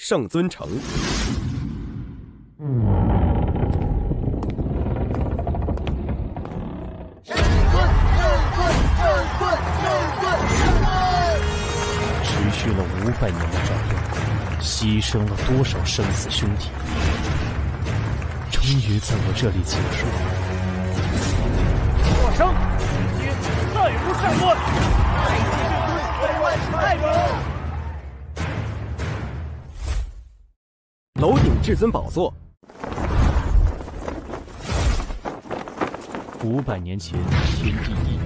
圣尊城。持续了500年的战斗，牺牲了多少生死兄弟，终于在我这里结束了。我生，今天再无善论。对外太勇。楼顶至尊宝座。 500年前，天地一品，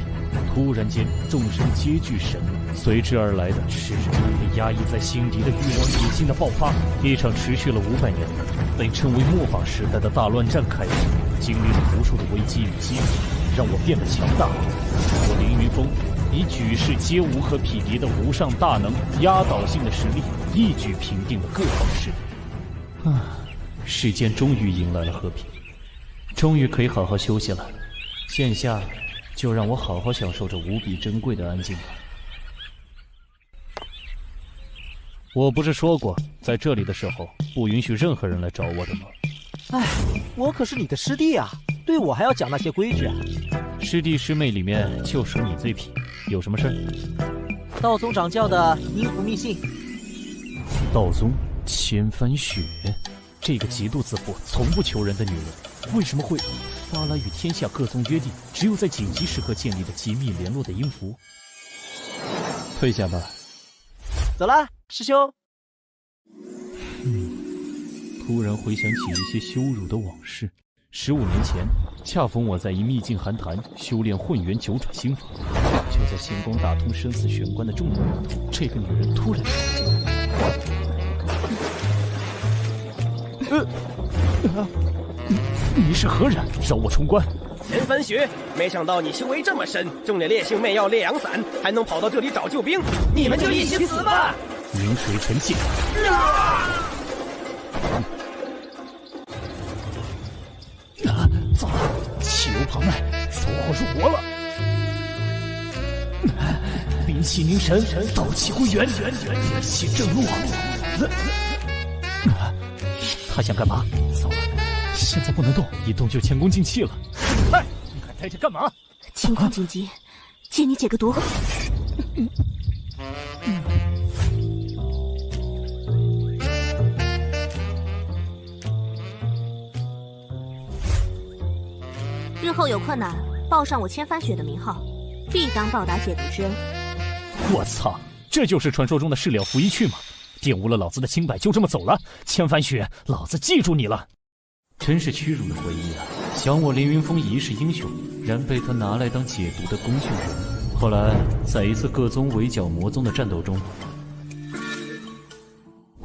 突然间众生皆具神力，随之而来的是人们被压抑在心底的欲望野心的爆发。一场持续了500年的被称为末法时代的大乱战开始，经历了无数的危机与机遇，让我变得强大。我凌云峰以举世皆无可匹敌的无上大能、压倒性的实力，一举平定了各方势力。世间终于迎来了和平，终于可以好好休息了。 现下，就让我好好享受这无比珍贵的安静吧。我不是说过，在这里的时候不允许任何人来找我的吗？哎，我可是你的师弟啊，对我还要讲那些规矩啊。师弟师妹里面就属你最皮，有什么事儿？道宗掌教的阴符密信。道宗千帆雪，这个极度自负、从不求人的女人，为什么会？ 发来与天下各宗约定，只有在紧急时刻建立的机密联络的音符。退下吧。走了，师兄。突然回想起一些羞辱的往事。15年前，恰逢我在一秘境寒潭修炼混元九转心法，就在星光打通生死玄关的重要关头，这个女人突然你是何人？饶我冲关！千帆雪，没想到你修为这么深，中了烈性媚药烈阳散，还能跑到这里找救兵，你们就一起死吧！云水沉剑。糟了，气流旁脉，走火入魔了。灵气凝神，道气归元，元气正落。他想干嘛？糟了！ 现在不能动，一动就前功尽弃了。哎，你还待着干嘛？情况紧急，借你解个毒。日后有困难，报上我千帆雪的名号，必当报答解毒之恩。我操，这就是传说中的事了拂衣去吗？玷污了老子的清白，就这么走了？千帆雪，老子记住你了。 真是屈辱的回忆啊！想我凌云峰一世英雄，然被他拿来当解毒的工具人。后来，在一次各宗围剿魔宗的战斗中，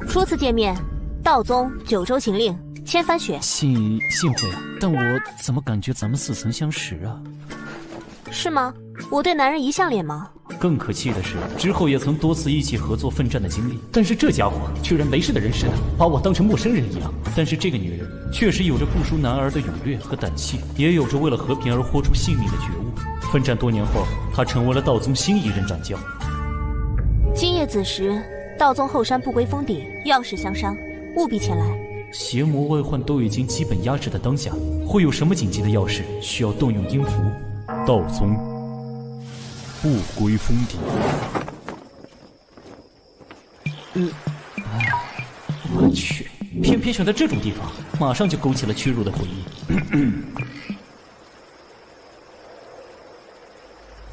初次见面，道宗九州行令千帆雪。幸会啊！但我怎么感觉咱们似曾相识啊？是吗？我对男人一向脸盲。更可气的是，之后也曾多次一起合作奋战的经历，但是这家伙居然没事的人似的，把我当成陌生人一样。但是这个女人确实有着不输男儿的勇略和胆气，也有着为了和平而豁出性命的觉悟。奋战多年后，她成为了道宗新一任掌教。今夜子时，道宗后山不归封地，要事相商，务必前来。邪魔外患都已经基本压制的当下，会有什么紧急的要事需要动用阴符？道宗。 不归封地。我去，偏偏选在这种地方，马上就勾起了屈辱的回忆。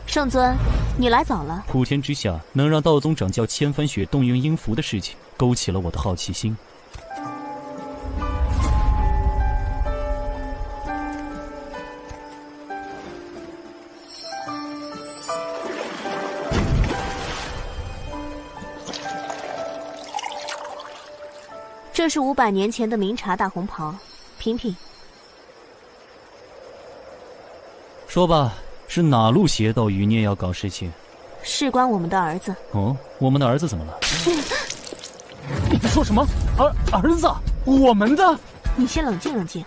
圣尊，你来早了。普天之下，能让道宗掌教千帆雪动用阴符的事情，勾起了我的好奇心。 这是500年前的明茶大红袍，品品。说吧，是哪路邪道余孽要搞事情？事关我们的儿子。哦，我们的儿子怎么了？你在说什么？儿子？我们的？你先冷静冷静。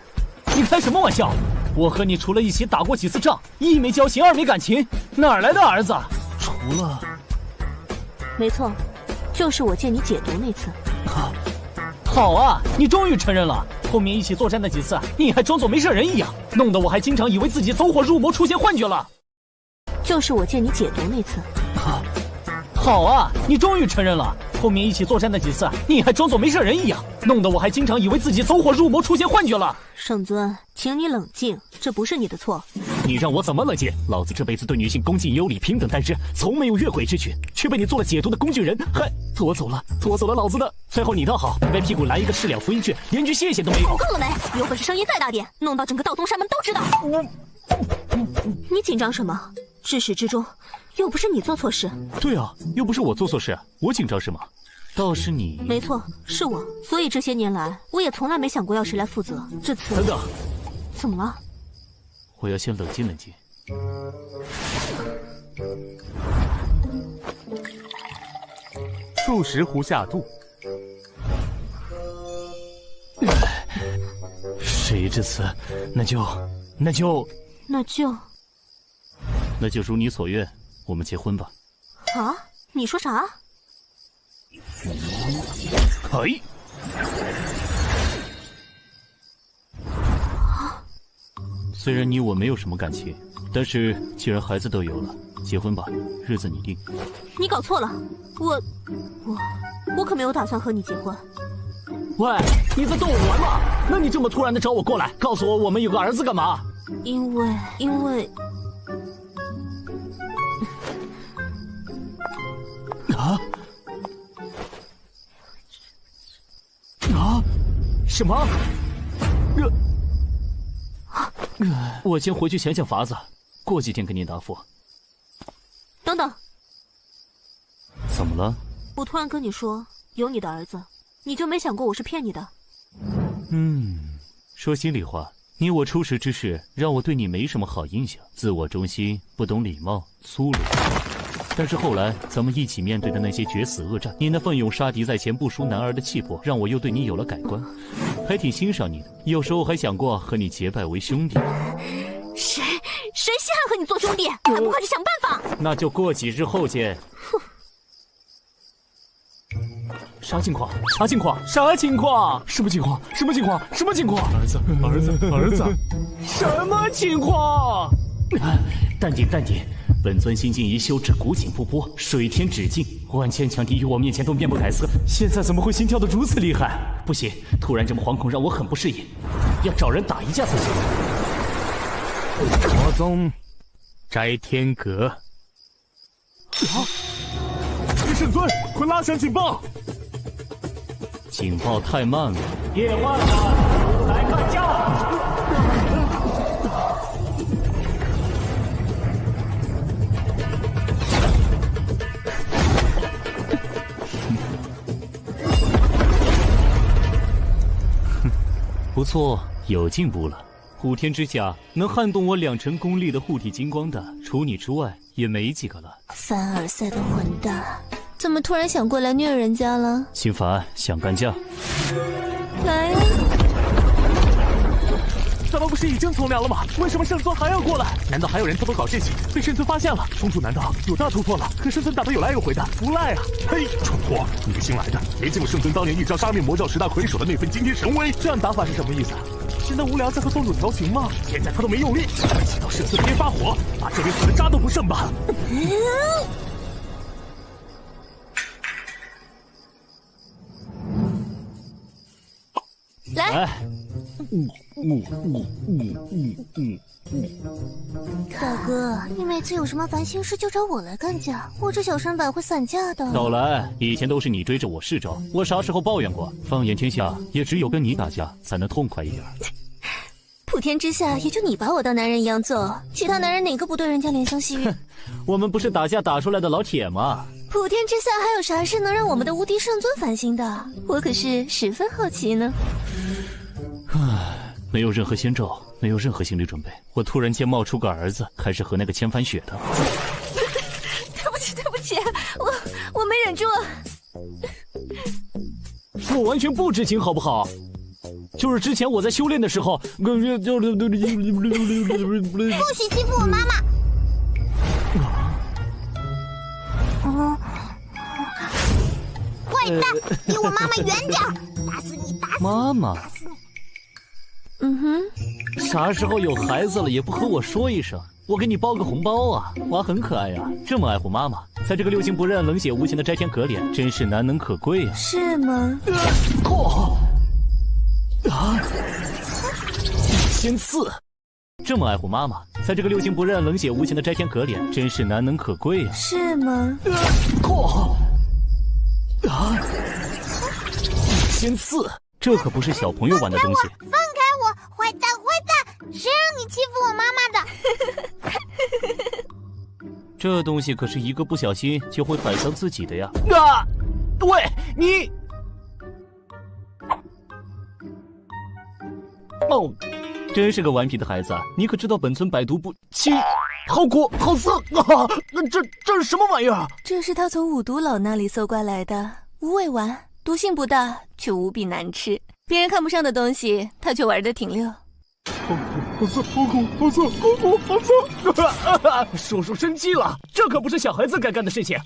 你开什么玩笑？我和你除了一起打过几次仗，一没交情，二没感情，哪来的儿子？除了……没错，就是我借你解毒那次。好啊，你终于承认了。后面一起作战那几次，你还装作没事人一样，弄得我还经常以为自己走火入魔，出现幻觉了。就是我借你解毒那次。好啊，你终于承认了。后面一起作战那几次，你还装作没事人一样，弄得我还经常以为自己走火入魔，出现幻觉了。圣尊，请你冷静，这不是你的错。你让我怎么冷静？老子这辈子对女性恭敬有礼，平等待之，从没有越轨之举，却被你做了解毒的工具人，还拖走了老子的。最后你倒好，歪屁股来一个4两福音券，连句谢谢都没有。够了没？有本事声音再大点，弄到整个道宗山门都知道。你紧张什么？至始至终，又不是你做错事。对啊，又不是我做错事，我紧张什么？倒是你。没错，是我。所以这些年来，我也从来没想过要谁来负责。这次……等等，怎么了？我要先冷静冷静。数十壶下肚。事已至此，那就如你所愿，我们结婚吧。啊？你说啥？哎！虽然你我没有什么感情，但是既然孩子都有了，结婚吧，日子你定。你搞错了，我可没有打算和你结婚。喂，你在逗我玩吗？那你这么突然的找我过来，告诉我们有个儿子干嘛？因为什么？我先回去想想法子，过几天给你答复。等等，怎么了？我突然跟你说有你的儿子，你就没想过我是骗你的？说心里话，你我初识之事，让我对你没什么好印象，自我中心，不懂礼貌，粗鲁。但是后来咱们一起面对的那些决死恶战，你那奋勇杀敌在前不输男儿的气魄，让我又对你有了改观，还挺欣赏你的。有时候还想过和你结拜为兄弟。谁稀罕和你做兄弟？还不快去想办法！那就过几日后见。啥情况？啥情况？啥情况？什么情况？什么情况？什么情况？儿子！什么情况？淡定，淡定。本尊心境一修至古井不波，水天止境，万千强敌于我面前都面不改色。现在怎么会心跳得如此厉害？不行，突然这么惶恐让我很不适应，要找人打一架才行。魔宗摘天阁。圣尊，快拉响警报！警报太慢了。叶万万，出来干架！不错，有进步了。虎天之下能撼动我2成功力的护体金光的，除你之外也没几个了。凡尔赛的混蛋，怎么突然想过来虐人家了？心烦，想干架？来呀！咱们不是已经从良了吗？为什么圣尊还要过来？难道还有人偷偷搞事情，被圣尊发现了？冲突难道有大突破了？可圣尊打得有来有回的，不赖啊！嘿，蠢货，你个新来的，没见过圣尊当年一招杀灭魔教10大魁首的那份惊天神威？这样打法是什么意思？是那无聊在和宗主调情吗？现在他都没用力，气到圣尊别发火，把这边死的渣都不剩吧！来。大哥，你每次有什么烦心事就找我来干架，我这小身板会散架的。少来，以前都是你追着我试招，我啥时候抱怨过？放眼天下，也只有跟你打架才能痛快一点。普天之下，也就你把我当男人一样揍，其他男人哪个不对人家怜香惜玉？我们不是打架打出来的老铁吗？普天之下还有啥事能让我们的无敌圣尊烦心的？我可是十分好奇呢。没有任何先兆，没有任何心理准备，我突然间冒出个儿子，还是和那个千帆雪的。对不起，我没忍住。我完全不知情，好不好？就是之前我在修炼的时候，不许欺负我妈妈。怪坏蛋，离我妈妈远点儿！打死你！打死你！妈妈，打死你！嗯哼，啥时候有孩子了也不和我说一声，我给你包个红包啊！娃很可爱呀，这么爱护妈妈，在这个六亲不认、冷血无情的摘天阁里，真是难能可贵啊！是吗？先刺，这么爱护妈妈，在这个六亲不认、冷血无情的摘天阁里，真是难能可贵啊！是吗？先刺，这可不是小朋友玩的东西。放开我，坏蛋！坏蛋！谁让你欺负我妈妈的？这东西可是一个不小心就会摆伤自己的呀！啊！喂，你！哦，真是个顽皮的孩子，你可知道本村百毒不侵？好苦，好涩啊！这是什么玩意儿？这是他从五毒老那里搜刮来的无味丸，毒性不大，却无比难吃。别人看不上的东西，他却玩得挺溜。好涩，好苦，好涩，好苦，好涩！叔叔生气了，这可不是小孩子该干的事情。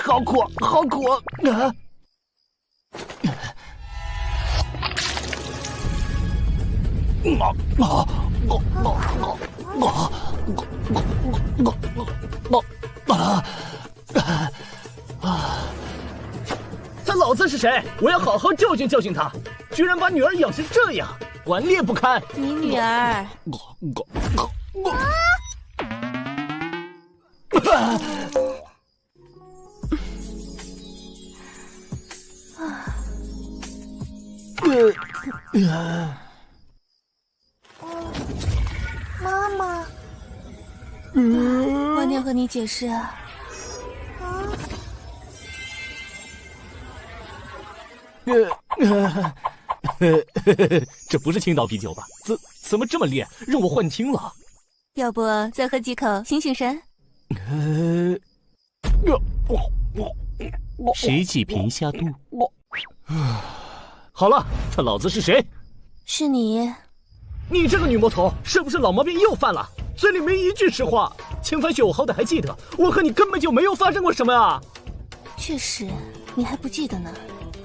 好苦，好苦！他老子是谁？我要好好教训教训他！居然把女儿养成这样，顽劣不堪！你女儿，妈妈，晚点和你解释啊。这不是青岛啤酒吧？怎么这么烈？让我幻听了。要不再喝几口醒醒神？谁济贫下肚？好了，他老子是谁？是你。你这个女魔头，是不是老毛病又犯了？嘴里没一句实话。秦凡雪，我好歹还记得，我和你根本就没有发生过什么啊！确实，你还不记得呢。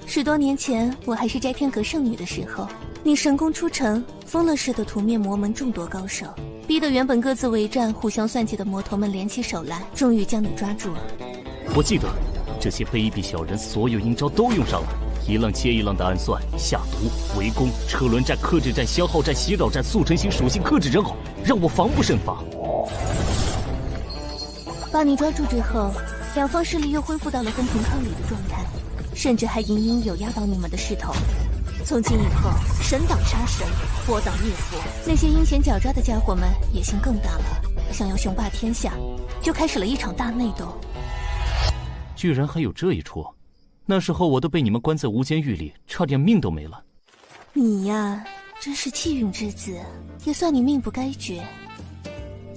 10多年前，我还是摘天阁圣女的时候，你神功出尘，疯了似的屠灭魔门众多高手，逼得原本各自为战、互相算计的魔头们联起手来，终于将你抓住了。我记得，这些卑鄙小人所有阴招都用上了，一浪接一浪的暗算、下毒、围攻、车轮战、克制战、消耗战、袭扰战、速成型属性克制人偶，让我防不胜防。把你抓住之后，两方势力又恢复到了分庭抗礼的状态，甚至还隐隐有压倒你们的势头。从今以后，神挡杀神，佛挡灭佛，那些阴险狡诈的家伙们野心更大了，想要雄霸天下，就开始了一场大内斗。居然还有这一出！那时候我都被你们关在无间狱里，差点命都没了。你呀，真是气运之子，也算你命不该绝。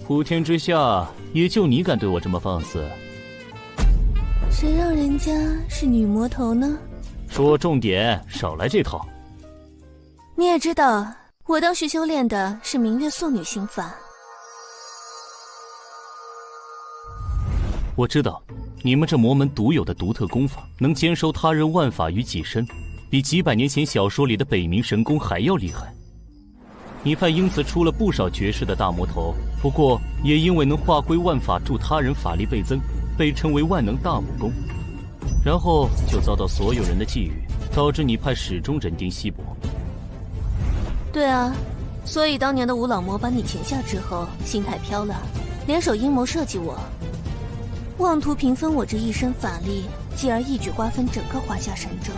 普天之下，也就你敢对我这么放肆。谁让人家是女魔头呢？说重点，少来这套。你也知道，我当时修炼的是明月素女心法。我知道，你们这魔门独有的独特功法，能兼收他人万法于己身，比几百年前小说里的北冥神功还要厉害。你派英子出了不少绝世的大魔头，不过也因为能化归万法，助他人法力倍增，被称为万能大武功。然后就遭到所有人的觊觎，导致你派始终人丁稀薄。对啊，所以当年的吴老魔把你擒下之后，心态飘了，联手阴谋设计我，妄图平分我这一身法力，继而一举瓜分整个华夏神州。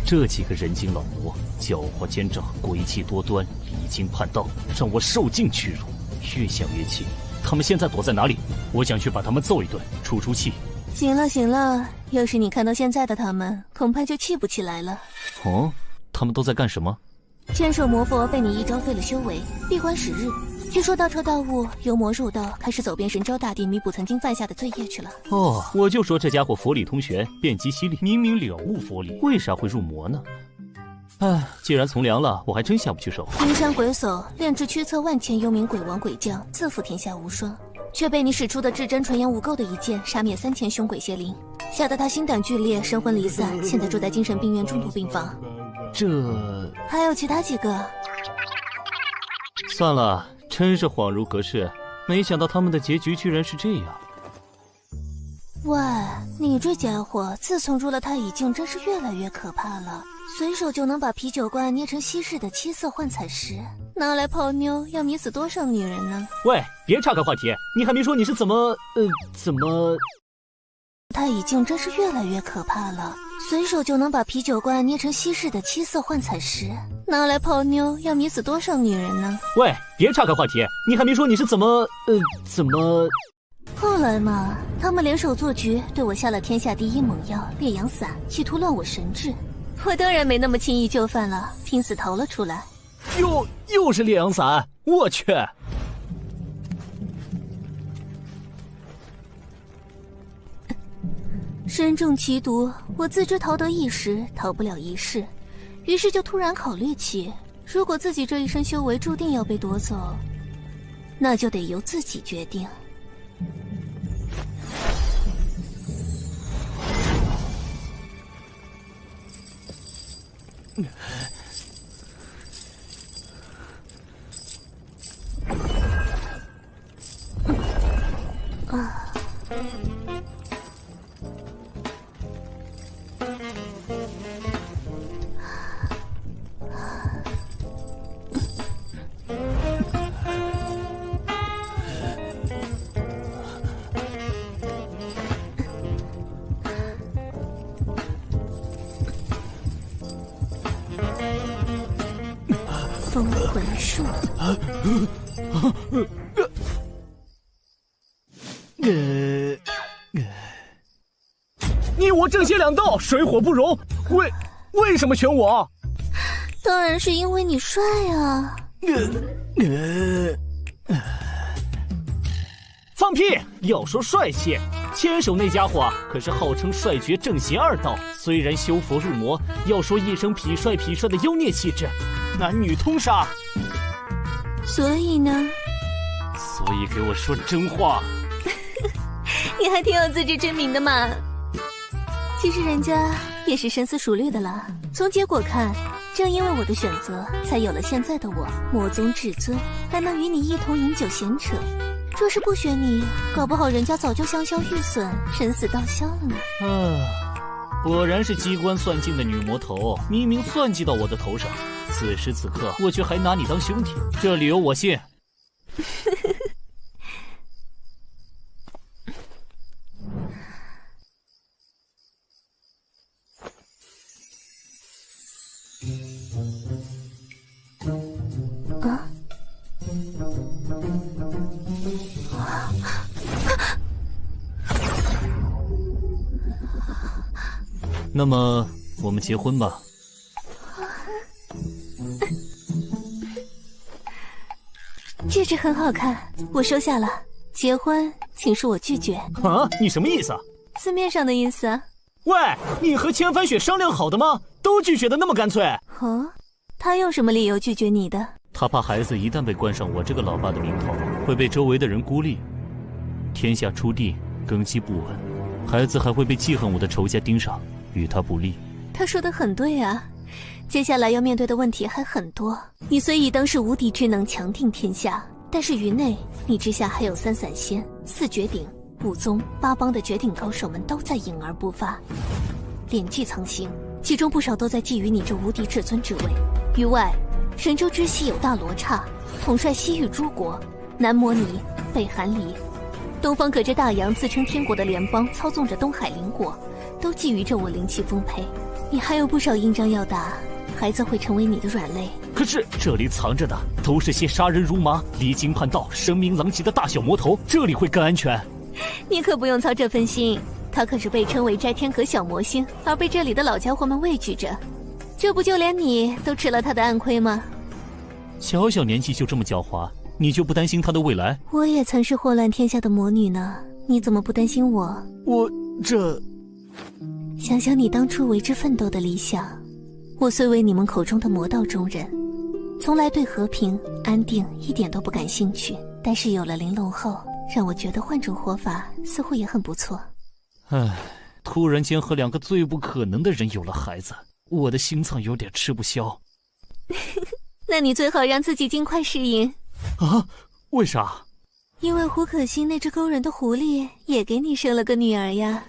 这几个人精老魔，狡猾奸诈，诡计多端，离经叛道，让我受尽屈辱。越想越气，他们现在躲在哪里？我想去把他们揍一顿，出出气。行了行了，要是你看到现在的他们，恐怕就气不起来了。哦，他们都在干什么？千手魔佛被你一招废了修为，闭关10日。据说大彻大悟，由魔入道，开始走遍神州大地，弥补曾经犯下的罪业去了。哦，我就说这家伙佛理通玄，遍及犀利，明明了悟佛理，为啥会入魔呢？唉，既然从良了，我还真下不去手。阴山鬼叟炼制驱策万千幽冥鬼王鬼将，自负天下无双，却被你使出的至真纯阳无垢的一剑杀灭3000凶鬼邪灵，吓得他心胆俱裂，神魂离散，现在住在精神病院重度病房。这还有其他几个？算了，真是恍如隔世，没想到他们的结局居然是这样。喂，你这家伙自从入了太乙境，真是越来越可怕了。随手就能把啤酒罐捏成稀释的七色幻彩石，拿来泡妞，要迷死多少女人呢？喂，别岔开话题，你还没说你是怎么……太乙境真是越来越可怕了。随手就能把啤酒罐捏成稀释的七色幻彩石，拿来泡妞，要迷死多少女人呢？喂，别岔开话题，你还没说你是怎么……后来嘛，他们联手做局，对我下了天下第一猛药烈阳散，企图乱我神智。我当然没那么轻易就范了，拼死逃了出来。又是烈阳散，我去！身中奇毒，我自知逃得一时，逃不了一世，于是就突然考虑起，如果自己这一生修为注定要被夺走，那就得由自己决定。封魂术。你我正邪两道，水火不容。为什么选我？当然是因为你帅啊！放屁！要说帅气，千手那家伙可是号称帅绝正邪二道，虽然修佛入魔，要说一身痞帅的妖孽气质，男女通杀。所以呢？所以给我说真话。你还挺有自知之明的嘛。其实人家也是深思熟虑的啦。从结果看，正因为我的选择，才有了现在的我，魔宗至尊，还能与你一同饮酒闲扯。若是不选你，搞不好人家早就香消玉损，生死道消了呢。果然是机关算尽的女魔头，明明算计到我的头上，此时此刻我却还拿你当兄弟，这理由我信。那么我们结婚吧。戒指很好看，我收下了。结婚，请恕我拒绝。啊，你什么意思啊？字面上的意思啊。喂，你和千帆雪商量好的吗？都拒绝的那么干脆。哦，他用什么理由拒绝你的？他怕孩子一旦被冠上我这个老爸的名头，会被周围的人孤立，天下初地，根基不稳，孩子还会被记恨我的仇家盯上，与他不利。他说的很对啊，接下来要面对的问题还很多。你虽已当是无敌之能，强定天下，但是于内，你之下还有3散仙、4绝顶、5宗、8帮的绝顶高手们都在隐而不发，敛迹藏形，其中不少都在觊觎你这无敌至尊之位。于外，神州之西有大罗刹，统帅西域诸国，南摩尼、北韩离，东方隔着大洋自称天国的联邦操纵着东海邻国，都觊觎着我灵气丰沛。你还有不少硬仗要打，孩子会成为你的软肋。可是这里藏着的都是些杀人如麻、离经叛道、声名狼藉的大小魔头，这里会更安全。你可不用操这份心，他可是被称为摘天阁小魔星，而被这里的老家伙们畏惧着。这不就连你都吃了他的暗亏吗？小小年纪就这么狡猾，你就不担心他的未来？我也曾是祸乱天下的魔女呢，你怎么不担心我？我这……想想你当初为之奋斗的理想，我虽为你们口中的魔道中人，从来对和平安定一点都不感兴趣，但是有了玲珑后，让我觉得换种活法似乎也很不错。唉，突然间和2个最不可能的人有了孩子，我的心脏有点吃不消。那你最好让自己尽快适应。啊？为啥？因为胡可欣那只勾人的狐狸也给你生了个女儿呀。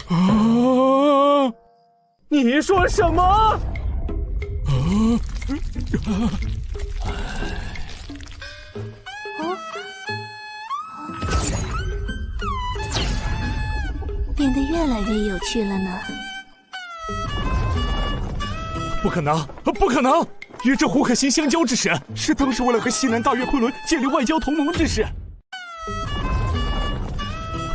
啊！你说什么？变得越来越有趣了呢。不可能，不可能！与这胡可欣相交之事，是当时为了和西南大越昆仑建立外交同盟之事。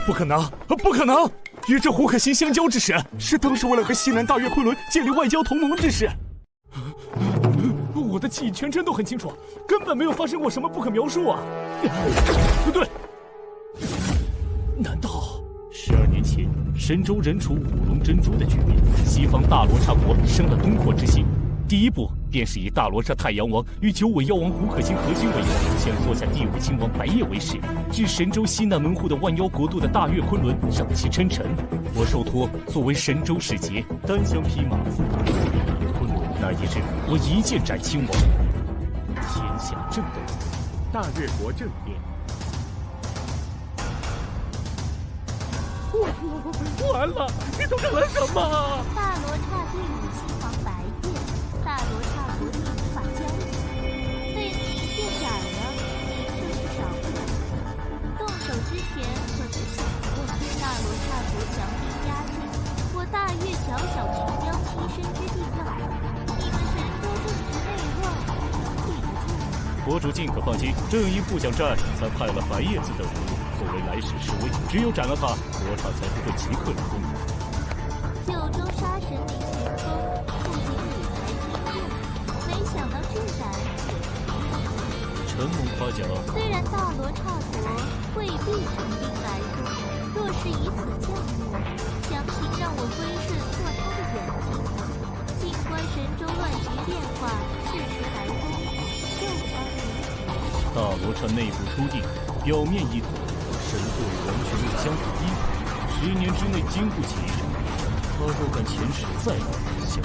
不可能，不可能！与这胡可欣相交之事，是当时为了和西南大越昆仑建立外交同盟之事。我的记忆全都很清楚，根本没有发生过什么不可描述啊！不对，难道12年前神州人处五龙争逐的局面，西方大罗刹国生了东扩之心？第一步便是以大罗刹太阳王与九尾妖王胡可欣合军为王，先做下第5亲王白夜为师，至神州西南门户的万妖国度的大越昆仑让其称臣。我受托作为神州使节，单枪匹马赴大越昆仑。那一日，我一剑斩亲王，天下正动，大越国政变。完了！你都干了什么？大罗刹第5亲王白夜，大罗刹国地无法交易，被你一剑斩了，你就是少数。动手之前可曾想过，大罗刹国强兵压境，我大越小小群妖栖身之地要好，你们神州政治内乱，立得住吗？国主尽可放心，正因不想战，才派了白叶子等人。作为来世示威，只有斩了他，罗刹才不会即刻入宫。九州杀神凌云峰不仅理财经验，没想到这胆也是厉害。承蒙夸奖。虽然大罗刹国未必成兵来攻，若是以此降目，强行让我归顺做他的远近，静观神州乱局变化，适时来攻，又方明天。大罗刹内部初定，表面一统。神作与王权力相互依附，10年之内经不起一战。他若敢前世再来相遇，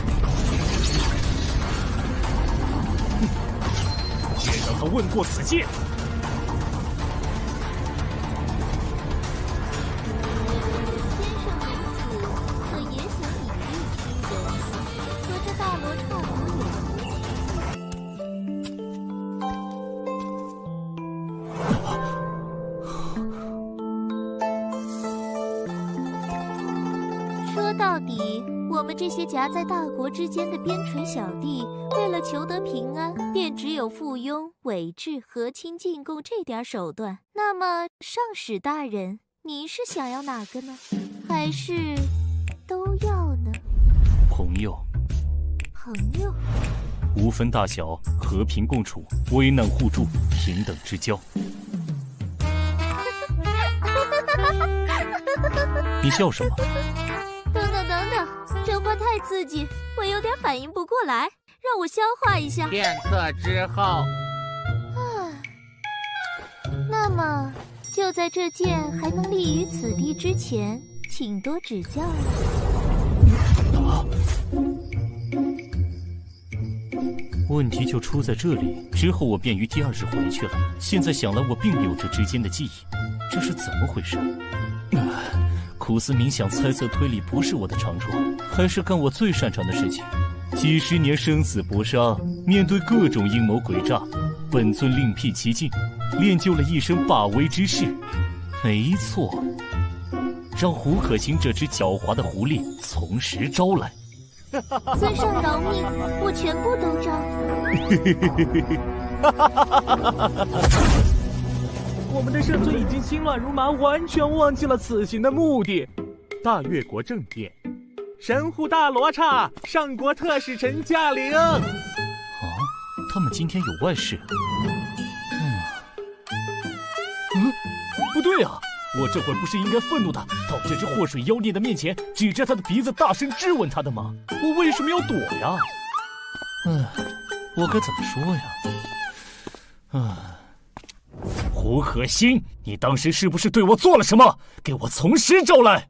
也让他问过此剑。先生如此，可也想以力屈人，和这大罗刹国有何区别？说到底，我们这些夹在大国之间的边陲小弟，为了求得平安，便只有附庸、伪制、和亲进贡这点手段。那么，上使大人，您是想要哪个呢？还是都要呢？朋友，朋友，无分大小，和平共处，危难互助，平等之交。你笑什么？等等，这话太刺激，我有点反应不过来，让我消化一下。片刻之后，那么就在这剑还能立于此地之前，请多指教了。问题就出在这里。之后我便于第2日回去了。现在想来，我并没有这之间的记忆，这是怎么回事？苦思冥想，猜测推理不是我的长处，还是干我最擅长的事情。几十年生死搏杀，面对各种阴谋诡诈，本尊另辟蹊径，练就了一身霸威之势。没错，让胡可欣这只狡猾的狐狸从实招来。尊上饶命，我全部都招。我们的圣尊已经心乱如麻，完全忘记了此行的目的。大越国政变，神户大罗刹上国特使臣驾临。他们今天有外事。不对啊，我这会儿不是应该愤怒的到这只祸水妖孽的面前，指着他的鼻子大声质问他的吗？我为什么要躲呀？我该怎么说呀？胡可欣，你当时是不是对我做了什么？给我从实招来！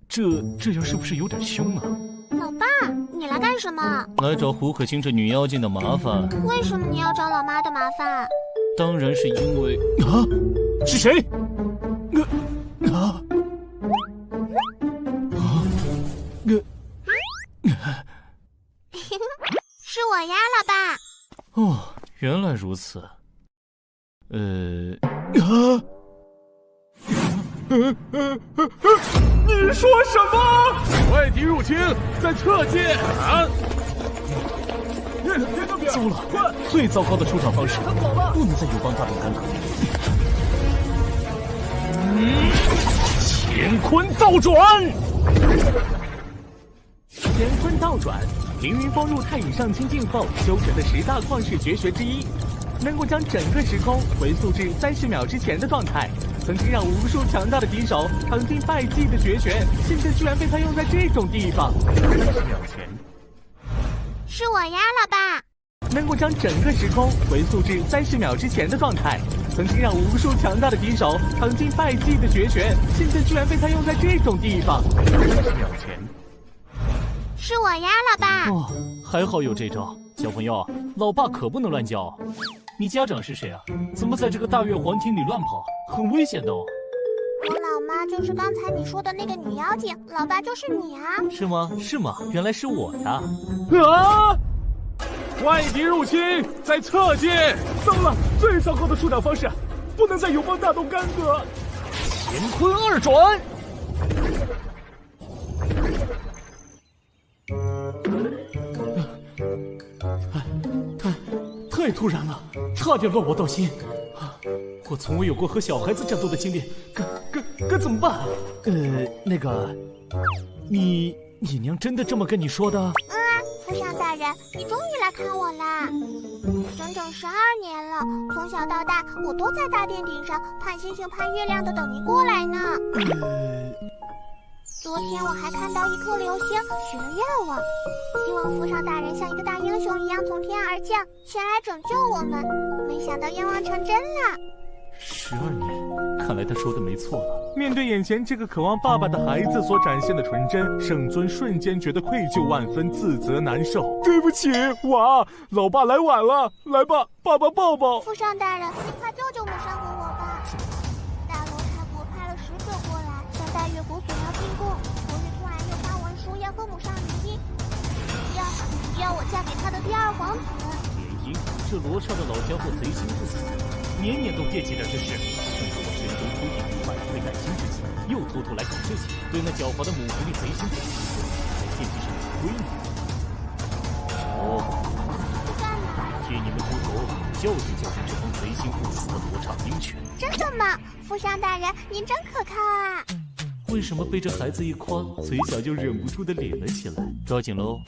这样是不是有点凶啊？老爸，你来干什么？来找胡可欣这女妖精的麻烦。为什么你要找老妈的麻烦？当然是因为是谁？是我呀，老爸。哦，原来如此。你说什么？外敌入侵，在侧进！糟了！最糟糕的出场方式，不能再友邦大动干戈。乾坤倒转！乾坤倒转，凌云峰入太乙上清境后修成的10大旷世绝学之一，能够将整个时空回溯至30秒之前的状态。曾经让无数强大的敌手尝尽败绩的绝学，现在居然被他用在这种地方。30秒前，是我呀，老爸。能够将整个时空回溯至30秒之前的状态，曾经让无数强大的敌手尝尽败绩的绝学，现在居然被他用在这种地方。30秒前，是我呀，老爸。哦，还好有这招。小朋友，老爸可不能乱教。你家长是谁啊？怎么在这个大月皇庭里乱跑？很危险的哦。我老妈就是刚才你说的那个女妖精，老爸就是你啊。是吗？是吗？原来是我呀！外敌入侵，在侧进！糟了，最糟糕的出场方式，不能再友邦大动干戈。乾坤二转！太突然了，差点乱我道心。我从未有过和小孩子战斗的经历，该怎么办？那个，你娘真的这么跟你说的？府上大人，你终于来看我啦！整整12年了，从小到大，我都在大殿顶上盼星星盼月亮的等您过来呢。昨天我还看到一颗流星，许了愿望，希望府上大人像一个大英雄一样从天而降，前来拯救我们。没想到愿望成真了。12年，看来他说的没错了。面对眼前这个渴望爸爸的孩子所展现的纯真，圣尊瞬间觉得愧疚万分，自责难受。对不起，老爸来晚了，来吧，爸爸抱抱。府上大人，你快救救母上和我吧！大罗刹国派了使者过来，向大越国索要进贡。昨日突然又发文书要和母上联姻，要我嫁给他的第2皇子。联姻？这罗刹的老家伙贼心不死，年年都惦记着这事。趁着我神州出地500会改心之际，又偷偷来搞事情，对那狡猾的母狐狸贼心不死，还惦记上我闺女。干嘛？替你们出头，教训教训这帮贼心不死的罗刹兵权。真的吗？府上大人，您真可靠啊！为什么被这孩子一夸，嘴角就忍不住的咧了起来？抓紧喽！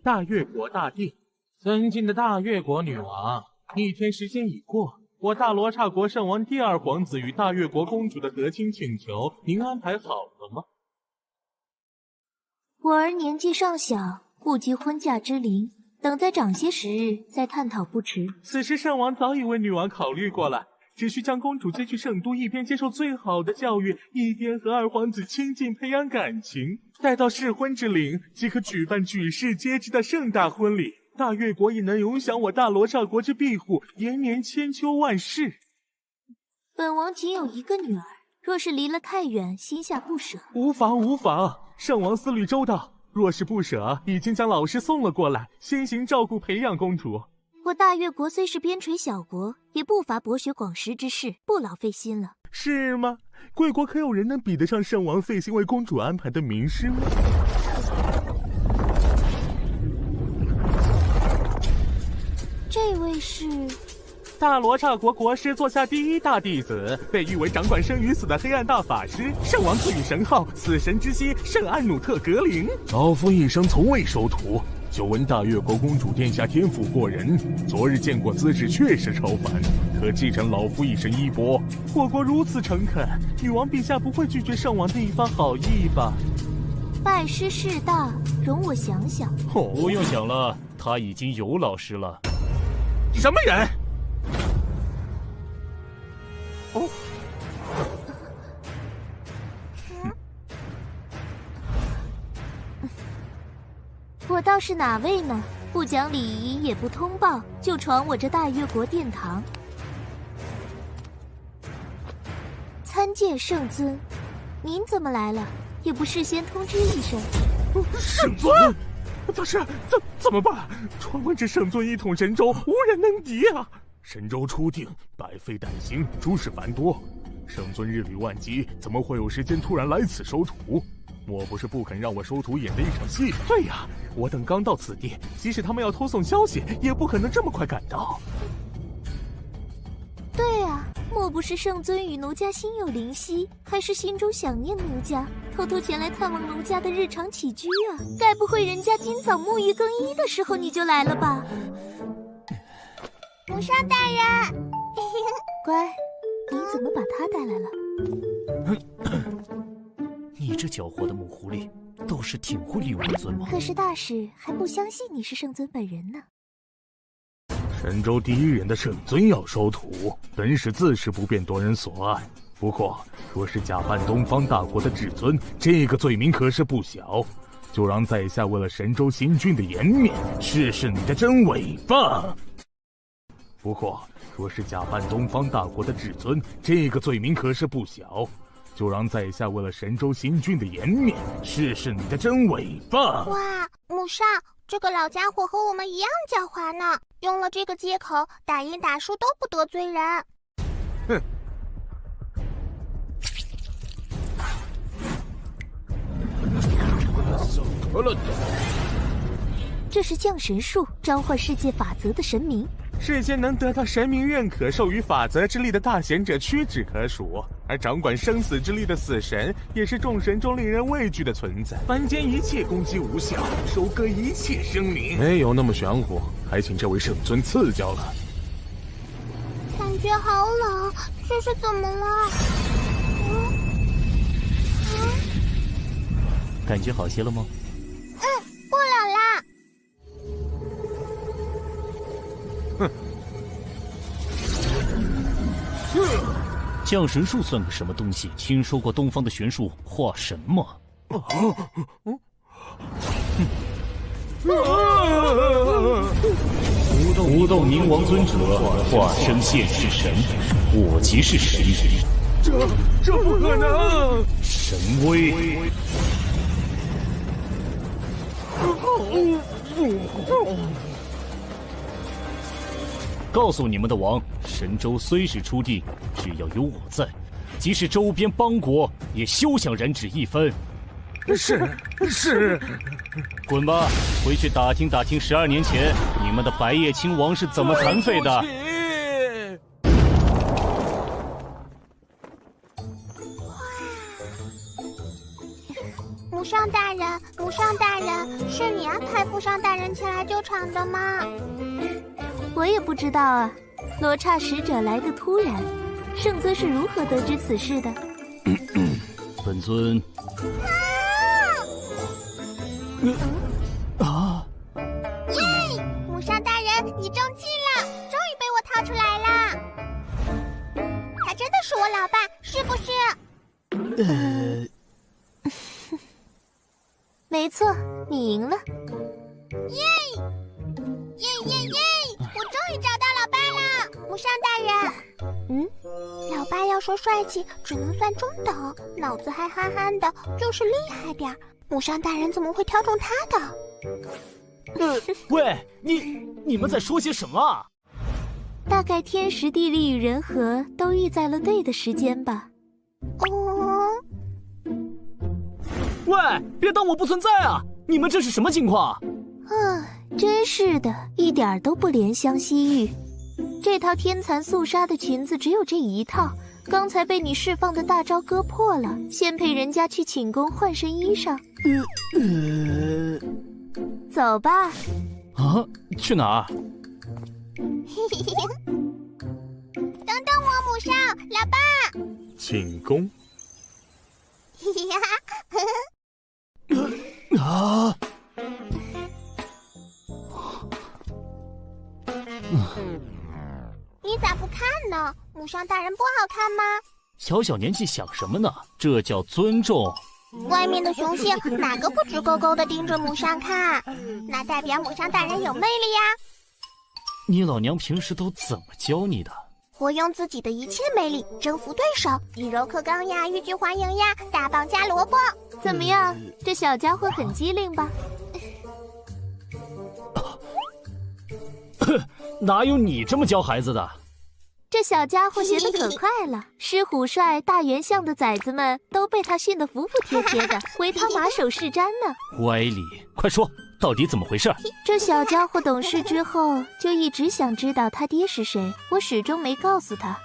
大越国大殿，尊敬的大越国女王，1天时间已过，我大罗刹国圣王第2皇子与大越国公主的得亲请求，您安排好了吗？我儿年纪尚小，顾及婚嫁之龄，等再长些时日再探讨不迟。此时圣王早已为女王考虑过了，只需将公主接去圣都，一边接受最好的教育，一边和2皇子亲近培养感情，待到适婚之龄，即可举办举世皆知的盛大婚礼。大越国也能永享我大罗刹国之庇护，延年千秋万世。本王仅有一个女儿，若是离了太远，心下不舍。无妨，圣王思虑周到，若是不舍，已经将老师送了过来，先行照顾培养公主。我大越国虽是边陲小国，也不乏博学广识之士，不劳费心了。是吗？贵国可有人能比得上圣王费心为公主安排的名师吗？这位是大罗刹国国师座下第1大弟子，被誉为掌管生与死的黑暗大法师，圣王赐予神号死神之息圣安努特格林。老夫一生从未收徒，久闻大越国公主殿下天赋过人，昨日见过姿势确实超凡，可继承老夫一身衣钵。我国如此诚恳，女王陛下不会拒绝圣王的一番好意吧？拜师事大，容我想想。不用想了，他已经有老师了。什么人？我倒是哪位呢？不讲礼仪，也不通报，就闯我这大越国殿堂，参见圣尊。您怎么来了？也不事先通知一声。圣尊，大师，怎么办？传闻这圣尊一统神州，无人能敌啊！神州初定，百废待兴，诸事繁多。圣尊日理万机，怎么会有时间突然来此收徒？莫不是不肯让我收徒演的一场戏？对呀，我等刚到此地，即使他们要偷送消息，也不可能这么快赶到。对啊，莫不是圣尊与奴家心有灵犀，还是心中想念奴家，偷偷前来探望奴家的日常起居啊？该不会人家今早沐浴更衣的时候你就来了吧？母上大人，乖，你怎么把他带来了？你这狡猾的母狐狸，倒是挺会利用我尊王。可是大使还不相信你是圣尊本人呢。神州第一人的圣尊要收徒，本使自是不便夺人所爱。不过，若是假扮东方大国的至尊，这个罪名可是不小。就让在下为了神州新君的颜面，试试你的真伪吧。不过，若是假扮东方大国的至尊，这个罪名可是不小。就让在下为了神州新君的颜面，试试你的真伪吧。哇，母上，这个老家伙和我们一样狡猾呢，用了这个借口，打赢打输都不得罪人。哼。这是降神术，召唤世界法则的神明。世间能得到神明认可、授予法则之力的大贤者屈指可数，而掌管生死之力的死神，也是众神中令人畏惧的存在。凡间一切攻击无效，收割一切生灵。没有那么玄乎，还请这位圣尊赐教了。感觉好冷，这是怎么了？感觉好些了吗？不冷啦。降神术算个什么东西？听说过东方的玄术化神吗？无斗冥王尊者化身现世神，我即是神灵。这不可能！神威！告诉你们的王，神州虽是初定，只要有我在，即使周边邦国也休想染指一分。是，滚吧，回去打听打听12年前你们的白夜亲王是怎么残废的。母上大人，母上大人，是你安排父上大人前来救场的吗？我也不知道啊，罗刹使者来得突然，圣尊是如何得知此事的？本尊耶！母上大人，你中计了，终于被我掏出来了。他真的是我老爸，是不是？没错，你赢了。耶！我终于找到老爸了，母上大人。老爸要说帅气，只能算中等，脑子还憨憨的，就是厉害点儿。母上大人怎么会挑中他的？喂，你们在说些什么啊？大概天时地利与人和都遇在了对的时间吧。喂，别当我不存在啊！你们这是什么情况？真是的，一点儿都不怜香惜玉。这套天蚕素纱的裙子只有这一套，刚才被你释放的大招割破了，先陪人家去寝宫换身衣裳。走吧。啊，去哪儿？等等我，母上，老爸。请攻。啊！你咋不看呢？母上大人不好看吗？小小年纪想什么呢？这叫尊重。外面的雄性哪个不直勾勾的盯着母上看？那代表母上大人有魅力呀。你老娘平时都怎么教你的？我用自己的一切魅力征服对手，以柔克刚呀，欲拒还迎呀，大棒加萝卜。怎么样，这小家伙很机灵吧？哪有你这么教孩子的？这小家伙学得可快了，狮虎帅、大元相的崽子们都被他训得服服帖帖的，唯他马首是瞻呢。歪理，快说，到底怎么回事？这小家伙懂事之后，就一直想知道他爹是谁，我始终没告诉他。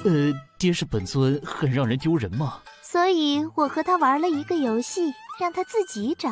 爹是本尊，很让人丢人吗？所以我和他玩了一个游戏，让他自己找。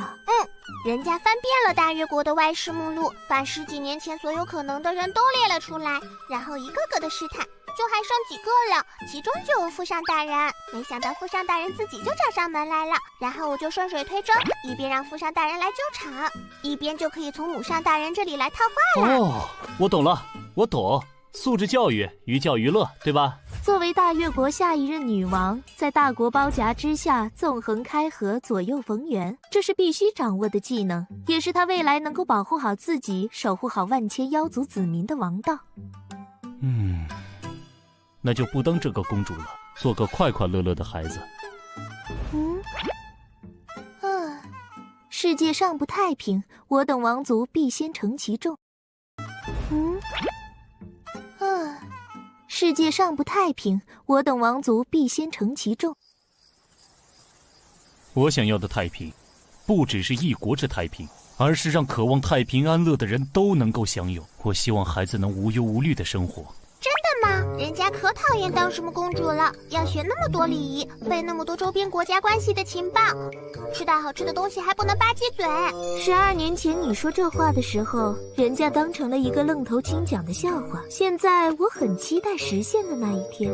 人家翻遍了大越国的外事目录，把10几年前所有可能的人都列了出来，然后一个个的试探，就还剩几个了，其中就有父上大人。没想到父上大人自己就找上门来了，然后我就顺水推舟，一边让父上大人来救场，一边就可以从母上大人这里来套话了。哦，我懂了，我懂。素质教育，寓教于乐，对吧？作为大越国下一任女王，在大国包夹之下纵横开合，左右逢源，这是必须掌握的技能，也是她未来能够保护好自己，守护好万千妖族子民的王道。那就不当这个公主了，做个快快乐乐的孩子。世界上不太平，我等王族必先承其重。世界上不太平，我等王族必先承其重。我想要的太平，不只是一国之太平，而是让渴望太平安乐的人都能够享有。我希望孩子能无忧无虑的生活。真的吗？人家可讨厌当什么公主了，要学那么多礼仪，背那么多周边国家关系的情报，吃到好吃的东西还不能吧唧嘴。12年前你说这话的时候，人家当成了一个愣头青讲的笑话。现在我很期待实现的那一天。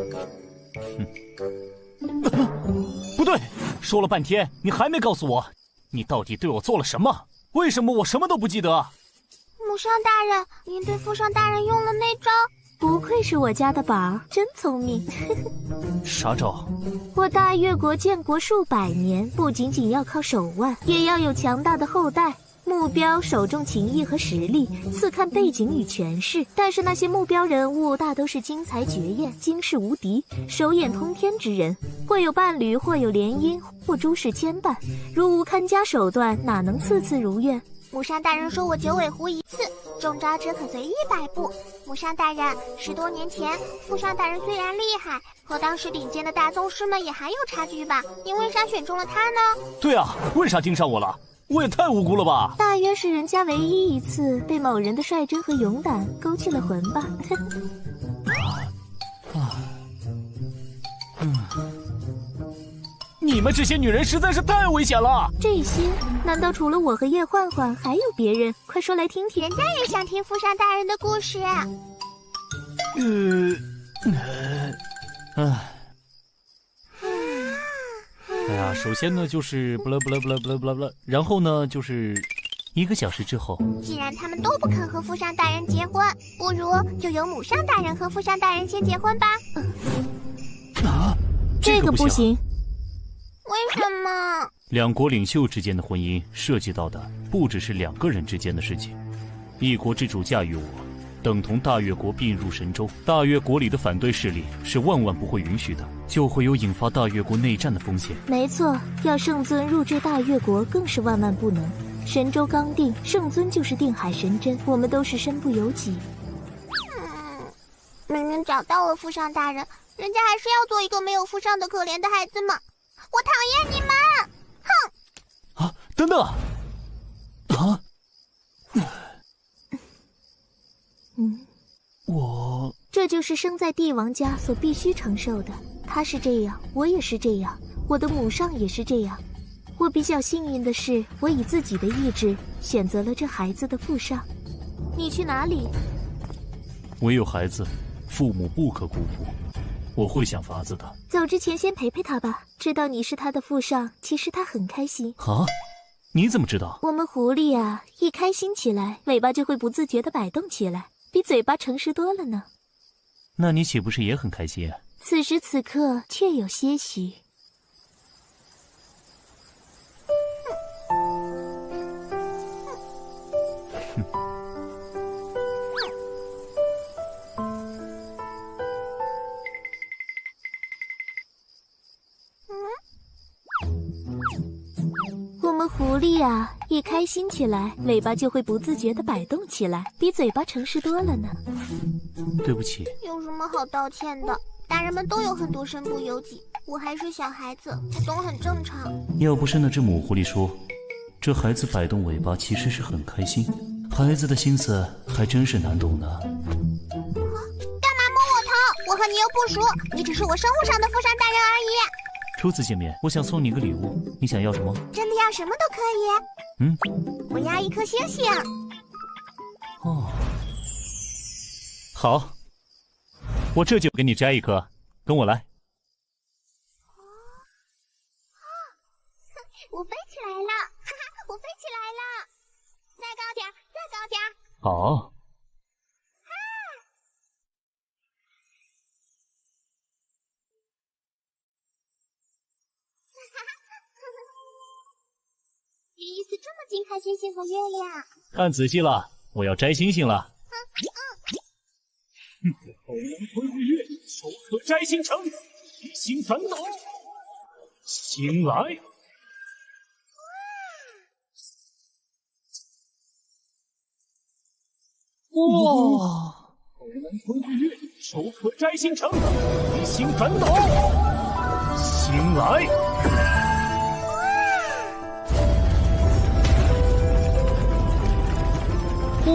不对，说了半天，你还没告诉我，你到底对我做了什么？为什么我什么都不记得？母上大人，您对父上大人用了那招。不愧是我家的宝，真聪明。啥招？我大越国建国数百年，不仅仅要靠手腕，也要有强大的后代。目标首重情义和实力，次看背景与权势。但是那些目标人物大都是惊才绝艳、惊世无敌、手眼通天之人，或有伴侣，或有联姻，或诸事牵绊。如无看家手段，哪能次次如愿？母上大人说我九尾狐一次，中招只可随意摆布。母上大人，10多年前，父上大人虽然厉害，和当时顶尖的大宗师们也还有差距吧？您为啥选中了他呢？对啊，为啥盯上我了？我也太无辜了吧！大约是人家唯一一次被某人的率真和勇敢勾起了魂吧。你们这些女人实在是太危险了！这些难道除了我和叶焕焕还有别人？快说来听听。人家也想听父上大人的故事。哎呀，首先呢就是不啦，然后呢就是1个小时之后。既然他们都不肯和父上大人结婚，不如就由母上大人和父上大人先结婚吧。这个不行。为什么？2国领袖之间的婚姻涉及到的不只是2个人之间的事情，一国之主驾驭我，等同大越国并入神州。大越国里的反对势力是万万不会允许的，就会有引发大越国内战的风险。没错，要圣尊入赘大越国更是万万不能。神州刚定，圣尊就是定海神针，我们都是身不由己。明明找到了父上大人，人家还是要做一个没有父上的可怜的孩子吗？我讨厌你们！哼！啊，等等！啊！这就是生在帝王家所必须承受的。他是这样，我也是这样，我的母上也是这样。我比较幸运的是，我以自己的意志选择了这孩子的父上。你去哪里？唯有孩子，父母不可辜负。我会想法子的。走之前先陪陪他吧。知道你是他的父上，其实他很开心。啊？你怎么知道？我们狐狸啊，一开心起来，尾巴就会不自觉地摆动起来，比嘴巴诚实多了呢。那你岂不是也很开心啊？此时此刻确有些许。我们狐狸啊，一开心起来，尾巴就会不自觉地摆动起来，比嘴巴诚实多了呢。对不起。有什么好道歉的？大人们都有很多身不由己，我还是小孩子，不懂很正常。要不是那只母狐狸说，这孩子摆动尾巴其实是很开心，孩子的心思还真是难懂呢。干嘛摸我头？我和你又不熟，你只是我生物上的父上大人而已。初次见面，我想送你个礼物，你想要什么？真的要什么都可以。我要一颗星星。哦，好，我这就给你摘一颗，跟我来。我飞起来了，哈哈，我飞起来了！再高点，再高点。好。第一次这么近看星星和月亮。看仔细了，我要摘星星了。口能吞日月，手可摘星辰，一星反斗。星来。哇！口能吞日月，手可摘星辰，一星反斗。星来。哇！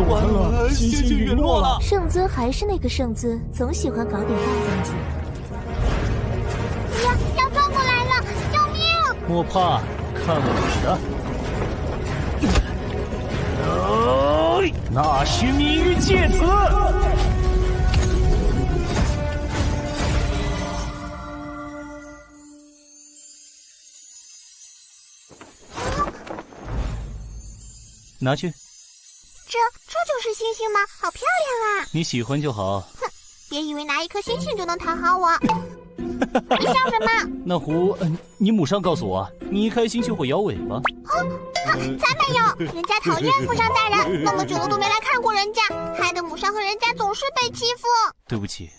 完了，星星陨落了。圣尊还是那个圣尊，总喜欢搞点大动静。要撞过来了，救命！莫怕，看我的！那须命运借此。拿去。这就是星星吗？好漂亮啊！你喜欢就好。哼，别以为拿一颗星星就能讨好我。你笑什么？那狐，你母上告诉我，你一开心就会摇尾巴。才没有！人家讨厌父上大人，那么久了都没来看过人家，害得母上和人家总是被欺负。对不起，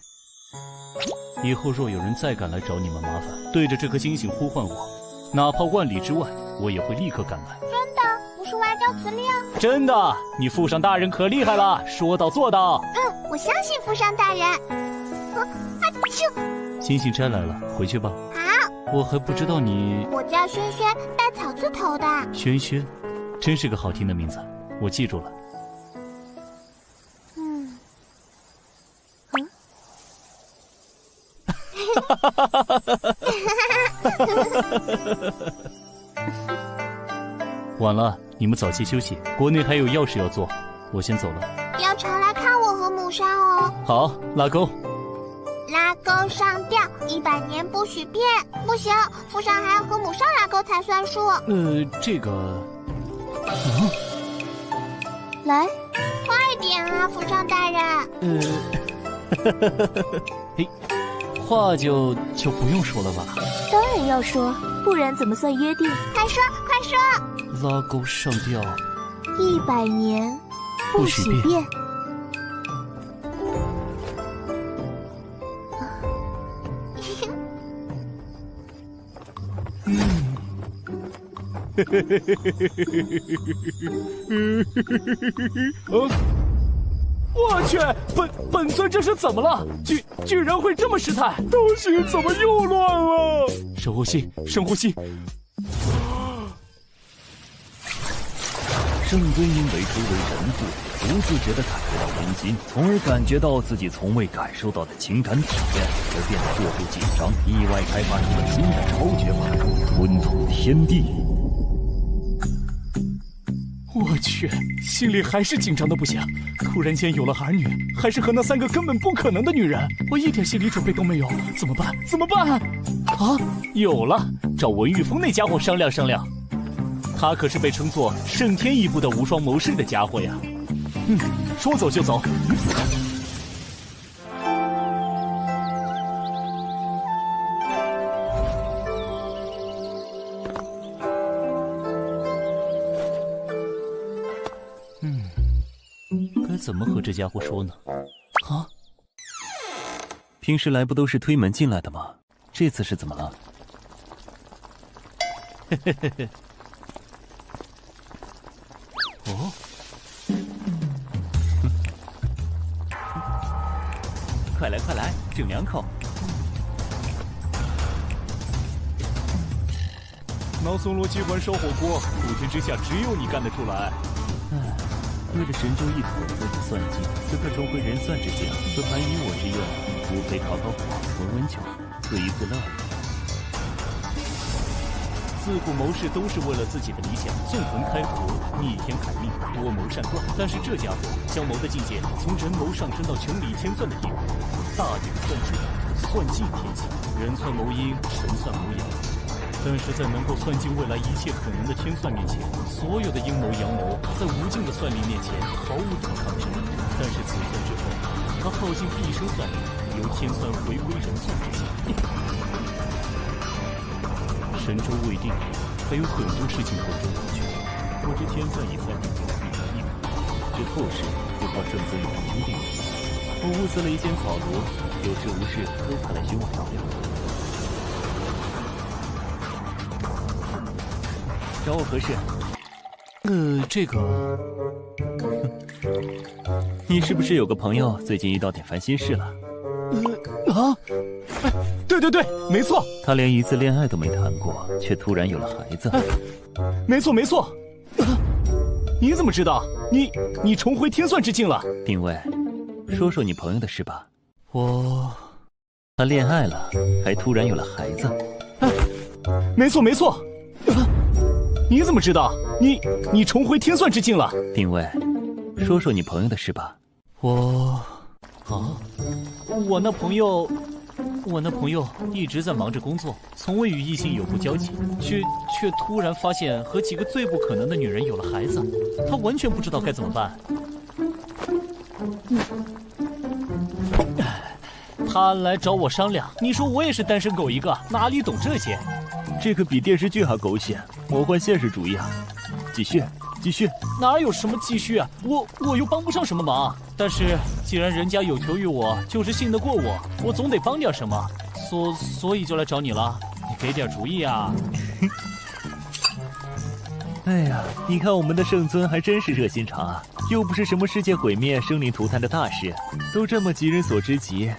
以后若有人再敢来找你们麻烦，对着这颗星星呼唤我，哪怕万里之外，我也会立刻赶来。真的？不是外交辞令？真的，你父上大人可厉害了，说到做到。我相信父上大人。星星摘来了，回去吧。好。我还不知道你。我叫轩轩，带草字头的。轩轩，真是个好听的名字，我记住了。晚了，你们早些休息。国内还有要事要做，我先走了。要常来看我和母上哦。好，拉钩。拉钩上吊，100年不许变。不行，父上还要和母上拉钩才算数。这个，来，快点啊，父上大人。嘿，话就不用说了吧？当然要说，不然怎么算约定？快说，快说！拉钩上吊，100年不许变。我去，本尊这是怎么了？居然会这么失态！东西怎么又乱了？深呼吸，深呼吸。圣尊因为初为人父，不自觉地感觉到温馨，从而感觉到自己从未感受到的情感体验，而变得过度紧张，意外开发出了新的超绝法术——吞吐天地。我去，心里还是紧张的不行。突然间有了儿女，还是和那3个根本不可能的女人，我一点心理准备都没有，怎么办？怎么办？啊，有了，找文玉峰那家伙商量商量。他可是被称作圣天一部的无双谋士的家伙呀。说走就走。该怎么和这家伙说呢？啊？平时来不都是推门进来的吗？这次是怎么了？嘿嘿嘿嘿。哦。快来快来，整2口。脑松罗接管烧火锅，普天之下只有你干得出来。为了神州一统，为了算计，此刻重回人算之境，此盘以我之用，无非烤烤火，闻闻酒，自娱自乐。自古谋士都是为了自己的理想，纵横开河，逆天砍命，多谋善断。但是这家伙将谋的境界从人谋上升到穷理天算的地步，大典算术，算尽天下，人算谋阴，神算谋阳。但是在能够算尽未来一切可能的天算面前，所有的阴谋阳谋在无尽的算力面前毫无抵抗之力。但是此算之后，他耗尽毕生算力，由天算回归人算之境。神州未定，还有很多事情等着我去做。我这天算已算定就必成一格，这后事就靠圣僧与师兄弟了。我物色了一间草庐，有事无事都派来寻我聊聊。找我何事？这个，你是不是有个朋友最近遇到点烦心事了？对对对，没错。他连一次恋爱都没谈过，却突然有了孩子。没错没错。你怎么知道？你重回天算之境了？定位，说说你朋友的事吧。他恋爱了，还突然有了孩子。没错没错。你怎么知道？你重回天算之境了？定位，说说你朋友的事吧。我那朋友一直在忙着工作，从未与异性有过交集，却突然发现和几个最不可能的女人有了孩子，他完全不知道该怎么办。他来找我商量，你说我也是单身狗一个，哪里懂这些？这个比电视剧还狗血，魔幻现实主义啊！继续。哪有什么继续啊？我又帮不上什么忙。但是既然人家有求于我，就是信得过我，我总得帮点什么，所以就来找你了。你给点主意啊！哎呀，你看我们的圣尊还真是热心肠啊，又不是什么世界毁灭、生灵涂炭的大事，都这么急人所之急。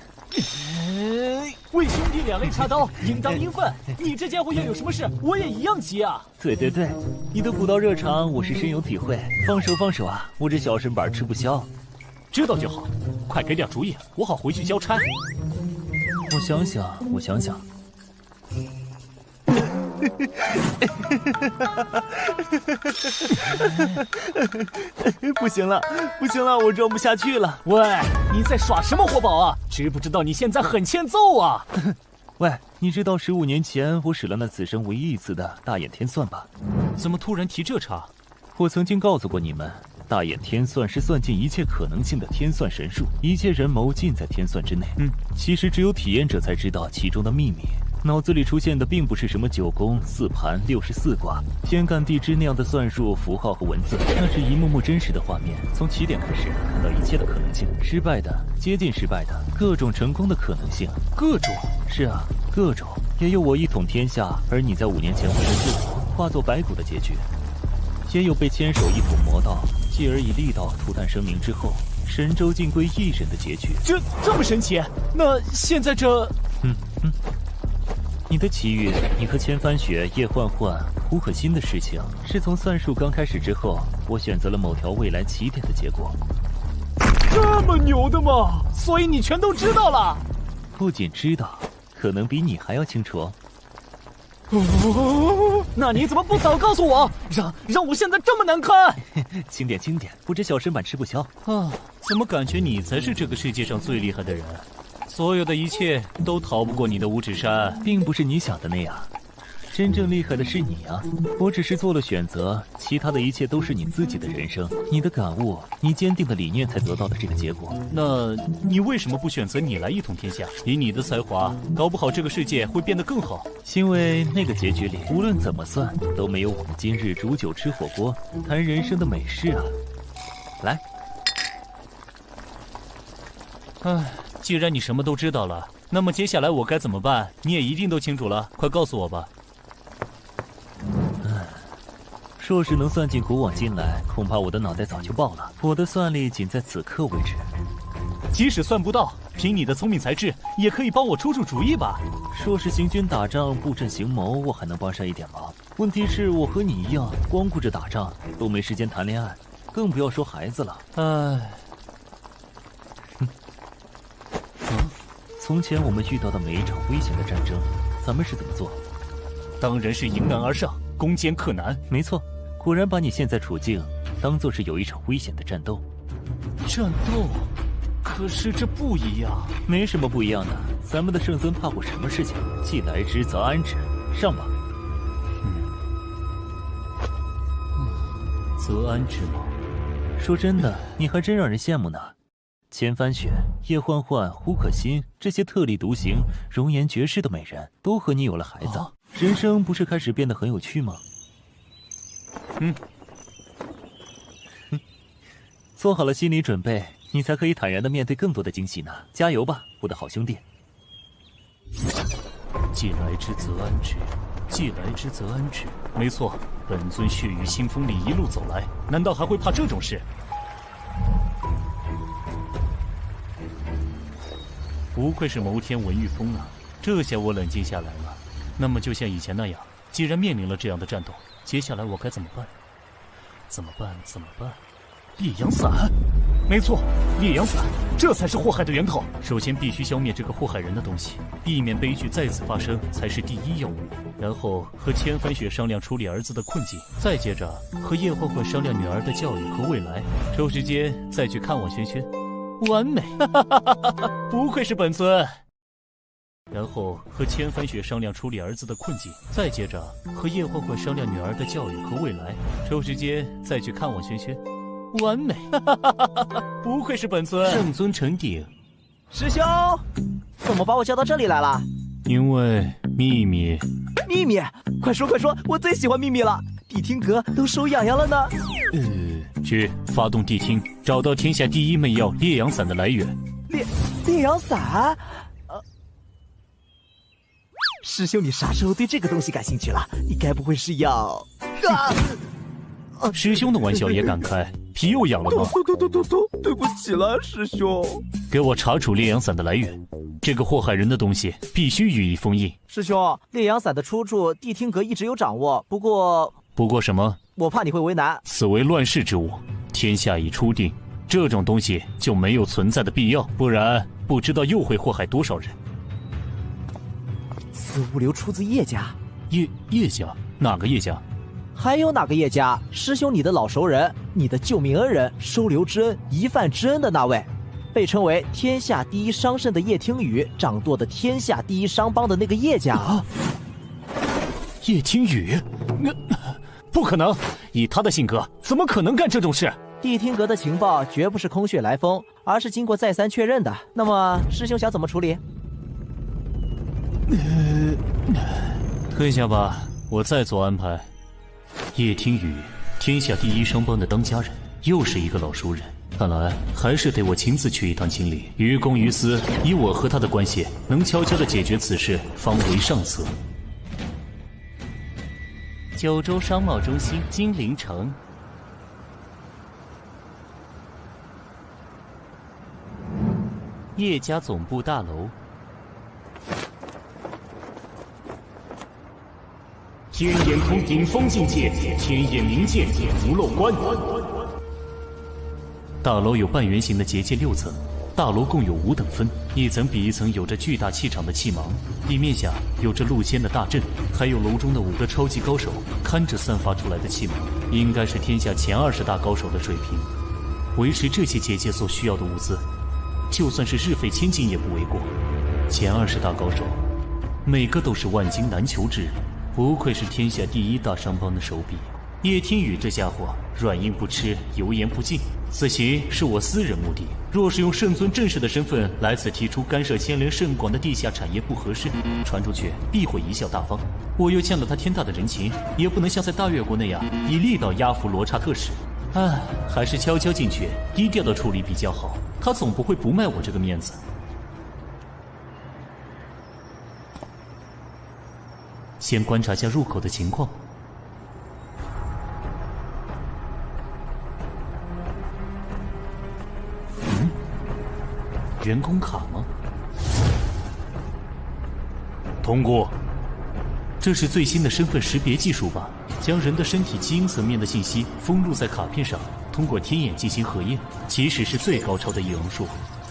为兄弟两肋插刀，应当应分。你这家伙要有什么事，我也一样急啊！对，你的古道热肠，我是深有体会。放手啊！我这小身板吃不消。知道就好，快给点主意，我好回去交差。我想想。不行了，我装不下去了。喂，你在耍什么活宝啊？知不知道你现在很欠揍啊？喂，你知道15年前我使了那此生唯一一次的大眼天算吧？怎么突然提这茬？我曾经告诉过你们，大眼天算是算尽一切可能性的天算神术，一切人谋尽在天算之内。其实只有体验者才知道其中的秘密。脑子里出现的并不是什么9宫、4盘、64卦、天干地支那样的算术、符号和文字，那是一幕幕真实的画面，从起点开始看到一切的可能性，失败的、接近失败的，各种成功的可能性。各种？是啊，各种。也有我一统天下，而你在5年前为了救我化作白骨的结局，也有被牵手一统魔道，继而以力道涂炭生灵之后，神州尽归一人的结局。这么神奇？那现在这……你的奇遇，你和千帆雪、叶焕焕、胡可欣的事情，是从算术刚开始之后，我选择了某条未来起点的结果。这么牛的吗？所以你全都知道了？不仅知道，可能比你还要清楚哦。那你怎么不早告诉我，让我现在这么难堪？轻点轻点，不知小身板吃不消啊！怎么感觉你才是这个世界上最厉害的人？所有的一切都逃不过你的五指山，并不是你想的那样。真正厉害的是你啊！我只是做了选择，其他的一切都是你自己的人生，你的感悟，你坚定的理念才得到的这个结果。那你为什么不选择你来一统天下？以你的才华，搞不好这个世界会变得更好。因为那个结局里，无论怎么算，都没有我们今日煮酒吃火锅，谈人生的美事啊！来，唉，既然你什么都知道了，那么接下来我该怎么办？你也一定都清楚了，快告诉我吧。若是能算进古往今来，恐怕我的脑袋早就爆了。我的算力仅在此刻为止。即使算不到，凭你的聪明才智，也可以帮我出主意吧。若是行军打仗、布阵行谋，我还能帮上一点忙。问题是我和你一样，光顾着打仗，都没时间谈恋爱，更不要说孩子了。唉，从前我们遇到的每一场危险的战争，咱们是怎么做？当然是迎难而上，攻坚克难。没错。果然把你现在处境当作是有一场危险的战斗。战斗？可是这不一样。没什么不一样的，咱们的圣尊怕过什么事情？既来之则安之，上吧。则安之吗？说真的，你还真让人羡慕呢。千帆雪、叶欢欢、胡可欣这些特立独行、容颜绝世的美人，都和你有了孩子，人生不是开始变得很有趣吗？做好了心理准备，你才可以坦然地面对更多的惊喜呢。加油吧，我的好兄弟！既来之则安之，既来之则安之。没错，本尊血雨腥风里一路走来，难道还会怕这种事？不愧是谋天文御风啊！这下我冷静下来了。那么就像以前那样，既然面临了这样的战斗，接下来我该怎么办？怎么办？烈阳伞，没错，烈阳伞，这才是祸害的源头。首先必须消灭这个祸害人的东西，避免悲剧再次发生才是第一要务。然后和千帆雪商量处理儿子的困境，再接着和叶欢欢商量女儿的教育和未来。抽时间再去看望轩轩，完美！不愧是本尊。然后和千帆雪商量处理儿子的困境，再接着和叶欢欢商量女儿的教育和未来。抽时间再去看望轩轩，完美！不愧是本尊。圣尊成鼎。师兄，怎么把我叫到这里来了？因为秘密。秘密？快说快说，我最喜欢秘密了。谛听阁都手痒痒了呢。去发动谛听，找到天下第一媚药烈阳伞的来源。烈阳伞？师兄，你啥时候对这个东西感兴趣了？你该不会是要……师兄的玩笑也敢开，皮又痒了吗？对不起了，师兄。给我查处烈阳伞的来源，这个祸害人的东西必须予以封印。师兄，烈阳伞的出处，谛听阁一直有掌握，不过什么？我怕你会为难。此为乱世之物，天下已初定，这种东西就没有存在的必要，不然不知道又会祸害多少人。此物流出自叶家。叶家？哪个叶家？还有哪个叶家？师兄，你的老熟人，你的救命恩人，收留之恩，一饭之恩的那位，被称为天下第一商圣的叶听雨，掌舵的天下第一商帮的那个叶家。叶听雨？不可能！以他的性格，怎么可能干这种事？谛听阁的情报绝不是空穴来风，而是经过再三确认的。那么，师兄想怎么处理？退下吧，我再做安排。叶听雨，天下第一商帮的当家人，又是一个老熟人，看来还是得我亲自去一趟清理。于公于私，以我和他的关系，能悄悄地解决此事，方为上策。九州商贸中心金陵城。叶家总部大楼。天眼通顶峰境界，天眼灵剑不漏关。大楼有半圆形的结界6层，大楼共有5等分，一层比一层有着巨大气场的气芒，地面下有着露天的大阵，还有楼中的5个超级高手看着散发出来的气芒，应该是天下前20大高手的水平。维持这些结界所需要的物资，就算是日费千金也不为过。前20大高手，每个都是万金难求之人，不愧是天下第1大商帮的手笔。叶听雨这家伙软硬不吃，油盐不进。此行是我私人目的，若是用圣尊正式的身份来此提出干涉牵连甚广的地下产业不合适，传出去必会贻笑大方。我又欠了他天大的人情，也不能像在大越国那样以力道压服罗刹特使。还是悄悄进去，低调的处理比较好。他总不会不卖我这个面子。先观察下入口的情况。员工卡吗？通过。这是最新的身份识别技术吧？将人的身体基因层面的信息封入在卡片上，通过天眼进行核验。即使是最高超的易容术，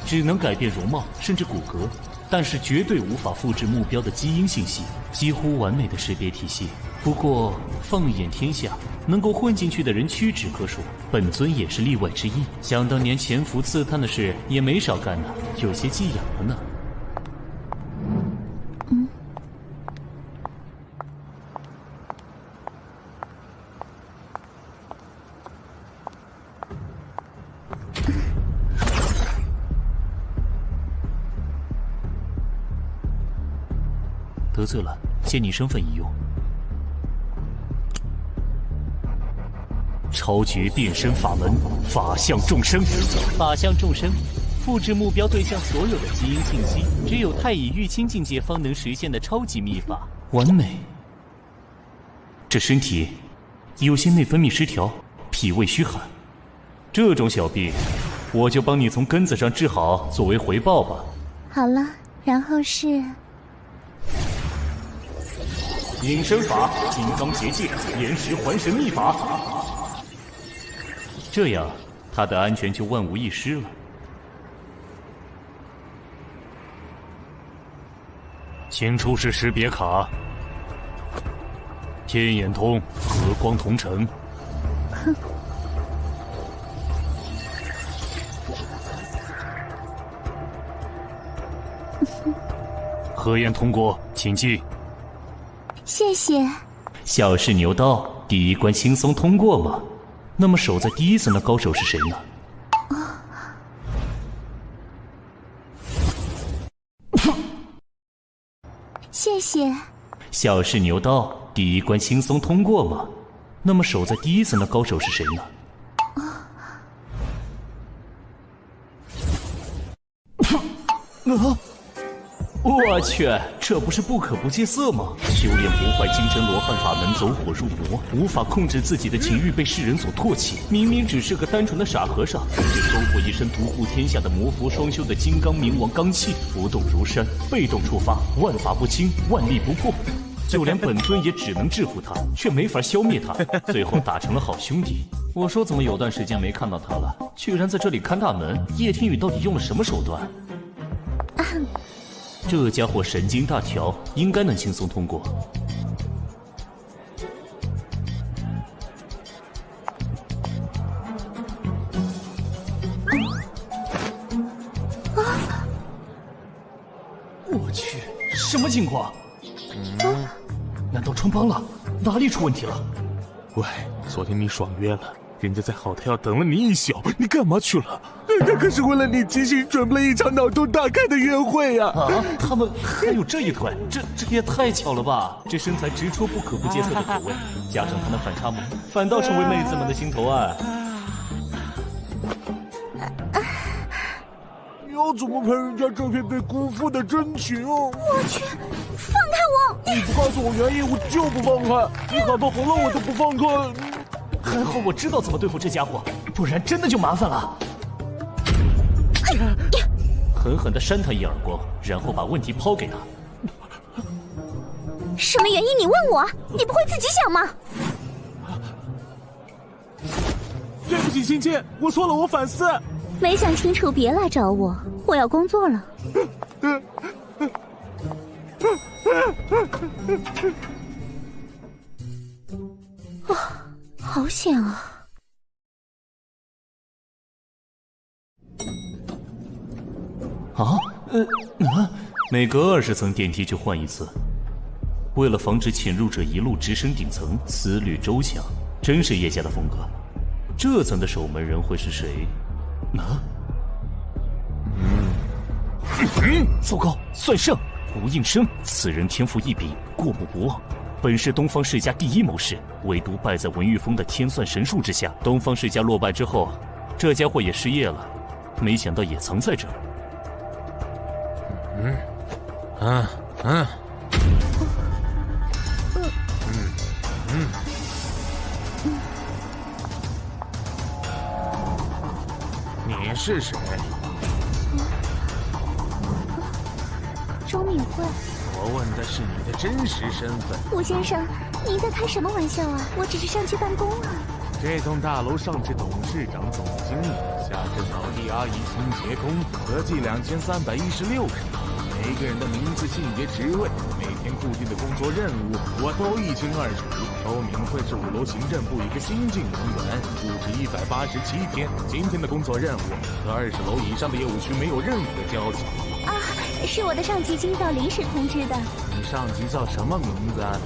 只能改变容貌甚至骨骼，但是绝对无法复制目标的基因信息，几乎完美的识别体系。不过放眼天下，能够混进去的人屈指可数，本尊也是例外之一。想当年潜伏刺探的事也没少干呢，有些寄养了呢。得罪了，借你身份一用。超绝变身法门，法相众生。法相众生，复制目标对象所有的基因信息，只有太乙玉清境界方能实现的超级秘法，完美。这身体有些内分泌失调，脾胃虚寒，这种小病，我就帮你从根子上治好，作为回报吧。好了，然后是隐身法、金刚结界、岩石还神秘法，这样他的安全就万无一失了。请出示识别卡。天眼通，和光同尘。核验通过，请进。谢谢。小试牛刀，第1关轻松通过吗？那么守在第1层的高手是谁呢？谢谢。小试牛刀，第1关轻松通过吗？那么守在第1层的高手是谁呢？我去，这不是不可不戒色吗？修炼不坏金针罗汉法门，走火入魔，无法控制自己的情欲，被世人所唾弃。明明只是个单纯的傻和尚，却收获一身独护天下的魔佛双修的金刚冥王罡气，不动如山，被动触发，万法不侵，万力不破。就连本尊也只能制服他，却没法消灭他，最后打成了好兄弟。我说怎么有段时间没看到他了，居然在这里看大门。叶听雨到底用了什么手段？这家伙神经大条，应该能轻松通过。我去，什么情况？难道穿帮了？哪里出问题了？喂，昨天你爽约了，人家在好太要等了你1宿，你干嘛去了？人家可是为了你精心准备了一场脑洞大开的约会呀！他们还有这一腿，这也太巧了吧！这身材直戳不可不戒色的口味，加上他的反差萌，反倒成为妹子们的心头爱。你要怎么赔人家这片被辜负的真情啊？我去，放开我！你不告诉我原因，我就不放开。你哪怕红了我都不放开。还好我知道怎么对付这家伙，不然真的就麻烦了。狠狠地扇他一耳光，然后把问题抛给他。什么原因？你问我？你不会自己想吗？对不起，亲亲，我错了，我反思。没想清楚别来找我，我要工作了。哦，好险啊！啊，每隔20层电梯就换一次。为了防止潜入者一路直升顶层，思虑周详，真是叶家的风格。这层的守门人会是谁？糟糕，算胜！吴应生，此人天赋异禀，过目不忘。本是东方世家第一谋士，唯独败在文玉峰的天算神术之下。东方世家落败之后，这家伙也失业了，没想到也藏在这儿。你是谁？周敏慧。我问的是你的真实身份。吴先生，您在开什么玩笑啊？我只是上去办公啊。这栋大楼上至董事长、总经理，下至扫地阿姨、清洁工，合计2316人。每个人的名字、性别、职位，每天固定的工作任务，我都一清二楚。周明慧是5楼行政部一个新进人员，入职187天。今天的工作任务和20楼以上的业务区没有任何交集。啊，是我的上级今早临时通知的。你上级叫什么名字啊？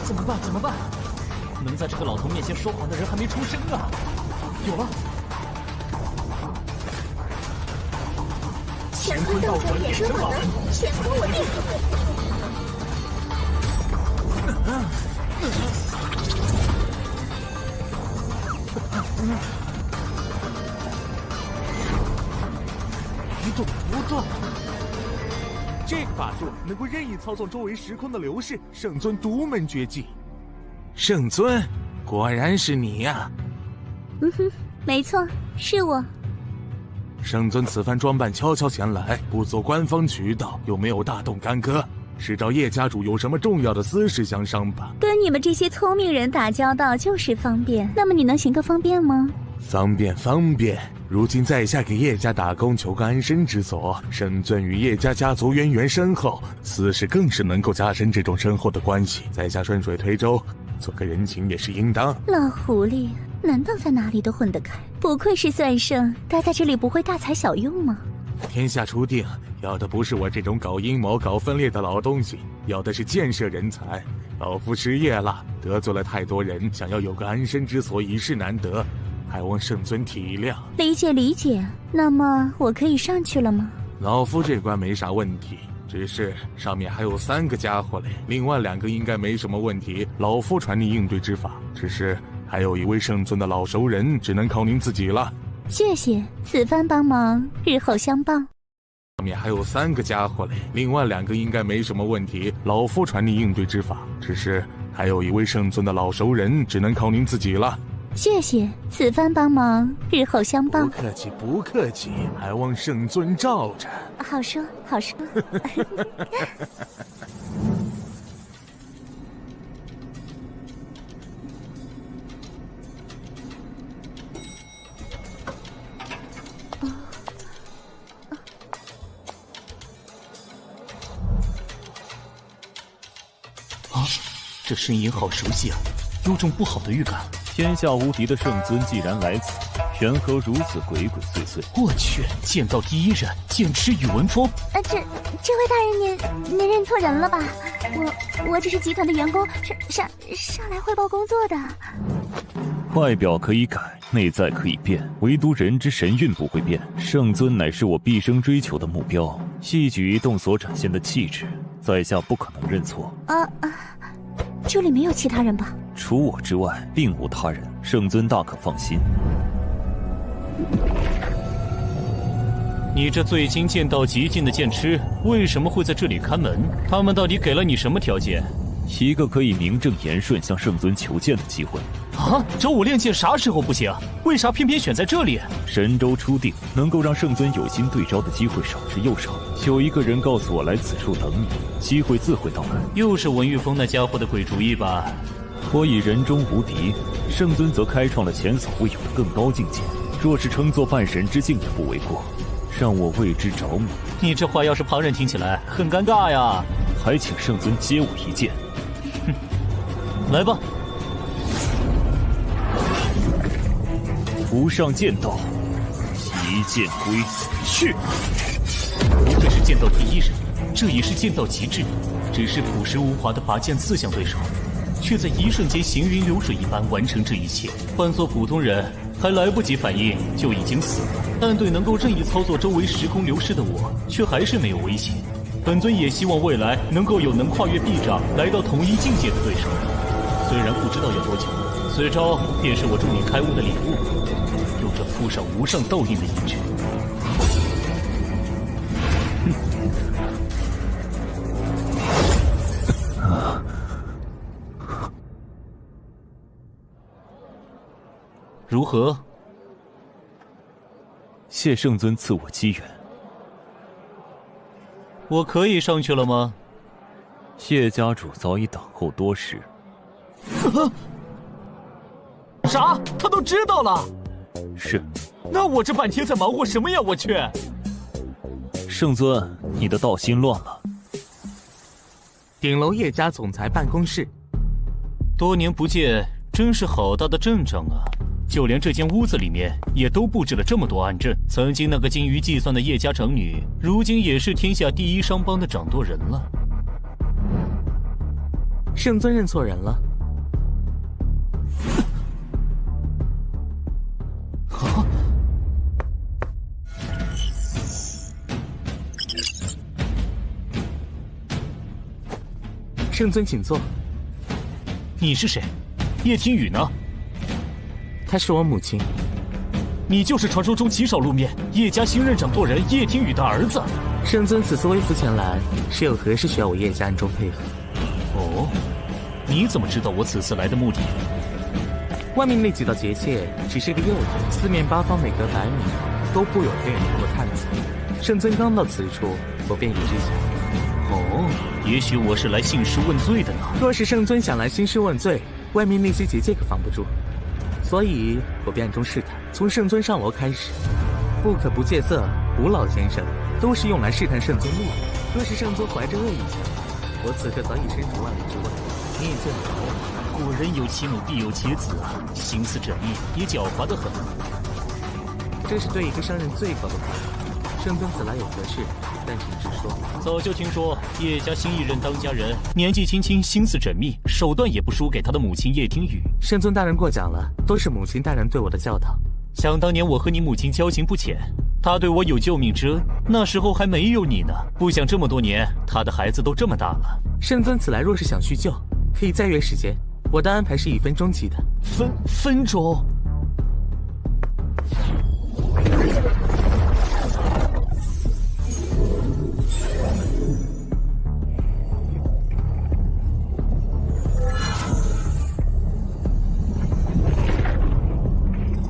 怎么办？能在这个老头面前说谎的人还没出生啊！有了！乾坤斗者也是我的，乾坤我定！一动不动。这个法术能够任意操纵周围时空的流逝，圣尊独门绝技。圣尊，果然是你呀！没错，是我。圣尊此番装扮悄悄前来，不走官方渠道，又没有大动干戈，是找叶家主有什么重要的私事相商吧？跟你们这些聪明人打交道就是方便，那么你能行个方便吗？方便。如今在下给叶家打工，求个安身之所。圣尊与叶家家族渊源深厚，私事更是能够加深这种深厚的关系。在下顺水推舟，做个人情也是应当。老狐狸，难道在哪里都混得开？不愧是算圣，待在这里不会大材小用吗？天下初定，要的不是我这种搞阴谋、搞分裂的老东西，要的是建设人才。老夫失业了，得罪了太多人，想要有个安身之所，已是难得。还望圣尊体谅。理解。那么我可以上去了吗？老夫这关没啥问题，只是上面还有3个家伙嘞，另外2个应该没什么问题。老夫传您应对之法，只是还有一位圣尊的老熟人，只能靠您自己了。谢谢，此番帮忙，日后相报。上面还有3个家伙嘞，另外2个应该没什么问题。老夫传您应对之法，只是还有一位圣尊的老熟人，只能靠您自己了。谢谢，此番帮忙，日后相报。不客气，还望圣尊罩着。好说。这声音好熟悉啊，有种不好的预感。天下无敌的圣尊既然来此，缘何如此鬼鬼祟祟？我去，剑道第一人，剑痴宇文峰。这位大人，您认错人了吧？我只是集团的员工，上来汇报工作的。外表可以改，内在可以变，唯独人之神韵不会变。圣尊乃是我毕生追求的目标，细举一动所展现的气质，在下不可能认错。这里没有其他人吧？除我之外，并无他人，圣尊大可放心。你这最精剑道极境的剑痴，为什么会在这里看门？他们到底给了你什么条件？一个可以名正言顺向圣尊求剑的机会。周武练剑啥时候不行？为啥偏偏选在这里？神州初定，能够让圣尊有心对招的机会少之又少。有一个人告诉我来此处等你，机会自会到来。又是文玉峰那家伙的鬼主意吧？我已人中无敌，圣尊则开创了前所未有的更高境界。若是称作半神之境也不为过，让我为之着迷。你这话要是旁人听起来很尴尬呀。还请圣尊接我一剑。哼，来吧。无上剑道，一剑归去。不愧是剑道第一人，这也是剑道极致。只是朴实无华的拔剑4项对手，却在一瞬间行云流水一般完成这一切。换做普通人，还来不及反应就已经死了。但对能够任意操作周围时空流逝的我，却还是没有威胁。本尊也希望未来能够有能跨越臂障来到同一境界的对手。虽然不知道要多久，此招便是我助你开悟的礼物，有着附上无上道印的印证。如何？谢圣尊赐我机缘。我可以上去了吗？谢家主早已等候多时。啥？他都知道了？是。那我这半天在忙活什么呀？我去！圣尊，你的道心乱了。顶楼叶家总裁办公室。多年不见，真是好大的阵仗啊！就连这间屋子里面也都布置了这么多暗阵。曾经那个精于计算的叶家长女，如今也是天下第一商帮的掌舵人了。圣尊认错人了。啊！圣尊请坐。你是谁？叶听雨呢？她是我母亲。你就是传说中极少露面叶家新任掌舵人叶听雨的儿子。圣尊此次微服前来，是有何事需要我叶家暗中配合？哦，你怎么知道我此次来的目的？外面那几道结界只是个诱引，四面八方每隔100米都布有黑人通过探子。圣尊刚到此处，我便已知晓。哦，也许我是来兴师问罪的呢。若是圣尊想来兴师问罪，外面那些结界可防不住。所以我便暗中试探，从圣尊上楼开始。不可不戒色，吴老先生都是用来试探圣尊目的。若是圣尊怀着恶意前来，我此刻早已身处万里之外。你也见得到我，果然有其母必有其子啊，心思缜密，也狡猾得很。这是对一个商人最高的夸奖。圣尊此来有何事？但请直说。早就听说叶家新一任当家人年纪轻轻，心思缜密，手段也不输给他的母亲叶听雨。圣尊大人过奖了，都是母亲大人对我的教导。想当年我和你母亲交情不浅，她对我有救命之恩，那时候还没有你呢。不想这么多年，她的孩子都这么大了。圣尊此来若是想叙旧，可以再约时间，我的安排是以分钟计的。分钟？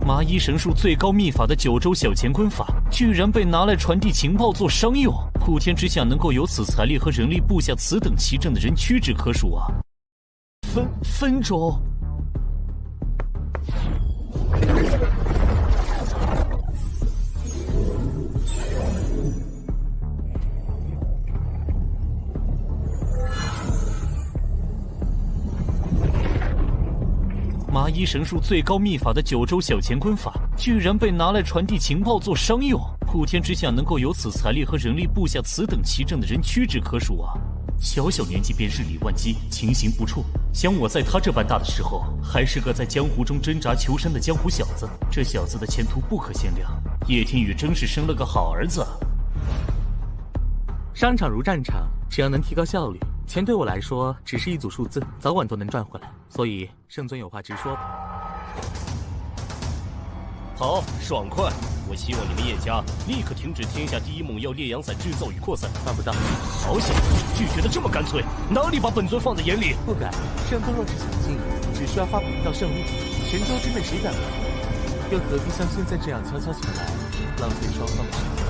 麻衣神术最高秘法的9州小乾坤法，居然被拿来传递情报做商用。普天之下能够有此财力和人力布下此等奇阵的人屈指可数啊！分钟？麻衣神术最高秘法的9州小乾坤法，居然被拿来传递情报做商用。普天之下能够有此财力和人力布下此等奇阵的人屈指可数啊！小小年纪便日理万机，情形不辍。想我在他这般大的时候，还是个在江湖中挣扎求生的江湖小子，这小子的前途不可限量。叶天宇真是生了个好儿子。商场如战场，只要能提高效率，钱对我来说只是一组数字，早晚都能赚回来。所以圣尊有话直说吧。好，爽快！我希望你们叶家立刻停止天下第一猛药烈阳伞制造与扩散。办不到。好险，拒绝的这么干脆，哪里把本尊放在眼里？不敢。圣尊若是想进，只需要发布一道圣令，神州之内谁敢不服？又何必像现在这样悄悄前来，浪费双方的时间？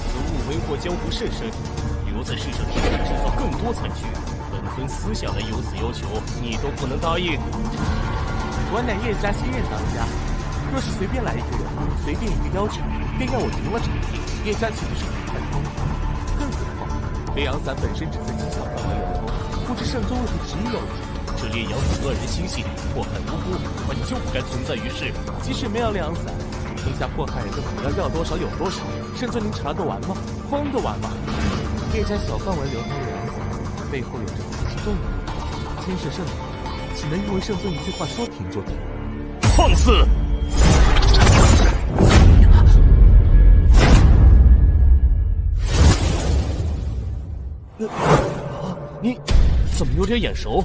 此物为祸江湖甚深，留在世上只会制造更多惨剧。本尊尊私下来有此要求，你都不能答应。我乃叶家新任当家，若是随便来一个人，随便一个要求，便要我停了场地，叶家岂不是很难通？更何况，烈阳伞本身只在机场范围流通，不知圣宗为何执意要停。这烈阳伞乱人心性，祸害无辜，本就不该存在于世。即使没有烈阳伞，天下迫害人的苦要多少有多少，圣尊您查得完吗？慌得完吗？叶家小范围流通烈阳伞，背后有着极其重要的牵涉圣人，岂能因为圣尊一句话说停就停？放肆！你怎么有点眼熟？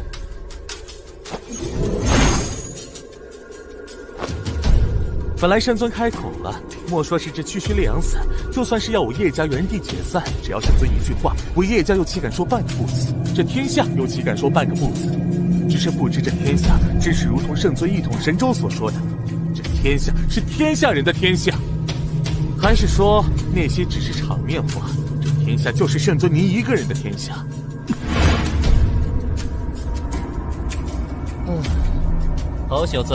本来圣尊开口了，莫说是这区区烈阳伞，就算是要我叶家原地解散，只要圣尊一句话，我叶家又岂敢说半个不字？这天下又岂敢说半个不字？只是不知这天下真是如同圣尊一统神州所说的，这天下是天下人的天下，还是说那些只是场面话？这天下就是圣尊您一个人的天下。好小子，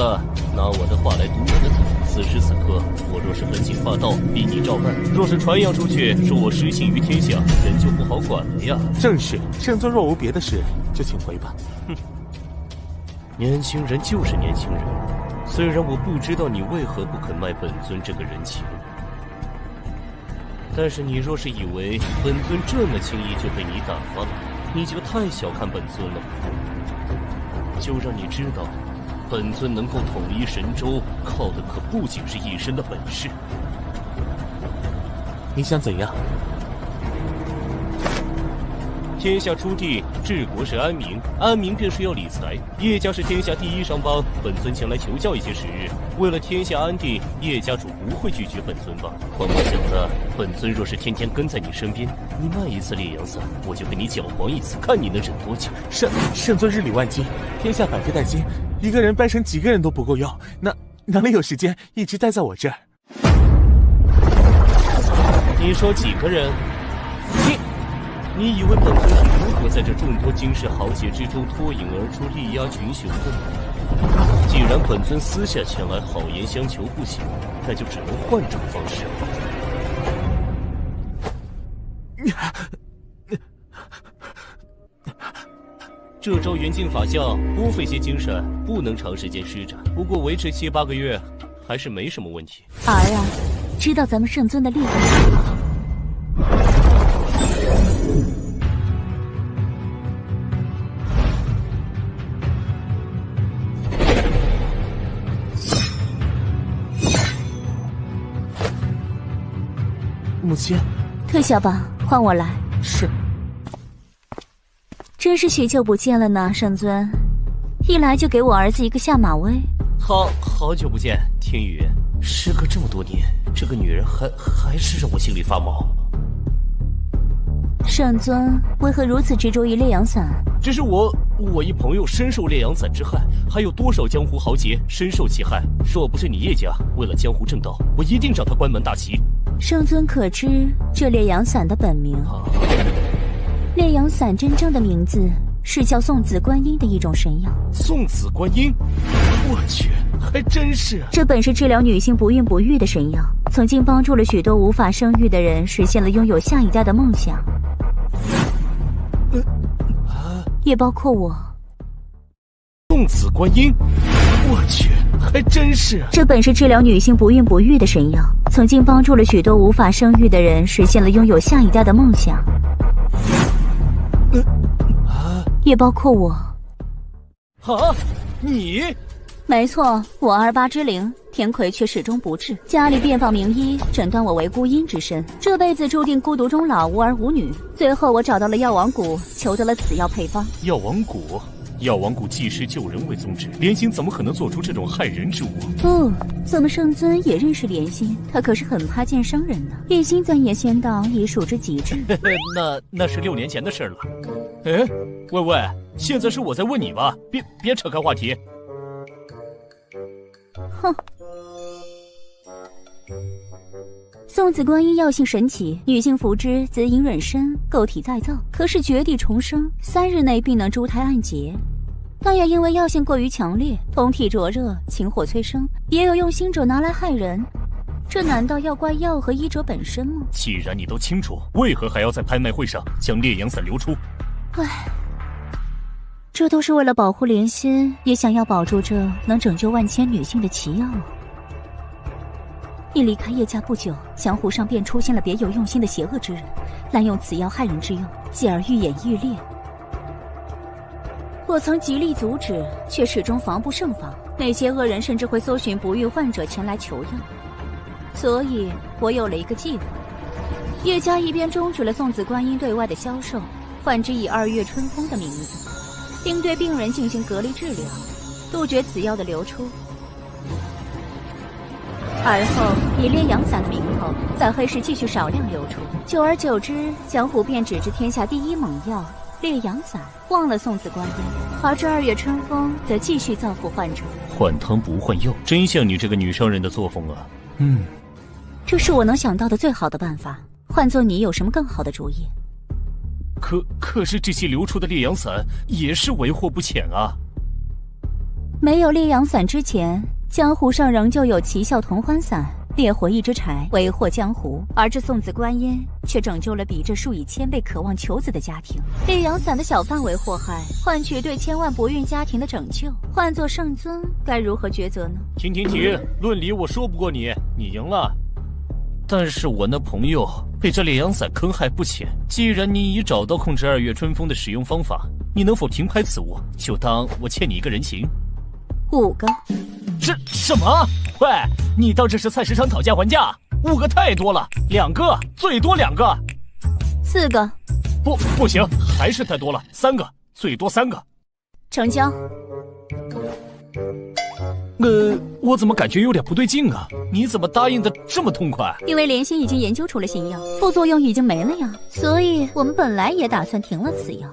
拿我的话来堵我的嘴。此时此刻，我若是本性发道，逼你照办；若是传扬出去，说我失信于天下，人就不好管了呀。正是，圣尊若无别的事，就请回吧。哼，年轻人就是年轻人。虽然我不知道你为何不肯卖本尊这个人情，但是你若是以为本尊这么轻易就被你打发了，你就太小看本尊了。就让你知道，本尊能够统一神州，靠的可不仅是一身的本事。你想怎样？天下初地，治国是安民，安民便是要理财。叶家是天下第一商帮，本尊前来求教一些时日。为了天下安定，叶家主不会拒绝本尊吧？况我想的，本尊若是天天跟在你身边，你卖一次烈阳伞，我就跟你搅黄一次，看你能忍多久。圣尊日理万机，天下百废待兴，一个人掰成几个人都不够用，哪里有时间一直待在我这儿？你说几个人？你以为本尊是如何在这众多惊世豪杰之中脱颖而出力压群雄的呢？既然本尊私下前来好言相求不行，那就只能换种方式了。这招元镜法相多费些精神，不能长时间施展，不过维持7、8个月还是没什么问题。儿啊，知道咱们圣尊的厉害吗？母亲，退下吧，换我来。是。真是许久不见了呢，圣尊，一来就给我儿子一个下马威。好久不见，天宇。时隔这么多年，这个女人还是让我心里发毛。圣尊为何如此执着于烈阳伞？只是我一朋友深受烈阳伞之害，还有多少江湖豪杰深受其害。若不是你叶家为了江湖正道，我一定让他关门大吉。圣尊可知这烈阳伞的本名？烈阳伞真正的名字是叫送子观音的一种神药。送子观音？我去，还真是。这本是治疗女性不孕不育的神药，曾经帮助了许多无法生育的人实现了拥有下一代的梦想，也包括我。送子观音？我去，还真是。这本是治疗女性不孕不育的神药，曾经帮助了许多无法生育的人实现了拥有下一代的梦想，也包括我。啊，你？没错，我28之灵，天魁却始终不治。家里遍访名医，诊断我为孤阴之身，这辈子注定孤独终老，无儿无女。最后我找到了药王谷，求得了此药配方。药王谷？药王谷济世救人为宗旨，莲心怎么可能做出这种害人之物？不，怎么圣尊也认识莲心？他可是很怕见生人呢。一心钻研仙道，已属之极致。那是6年前的事了。哎，喂，现在是我在问你吧？别扯开话题。哼。送子观音药性神奇，女性服之则隐忍身，构体再造，可使绝地重生，3日内必能珠胎暗结。但也因为药性过于强烈，通体灼热，情火催生，也有用心者拿来害人。这难道要怪药和医者本身吗？既然你都清楚，为何还要在拍卖会上将烈阳伞流出？唉，这都是为了保护莲心，也想要保住这能拯救万千女性的奇药啊！一离开叶家不久，江湖上便出现了别有用心的邪恶之人，滥用此药害人之用，继而愈演愈烈。我曾极力阻止，却始终防不胜防。那些恶人甚至会搜寻不育患者前来求药，所以我有了一个计划。叶家一边终止了送子观音对外的销售，换之以2月春风的名字，并对病人进行隔离治疗，杜绝此药的流出。而后以烈阳伞的名头，在黑市继续少量流出，久而久之，江湖便只知天下第一猛药烈阳伞，忘了送子观音。而这2月春风则继续造福患者。换汤不换药，真像你这个女商人的作风啊！这是我能想到的最好的办法。换做你，有什么更好的主意？可是这些流出的烈阳伞也是为祸不浅啊！没有烈阳伞之前，江湖上仍旧有奇效同欢伞，烈火一支柴，为祸江湖。而这送子观音却拯救了比这数以千倍渴望求子的家庭。烈阳伞的小范围祸害，换取对千万不孕家庭的拯救，换作圣尊，该如何抉择呢？停！论理我说不过你，你赢了。但是我那朋友被这烈阳伞坑害不浅。既然你已找到控制2月春风的使用方法，你能否停拍此物？就当我欠你一个人情。5个。这什么？喂，你当这是菜市场讨价还价？5个太多了，2个，最多2个。4个。不行，还是太多了，3个，最多3个。成交。我怎么感觉有点不对劲啊？你怎么答应的这么痛快？因为莲心已经研究出了新药，副作用已经没了呀，所以我们本来也打算停了此药。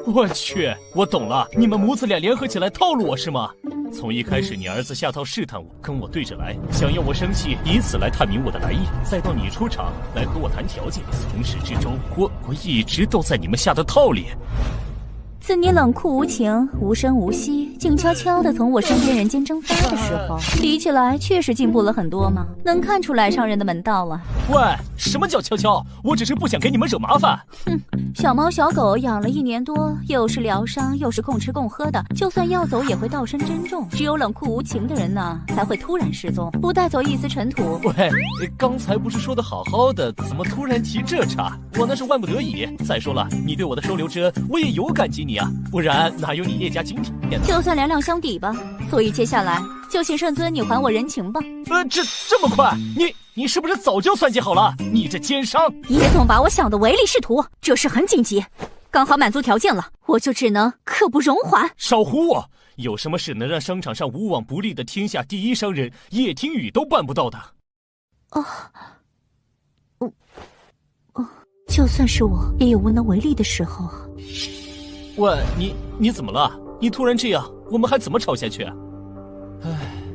我去，我懂了，你们母子俩联合起来套路我是吗？从一开始你儿子下套试探我，跟我对着来，想要我生气，以此来探明我的来意，再到你出场来和我谈条件，从始至终，我一直都在你们下的套里。自你冷酷无情、无声无息，静悄悄地从我身边人间蒸发的时候，比起来确实进步了很多嘛，能看出来上人的门道了。喂，什么叫悄悄？我只是不想给你们惹麻烦。小猫小狗养了1年多，又是疗伤，又是共吃共喝的，就算要走也会道身珍重。只有冷酷无情的人呢，才会突然失踪，不带走一丝尘土。喂，刚才不是说的好好的，怎么突然提这茬？我那是万不得已。再说了，你对我的收留之恩，我也有感激你啊，不然哪有你叶家今天？就算两两相抵吧。所以接下来就请圣尊你还我人情吧。这么快？你是不是早就算计好了？你这奸商！叶总把我想的唯利是图，这事很紧急，刚好满足条件了，我就只能刻不容缓。少唬我！有什么事能让商场上无往不利的天下第一商人叶听雨都办不到的？就算是我，也有无能为力的时候啊。喂，你怎么了？你突然这样，我们还怎么吵下去啊？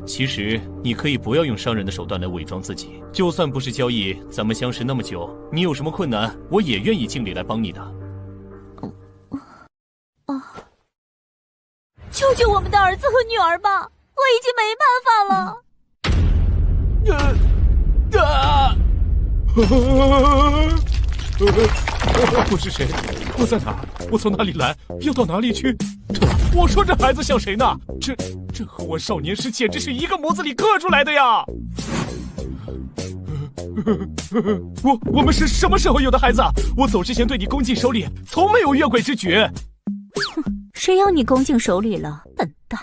其实你可以不要用商人的手段来伪装自己，就算不是交易，咱们相识那么久，你有什么困难，我也愿意尽力来帮你的。救救我们的儿子和女儿吧！我已经没办法了。我是谁？我在哪？我从哪里来？要到哪里去？我说这孩子像谁呢？这和我少年时简直是一个模子里刻出来的呀！我们是什么时候有的孩子？我走之前对你恭敬守礼，从没有越轨之举。谁要你恭敬守礼了，笨蛋！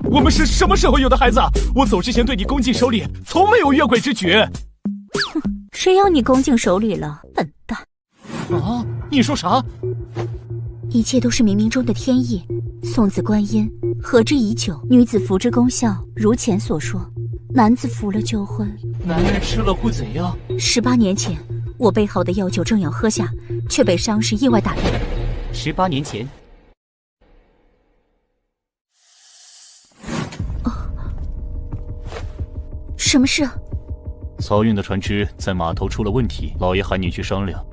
我们是什么时候有的孩子？我走之前对你恭敬守礼，从没有越轨之举。谁要你恭敬守礼了，笨蛋！啊！你说啥？一切都是冥冥中的天意。送子观音，合之已久，女子服之功效如前所说，男子服了就会……男人吃了会怎样？18年前，我备好的药酒正要喝下，却被伤势意外打断。18年前。什么事？漕运的船只在码头出了问题，老爷喊你去商量。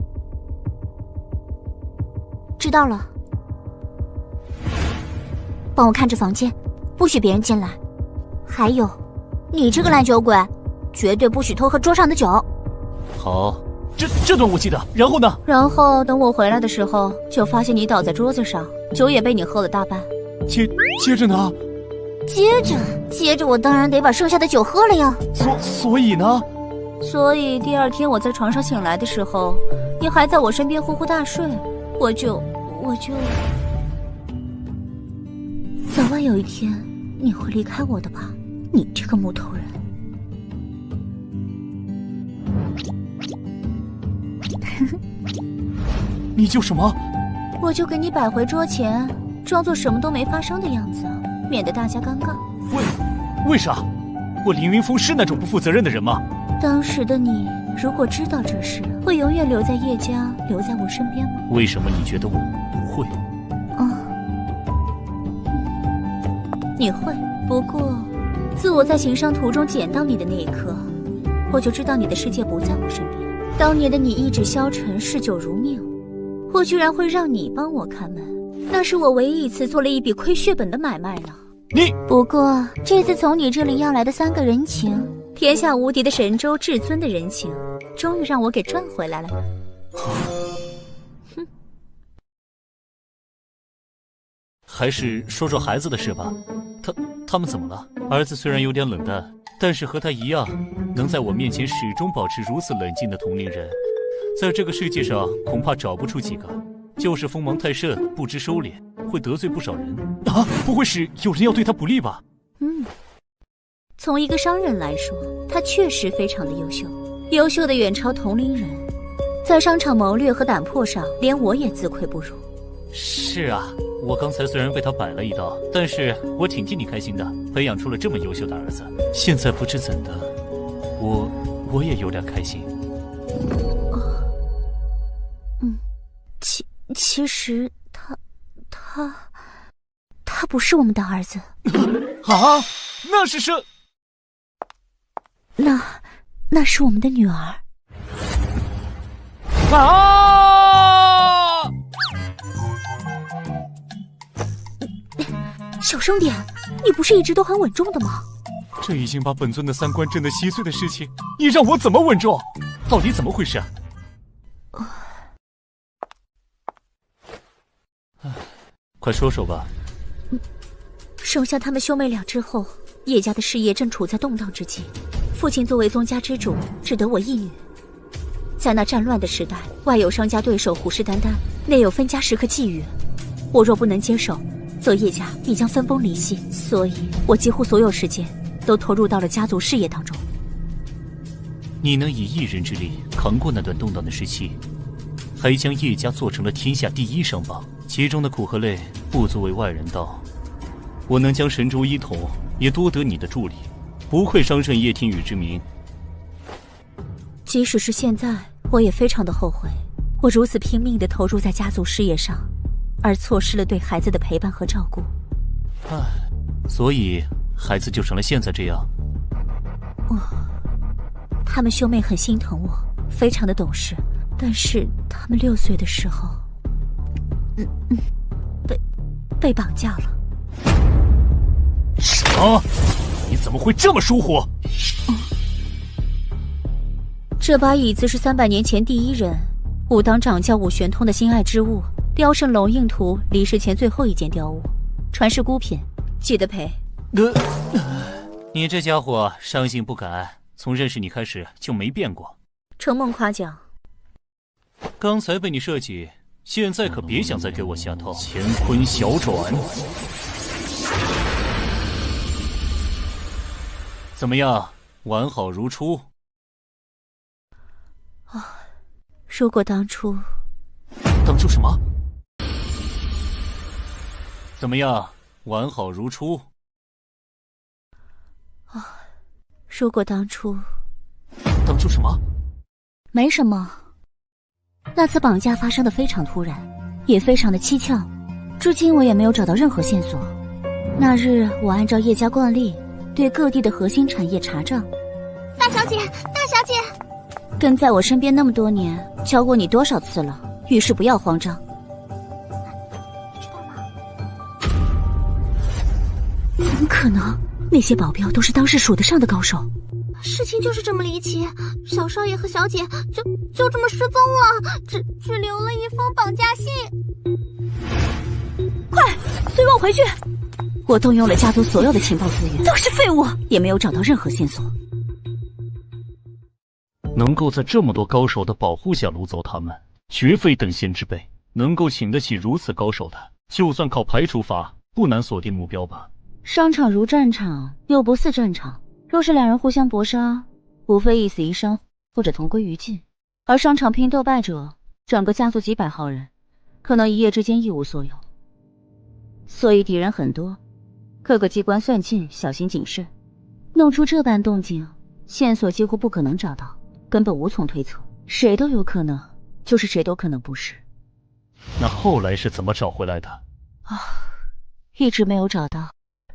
知道了。帮我看着房间，不许别人进来。还有，你这个烂酒鬼，绝对不许偷喝桌上的酒。好，这段我记得。然后呢？然后等我回来的时候，就发现你倒在桌子上，酒也被你喝了大半。接着呢？接着我当然得把剩下的酒喝了呀。所以呢？所以第二天我在床上醒来的时候，你还在我身边呼呼大睡，我就早晚有一天你会离开我的吧，你这个木头人。你就什么？我就给你摆回桌前，装作什么都没发生的样子，免得大家尴尬。为啥？我凌云峰是那种不负责任的人吗？当时的你如果知道这事，会永远留在叶家，留在我身边吗？为什么你觉得我不会？你会，不过自我在行商途中捡到你的那一刻，我就知道你的世界不在我身边。当年的你意志消沉，嗜酒如命，我居然会让你帮我看门，那是我唯一一次做了一笔亏血本的买卖呢。不过这次从你这里要来的3个人情，天下无敌的神州至尊的人情，终于让我给赚回来了呢。哼，还是说说孩子的事吧。他们怎么了？儿子虽然有点冷淡，但是和他一样，能在我面前始终保持如此冷静的同龄人，在这个世界上恐怕找不出几个。就是锋芒太盛，不知收敛，会得罪不少人啊！不会是有人要对他不利吧？从一个商人来说，他确实非常的优秀，优秀的远超同龄人，在商场谋略和胆魄上，连我也自愧不如。是啊，我刚才虽然被他摆了一道，但是我挺替你开心的，培养出了这么优秀的儿子。现在不知怎的，我也有点开心。其实他不是我们的儿子。啊，那是谁？那是我们的女儿。啊！小声点，你不是一直都很稳重的吗？这已经把本尊的3观震得稀碎的事情，你让我怎么稳重？到底怎么回事啊？快说说吧。生下他们兄妹俩之后，叶家的事业正处在动荡之际，父亲作为宗家之主，只得我一女。在那战乱的时代，外有商家对手虎视眈眈，内有分家时刻觊觎，我若不能接手，则叶家必将分崩离析。所以我几乎所有时间都投入到了家族事业当中。你能以一人之力扛过那段动荡的时期，还将叶家做成了天下第1商帮，其中的苦和累不足为外人道。我能将神州一统，也多得你的助力，不愧商圣叶听雨之名。即使是现在，我也非常的后悔，我如此拼命地投入在家族事业上，而错失了对孩子的陪伴和照顾。所以孩子就成了现在这样。他们兄妹很心疼我，非常的懂事，但是他们6岁的时候，被绑架了。什么？你怎么会这么疏忽？这把椅子是300年前第1人武当掌教武玄通的心爱之物，雕圣龙印图离世前最后一件雕物，传世孤品，记得赔。你这家伙伤性不改，从认识你开始就没变过。承蒙夸奖。刚才被你设计，现在可别想再给我下套。乾坤小转，怎么样？完好如初。如果当初什么？怎么样？完好如初。如果当初什么？没什么。那次绑架发生的非常突然，也非常的蹊跷，至今我也没有找到任何线索。那日我按照叶家惯例，对各地的核心产业查账，小姐，大小姐，跟在我身边那么多年，教过你多少次了？遇事不要慌张。你知道吗？怎么可能？那些保镖都是当时数得上的高手。事情就是这么离奇，小少爷和小姐就这么失踪了，只留了一封绑架信。快，随我回去！我动用了家族所有的情报资源，都是废物，也没有找到任何线索。能够在这么多高手的保护下掳走他们，绝非等闲之辈。能够请得起如此高手的，就算靠排除法，不难锁定目标吧。商场如战场，又不似战场。若是两人互相搏杀，无非一死一伤，或者同归于尽。而商场拼斗败者，整个家族几百号人，可能一夜之间一无所有。所以敌人很多，各个机关算尽，小心谨慎。弄出这般动静，线索几乎不可能找到，根本无从推测，谁都有可能，就是谁都可能不是。那后来是怎么找回来的？一直没有找到，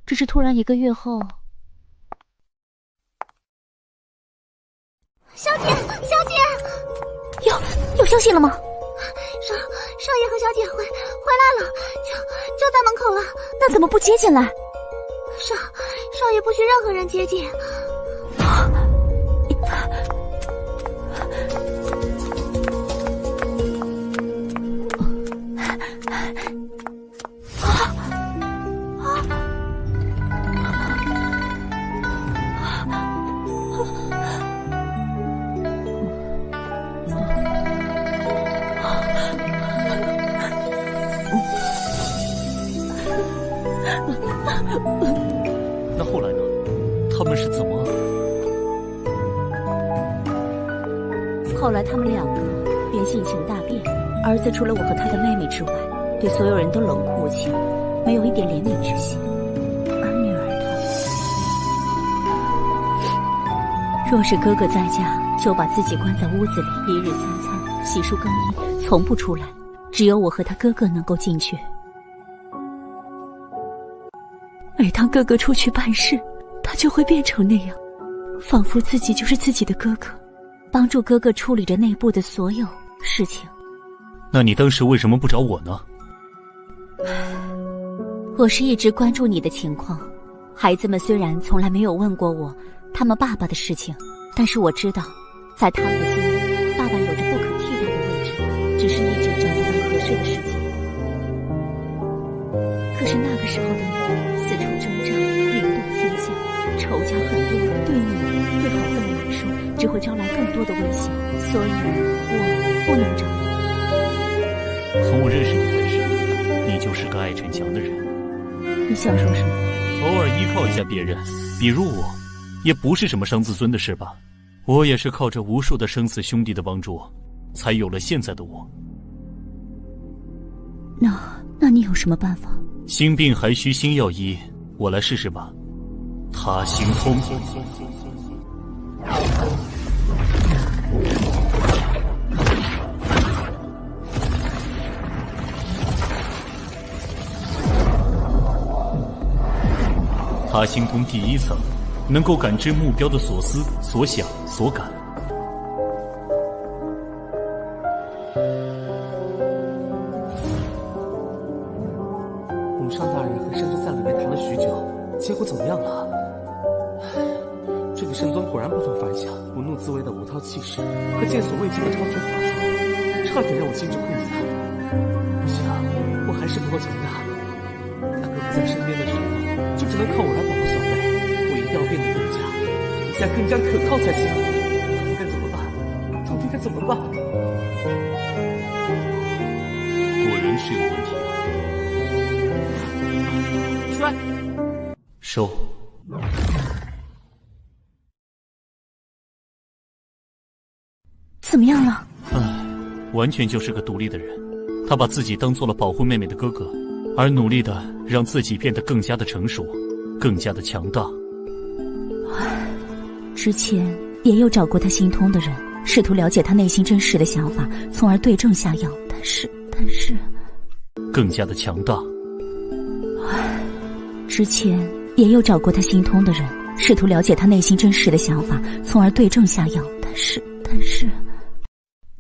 只是突然1个月后。小姐，有消息了吗？少爷和小姐回来了，就在门口了。那怎么不接进来？少爷不许任何人接近。那后来呢？他们是怎么？后来他们2个便性情大变，儿子除了我和他的妹妹之外，对所有人都冷酷无情，没有一点怜悯之心。而女儿她，若是哥哥在家，就把自己关在屋子里，1日3餐，洗漱更衣，从不出来。只有我和他哥哥能够进去。每当哥哥出去办事，他就会变成那样，仿佛自己就是自己的哥哥，帮助哥哥处理着内部的所有事情。那你当时为什么不找我呢？我是一直关注你的情况。孩子们虽然从来没有问过我他们爸爸的事情，但是我知道，在他们的心里，爸爸有着不可替代的位置，只是一直找不到合适的时机。可是那个时候的你，四处征战，云动天下，仇家很多，对你对孩子们来说，只会招来更多的危险，所以我不能找你。从我认识你开始，你就是个爱逞强的人。你想说什么？偶尔依靠一下别人，比如我，也不是什么伤自尊的事吧。我也是靠着无数的生死兄弟的帮助，才有了现在的我。那你有什么办法？心病还需心药医，我来试试吧。他行通。他心通第1层，能够感知目标的所思、所想、所感。鲁上大人和圣尊在里面谈了许久，结果怎么样了？这个圣尊果然不同凡响，不怒自威的5套气势和见所未见的超群法术，差点让我心智溃散。不行，我还是不够强大。他哥哥在身边的时候，就只能靠我来保护小妹。我一定要变得更加可靠才行。该怎么办？到底该怎么办？果然是有问题。摔！收。怎么样了？完全就是个独立的人。他把自己当做了保护妹妹的哥哥，而努力的让自己变得更加的成熟，更加的强大。之前也有找过他心通的人，试图了解他内心真实的想法，从而对症下药，但是更加的强大。之前也有找过他心通的人，试图了解他内心真实的想法，从而对症下药。但是，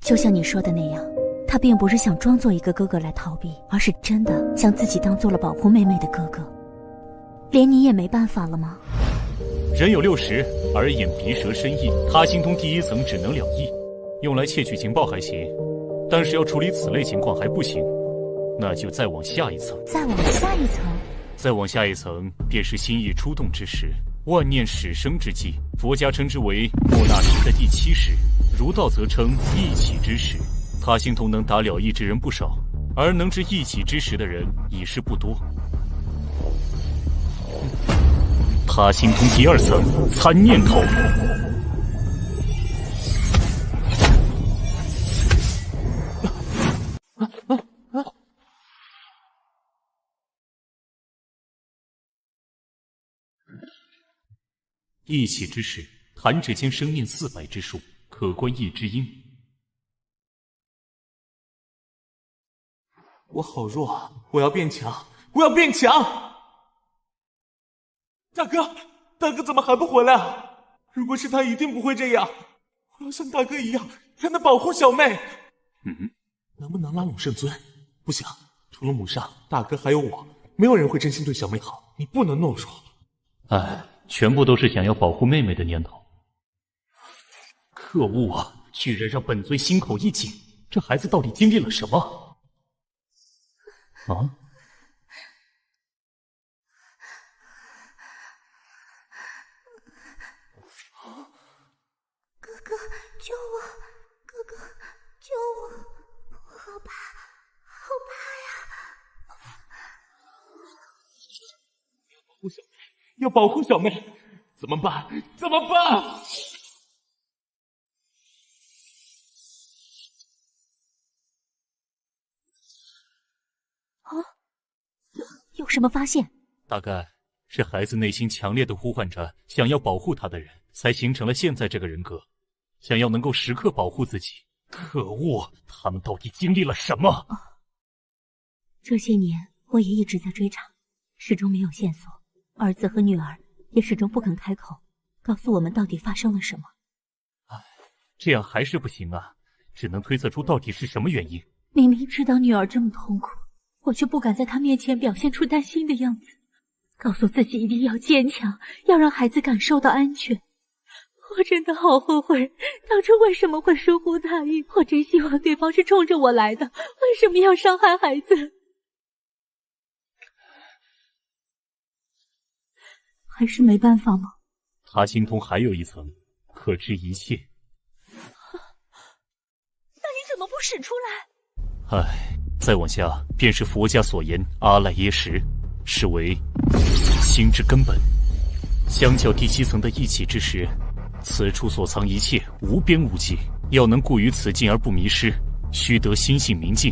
就像你说的那样，他并不是想装作一个哥哥来逃避，而是真的将自己当做了保护妹妹的哥哥。连你也没办法了吗？人有60，耳眼鼻舌身意，他心通第1层只能了意，用来窃取情报还行，但是要处理此类情况还不行，那就再往下一层。再往下一层？再往下一层，便是心意出动之时，万念始生之际。佛家称之为莫那时的第7时，儒道则称一起之时。他心通能达了意之人不少，而能至一起之时的人已是不多。他心通第2层，参念头。一起之时，弹指间生念400之数，可观意之音。我好弱，我要变强，我要变强！大哥怎么还不回来啊？如果是他，一定不会这样。我要像大哥一样，才能保护小妹。能不能拉拢圣尊？不行，除了母上，大哥还有我，没有人会真心对小妹好。你不能懦弱。哎，全部都是想要保护妹妹的念头。可恶啊！居然让本尊心口一紧，这孩子到底经历了什么？啊！哥哥，救我！哥哥，救我！我好怕，好怕呀！要保护小妹，怎么办？怎么办？有什么发现？大概是孩子内心强烈的呼唤着想要保护他的人，才形成了现在这个人格，想要能够时刻保护自己。可恶，他们到底经历了什么？这些年我也一直在追查，始终没有线索。儿子和女儿也始终不肯开口，告诉我们到底发生了什么。这样还是不行啊，只能推测出到底是什么原因。明明知道女儿这么痛苦，我却不敢在她面前表现出担心的样子，告诉自己一定要坚强，要让孩子感受到安全。我真的好后悔，当初为什么会疏忽大意？我真希望对方是冲着我来的，为什么要伤害孩子？还是没办法吗？他心通还有一层，可知一切。那你怎么不使出来？再往下便是佛家所言阿赖耶识，是为心之根本。相较第7层的一起之时，此处所藏一切无边无际，要能固于此境而不迷失，须得心性明净。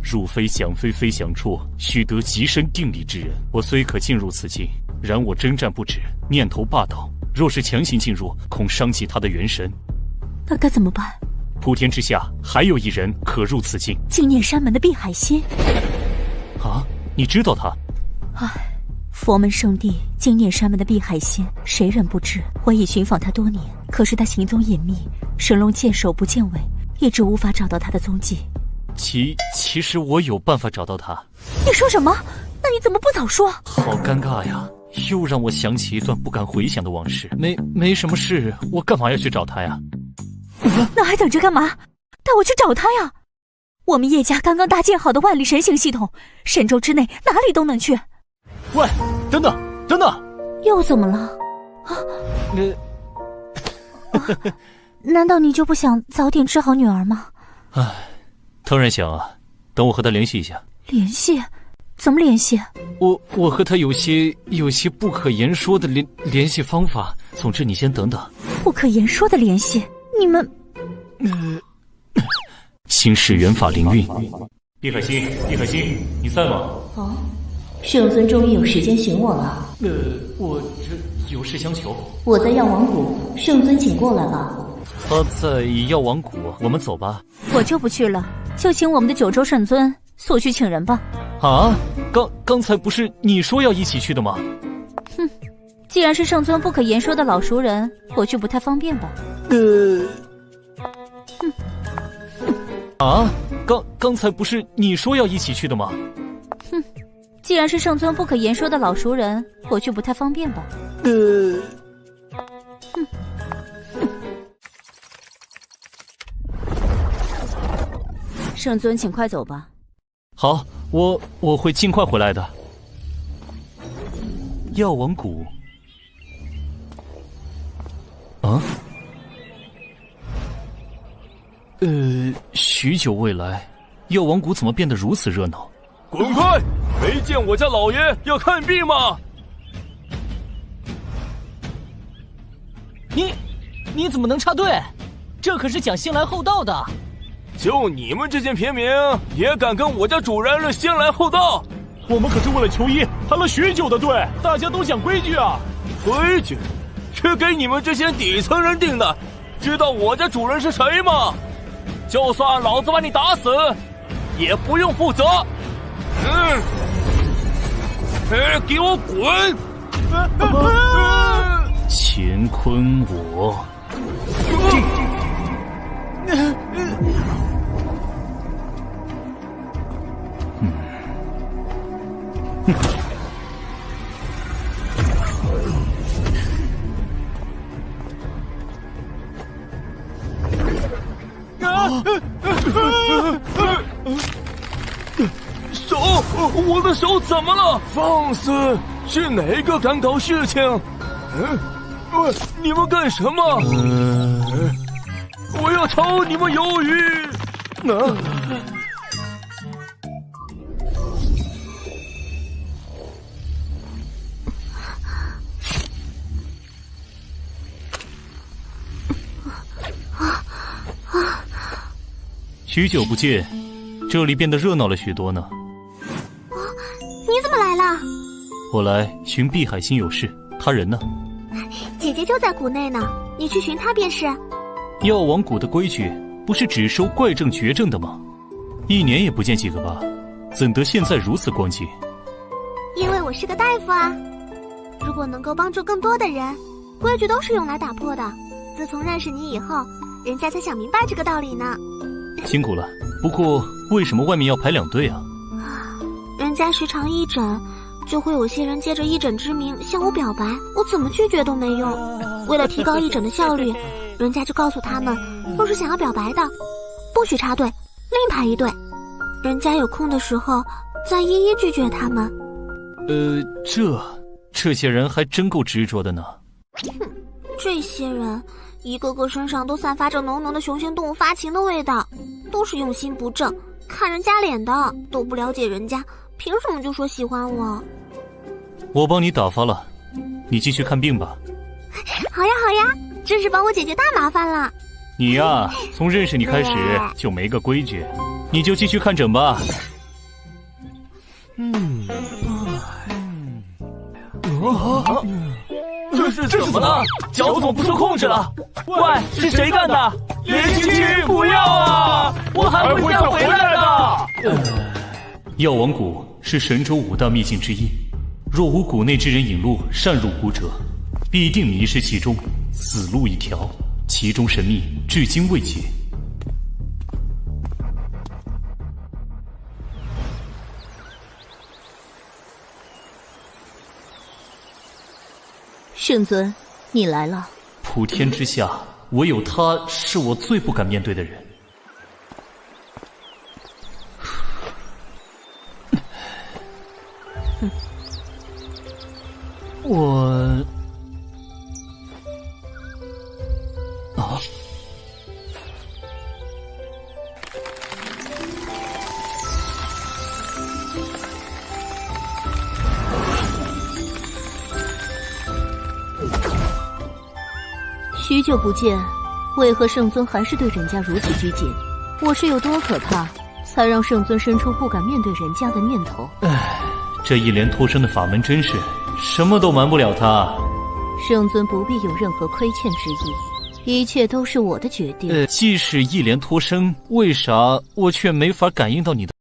入非想非，非想处，须得极深定力之人。我虽可进入此境，然我征战不止，念头霸道，若是强行进入，恐伤及他的元神。那该怎么办？普天之下还有一人可入此境，净念山门的碧海仙。啊，你知道他？佛门圣地净念山门的碧海仙，谁人不知？我已寻访他多年，可是他行踪隐秘，神龙见首不见尾，一直无法找到他的踪迹。其实我有办法找到他。你说什么？那你怎么不早说？好尴尬呀，又让我想起一段不敢回想的往事。没什么事，我干嘛要去找他呀？那还等着干嘛？带我去找他呀！我们叶家刚刚搭建好的万里神行系统，神州之内哪里都能去。喂，等等！又怎么了？难道你就不想早点治好女儿吗？当然想啊，等我和他联系一下。联系？怎么联系？我和他有些不可言说的联系方法。总之你先等等。不可言说的联系？你们心事元法灵运。碧海心，你在吗？圣尊终于有时间寻我了。我这有事相求。我在药王谷，圣尊请过来吧。他在药王谷，我们走吧。我就不去了，就请我们的九州圣尊速去请人吧。刚才不是你说要一起去的吗？既然是圣尊不可言说的老熟人，我去不太方便吧？啊，刚才不是你说要一起去的吗？哼，既然是圣尊不可言说的老熟人，我去不太方便吧？圣尊，请快走吧。好，我会尽快回来的。药王谷。啊？许久未来，药王谷怎么变得如此热闹？滚开！没见我家老爷要看病吗？你怎么能插队？这可是讲先来后到的。就你们这些平民，也敢跟我家主人先来后到？我们可是为了求医排了许久的队，大家都讲规矩啊。规矩是给你们这些底层人定的，知道我家主人是谁吗？就算老子把你打死，也不用负责。给我滚！乾坤我。手，我的手怎么了？放肆！是哪个敢搞事情？你们干什么？我要炒你们鱿鱼！许久不见，这里变得热闹了许多呢。你怎么来了？我来寻碧海心有事，他人呢？姐姐就在谷内呢，你去寻她便是。药王谷的规矩不是只收怪症绝症的吗？1年也不见几个吧，怎得现在如此光景？因为我是个大夫啊。如果能够帮助更多的人，规矩都是用来打破的。自从认识你以后，人家才想明白这个道理呢。辛苦了，不过为什么外面要排2队啊？人家时常义诊，就会有些人借着义诊之名向我表白，我怎么拒绝都没用。为了提高义诊的效率，人家就告诉他们，若是想要表白的，不许插队，另排一队。人家有空的时候再一一拒绝他们。这些人还真够执着的呢。哼，这些人一个个身上都散发着浓浓的雄性动物发情的味道，都是用心不正，看人家脸的，都不了解人家，凭什么就说喜欢我？我帮你打发了，你继续看病吧。好呀好呀，真是帮我解决大麻烦了。你呀，从认识你开始就没个规矩，你就继续看诊吧。这是怎么了？脚怎么不受控制了？喂，是谁干的？连星期不要啊！我还会再回来的。药王谷是神州5大秘境之一，若无谷内之人引路擅入谷者，必定迷失其中，死路一条。其中神秘至今未解。圣尊，你来了。普天之下，唯有他是我最不敢面对的人。许久不见，为何圣尊还是对人家如此拘谨？我是有多可怕，才让圣尊生出不敢面对人家的念头？这一连脱生的法门真是什么都瞒不了他。圣尊不必有任何亏欠之意，一切都是我的决定。即使一连脱生，为啥我却没法感应到你的？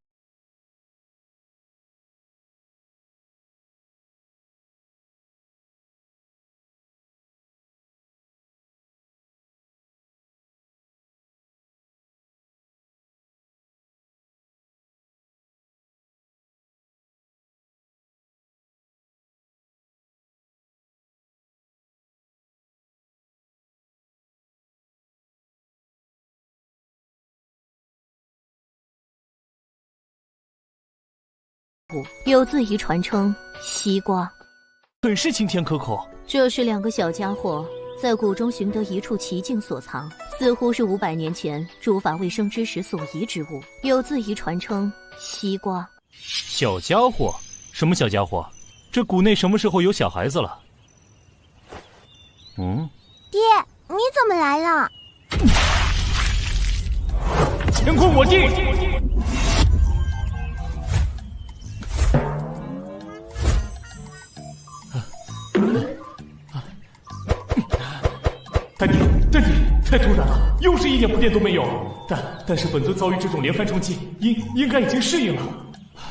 有字仪传称西瓜，很是清甜可口。这是2个小家伙在谷中寻得一处奇境所藏，似乎是500年前诸法未生之时所遗之物，有字仪传称西瓜。小家伙？什么小家伙？这谷内什么时候有小孩子了？爹，你怎么来了？乾坤我定！丹迪，太突然了，又是一点铺垫都没有。但是本尊遭遇这种连番冲击，应该已经适应了。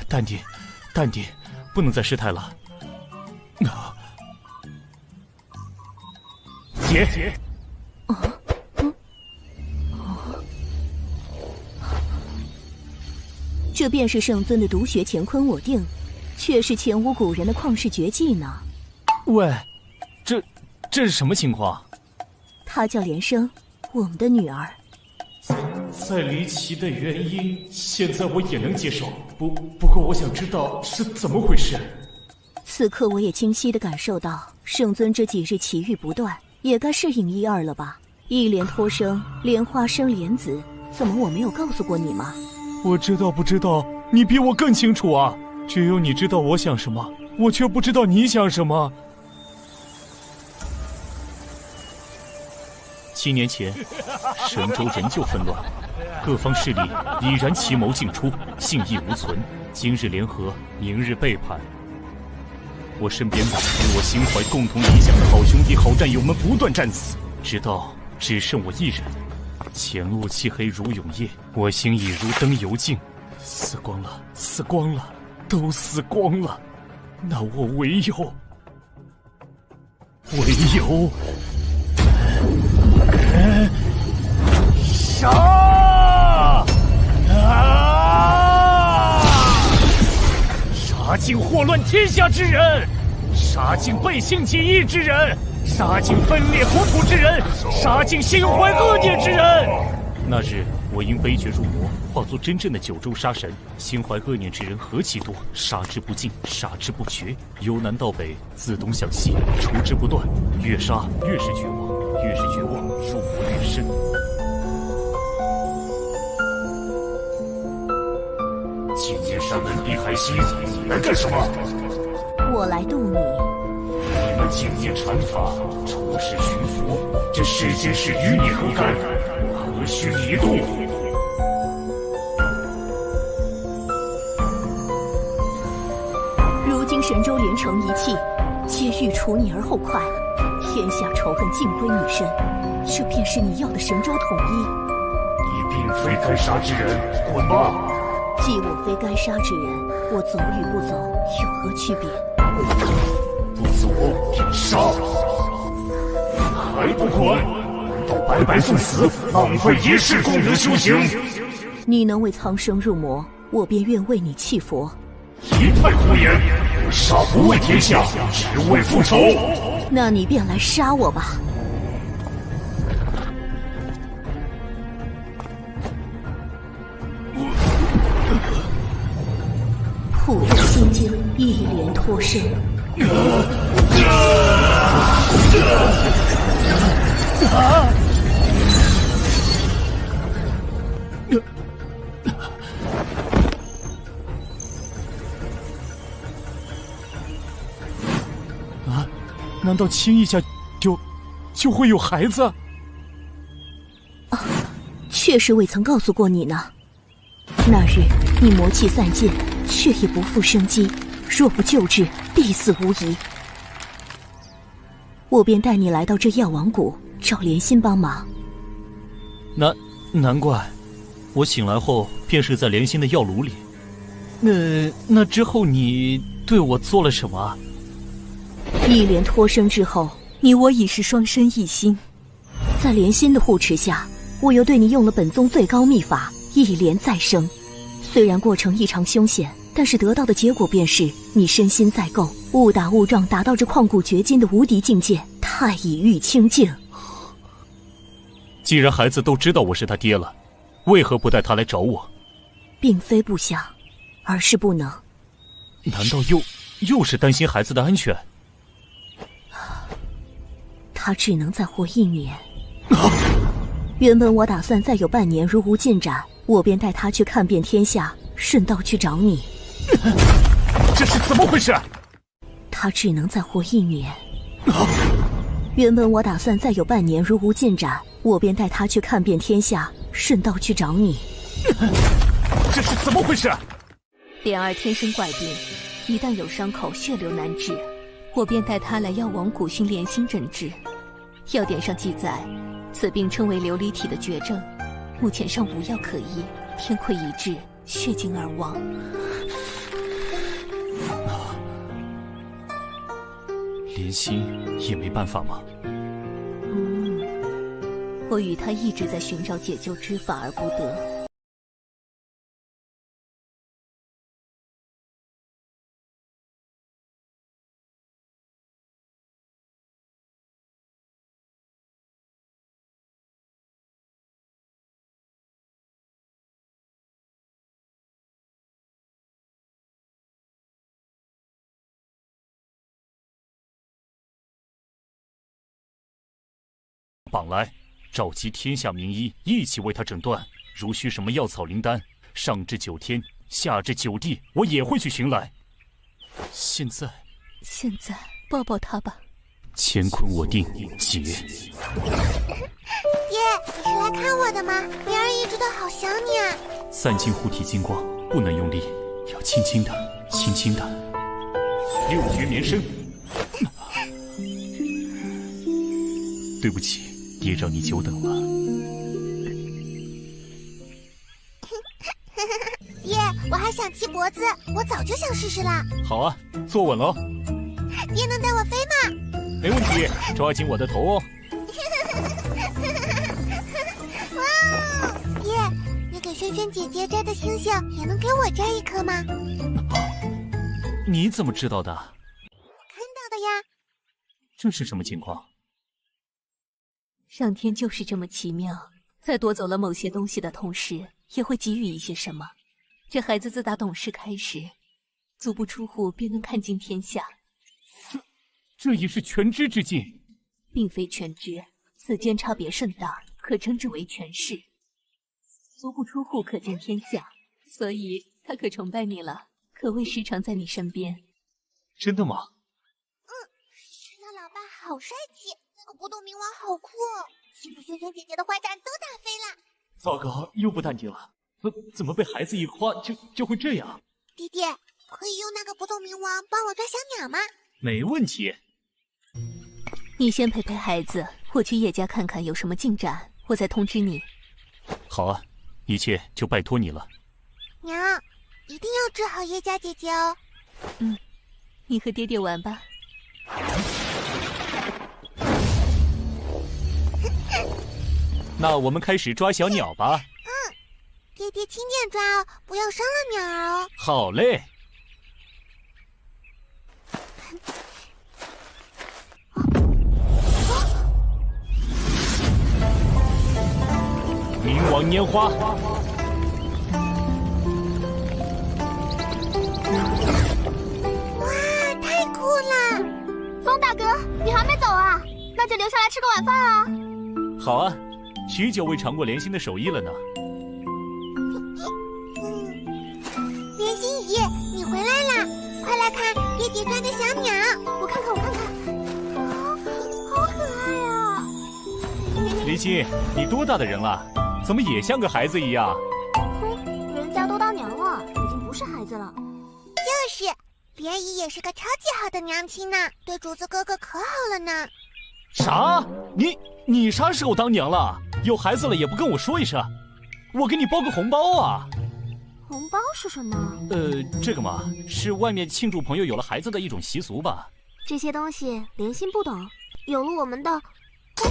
淡定，不能再失态了。姐。这便是圣尊的独学乾坤我定，却是前无古人的旷世绝技呢。喂，这是什么情况？她叫连生，我们的女儿。再离奇的原因，现在我也能接受。不过我想知道是怎么回事。此刻我也清晰地感受到，圣尊这几日奇遇不断，也该适应1、2了吧？一连脱生，莲花生莲子，怎么我没有告诉过你吗？我知道不知道，你比我更清楚啊！只有你知道我想什么，我却不知道你想什么。7年前，神州仍旧纷乱，各方势力已然奇谋尽出，信义无存。今日联合，明日背叛。我身边的与我心怀共同理想的好兄弟、好战友们不断战死，直到只剩我一人。前路漆黑如永夜，我心已如灯油尽，死光了，都死光了。那我唯有杀！杀尽祸乱天下之人，杀尽背信弃义之人，杀尽分裂国土之人，杀尽心怀恶念之人。那日我因悲觉入魔，化作真正的九州杀神。心怀恶念之人何其多，杀之不尽，杀之不绝。由南到北，自东向西，除之不断。越杀越是绝望，越是绝望，入魔越深。今年山门碧海西来干什么？我来渡你。你们今年禅法，出世寻佛，这世间事与你何干？我何须你渡？如今神州连城一气，皆欲除你而后快，天下仇恨尽归你身，这便是你要的神州统一。你并非该杀之人，滚吧！既我非该杀之人，我走与不走有何区别？不走便杀，还不滚？难道白白送死，浪费一世功德修行？你能为苍生入魔，我便愿为你弃佛。一派胡言！我杀不为天下，只为复仇。那你便来杀我吧。破心经，一连脱生。难道亲一下就会有孩子？确实未曾告诉过你呢。那日你魔气散尽，却已不复生机，若不救治，必死无疑。我便带你来到这药王谷，找莲心帮忙。难怪，我醒来后便是在莲心的药炉里。那之后你对我做了什么？一连脱生之后，你我已是双身一心。在莲心的护持下，我又对你用了本宗最高秘法一连再生。虽然过程异常凶险，但是得到的结果便是你身心再构，误打误撞达到这旷古绝今的无敌境界，太乙玉清净。既然孩子都知道我是他爹了，为何不带他来找我？并非不想，而是不能。难道又是担心孩子的安全？他只能再活1年。原本我打算再有半年如无进展，我便带他去看遍天下，顺道去找你。这是怎么回事？他只能再活1年。原本我打算再有半年如无进展，我便带他去看遍天下，顺道去找你。这是怎么回事？莲儿天生怪病，一旦有伤口，血流难止，我便带他来药王谷寻莲心诊治。药典上记载，此病称为琉璃体的绝症，目前尚无药可医，天溃已至，血尽而亡。莲心也没办法吗？我与他一直在寻找解救之法而不得。绑来，召集天下名医，一起为他诊断。如需什么药草灵丹，上至9天，下至9地，我也会去寻来。现在抱抱他吧。乾坤我定，结。爹，你是来看我的吗？莲儿一直都好想你啊。散尽护体金光，不能用力，要轻轻的，轻轻的。6诀绵生。对不起，爹让你久等了。爹，我还想骑脖子，我早就想试试啦。好啊，坐稳喽。爹能带我飞吗？没问题，抓紧我的头哦。哇哦，爹，你给萱萱姐姐摘的星星，也能给我摘一颗吗？你怎么知道的？看到的呀。这是什么情况？上天就是这么奇妙，在夺走了某些东西的同时，也会给予一些什么。这孩子自打懂事开始，足不出户便能看尽天下。这也是全知之境，并非全知，此间差别甚大，可称之为权势。足不出户可见天下，所以他可崇拜你了，可谓时常在你身边。真的吗？萱萱老爸好帅气。那个不动明王好酷哦！是不是萱萱姐姐的坏蛋都打飞了？糟糕，又不淡定了。怎么被孩子一夸就会这样？爹爹，可以用那个不动明王帮我抓小鸟吗？没问题。你先陪陪孩子，我去叶家看看有什么进展，我再通知你。好啊，一切就拜托你了。娘，一定要治好叶家姐姐哦。你和爹爹玩吧。那我们开始抓小鸟吧。爹爹轻点抓哦，不要伤了鸟儿哦。好嘞。冥王拈花。哇，太酷了！风大哥，你还没走啊？那就留下来吃个晚饭啊。好啊，许久未尝过莲心的手艺了呢。莲心姨，你回来啦！快来看爹爹抓的小鸟，我看看。啊，好可爱啊！莲心，你多大的人了？怎么也像个孩子一样？人家都当娘了，已经不是孩子了。就是，莲姨也是个超级好的娘亲呢，对主子哥哥可好了呢。啥？你啥时候当娘了？有孩子了也不跟我说一声，我给你包个红包啊！红包是什么？这个嘛，是外面庆祝朋友有了孩子的一种习俗吧。这些东西莲心不懂，有了我们的竹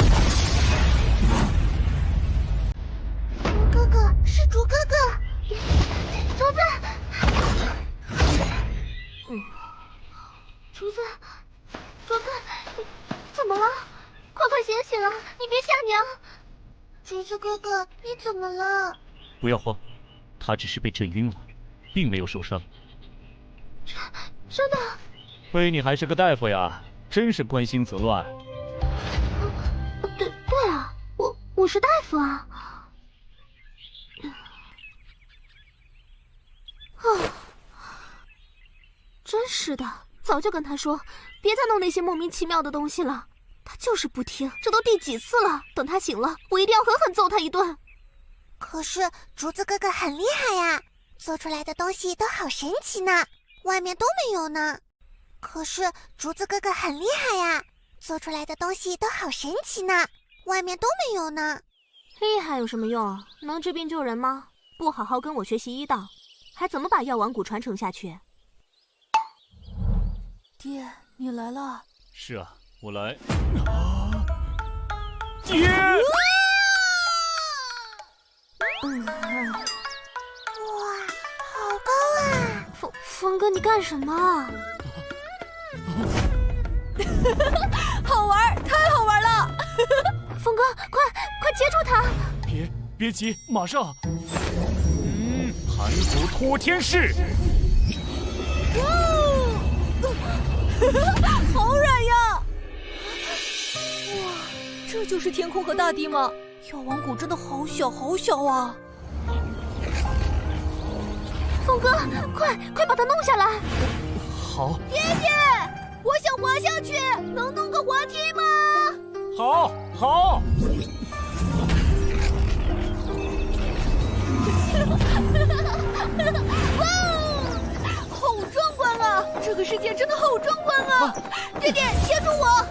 哥哥是竹哥哥，竹子，竹子，你怎么了？快醒醒啊！你别吓娘！竹子哥哥，你怎么了？不要慌，他只是被震晕了，并没有受伤。真的？亏你还是个大夫呀，真是关心则乱。对啊，我是大夫啊。真是的，早就跟他说，别再弄那些莫名其妙的东西了。他就是不听，这都第几次了？等他醒了，我一定要狠狠揍他一顿。可是竹子哥哥很厉害呀，做出来的东西都好神奇呢，外面都没有呢。可是竹子哥哥很厉害呀，做出来的东西都好神奇呢，外面都没有呢。厉害有什么用？能治病救人吗？不好好跟我学习医道，还怎么把药丸蛊传承下去？爹，你来了。是啊，我来。爹！哇，好高啊！峰哥，你干什么？好玩，太好玩了！峰哥，快接住他！别急，马上。盘古托天式。好软呀！哇，这就是天空和大地吗？药王谷真的好小好小啊！峰哥，快把它弄下来！好。爹爹，我想滑下去，能弄个滑梯吗？好。哇，好壮观啊！这个世界真的好壮观啊！爹爹，牵住我！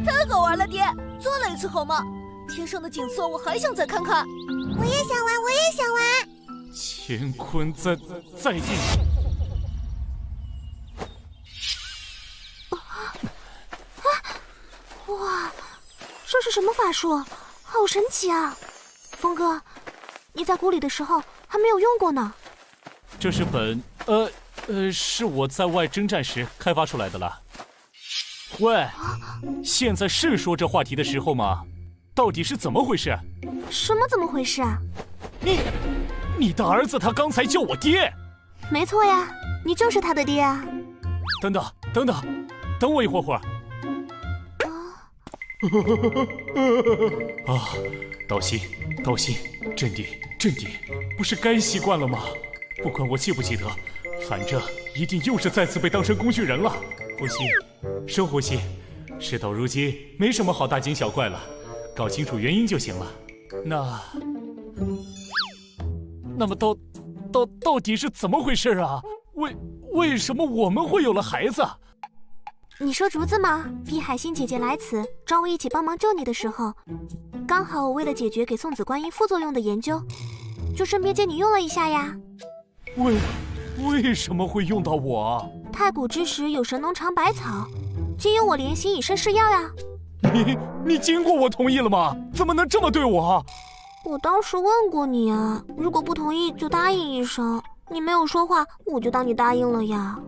太好玩了，爹，再来一次好吗？天上的景色我还想再看看。我也想玩，我也想玩。乾坤在地。哇，这是什么法术？好神奇啊！峰哥，你在谷里的时候还没有用过呢。这是是我在外征战时开发出来的了。喂，现在是说这话题的时候吗？到底是怎么回事？什么怎么回事啊？你的儿子他刚才叫我爹。没错呀，你就是他的爹啊。等我一会儿。啊，道心，镇定，不是该习惯了吗？不管我记不记得，反正一定又是再次被当成工具人了。呼吸，深呼吸。事到如今，没什么好大惊小怪了，搞清楚原因就行了。那么到底是怎么回事啊？为什么我们会有了孩子？你说竹子吗？碧海心姐姐来此找我一起帮忙救你的时候，刚好我为了解决给送子观音副作用的研究，就顺便借你用了一下呀。为什么会用到我？太古之时有神农尝百草，皆由我莲心以身试药呀。你经过我同意了吗？怎么能这么对我？我当时问过你啊，如果不同意就答应一声。你没有说话，我就当你答应了呀。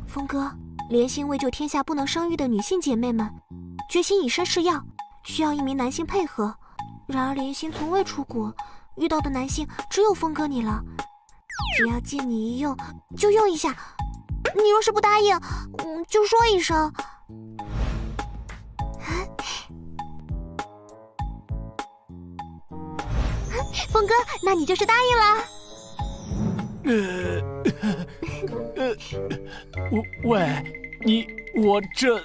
峰哥，莲心为救天下不能生育的女性姐妹们，决心以身试药，需要一名男性配合。然而莲心从未出国，遇到的男性只有峰哥你了。只要借你一用，就用一下。你若是不答应，就说一声。峰哥，那你就是答应了。我这……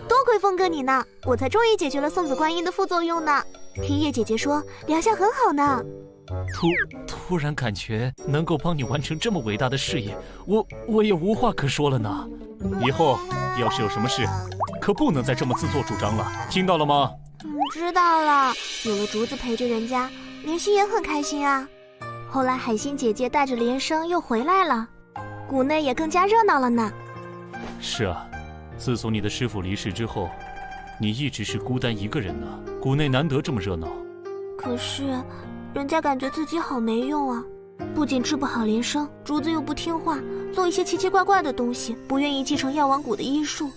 多亏峰哥你呢，我才终于解决了送子观音的副作用呢。听叶姐姐说，疗效很好呢。突然感觉能够帮你完成这么伟大的事业，我也无话可说了呢。以后要是有什么事，可不能再这么自作主张了，听到了吗？知道了。有了竹子陪着人家，莲心也很开心啊。后来海心姐姐带着莲生又回来了，谷内也更加热闹了呢。是啊，自从你的师傅离世之后，你一直是孤单一个人呢。谷内难得这么热闹。可是人家感觉自己好没用啊，不仅治不好莲生，竹子又不听话，做一些奇奇怪怪的东西，不愿意继承药王谷的医术。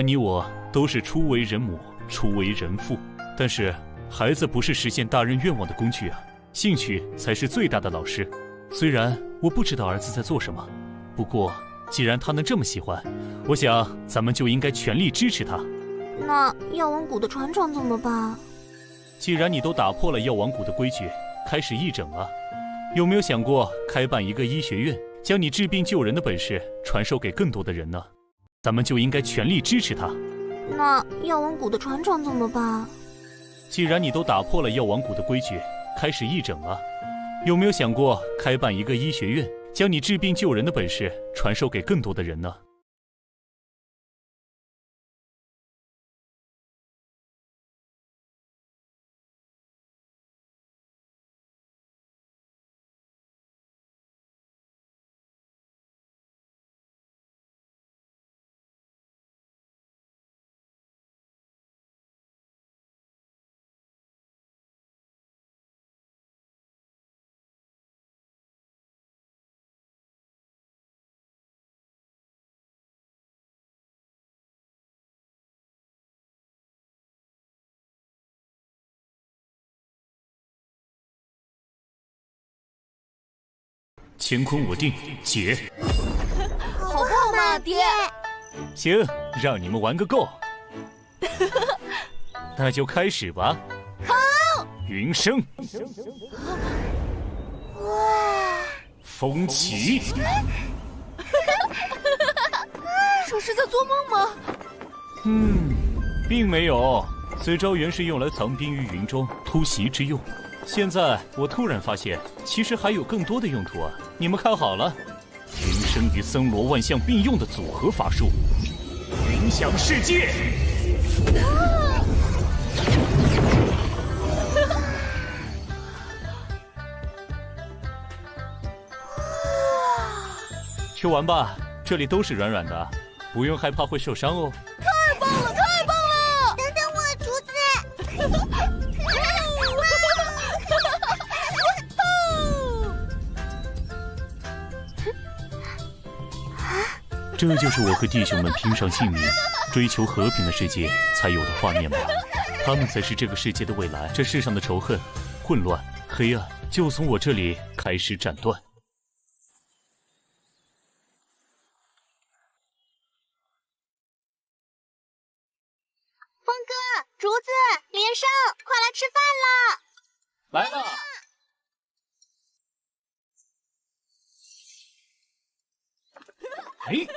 你我都是初为人母，初为人父，但是孩子不是实现大人愿望的工具啊，兴趣才是最大的老师。虽然我不知道儿子在做什么，不过既然他能这么喜欢，我想咱们就应该全力支持他。那药王谷的船长怎么办？既然你都打破了药王谷的规矩，开始义诊了，有没有想过开办一个医学院，将你治病救人的本事传授给更多的人呢？咱们就应该全力支持他。那药王谷的船长怎么办？既然你都打破了药王谷的规矩，开始义诊了，有没有想过开办一个医学院，将你治病救人的本事传授给更多的人呢？乾坤我定，解。好棒嘛，爹！行，让你们玩个够。那就开始吧。好。云生。哇！风起。这是在做梦吗？并没有。此招原是用来藏兵于云中，突袭之用。现在我突然发现，其实还有更多的用途啊！你们看好了，云生与森罗万象并用的组合法术，云响世界。去玩吧，这里都是软软的，不用害怕会受伤哦。太棒了，太棒了！等等我，竹子。这就是我和弟兄们拼上性命，追求和平的世界才有的画面吧。他们才是这个世界的未来。这世上的仇恨、混乱、黑暗，就从我这里开始斩断。峰哥、竹子、连胜，快来吃饭啦！来了。哎，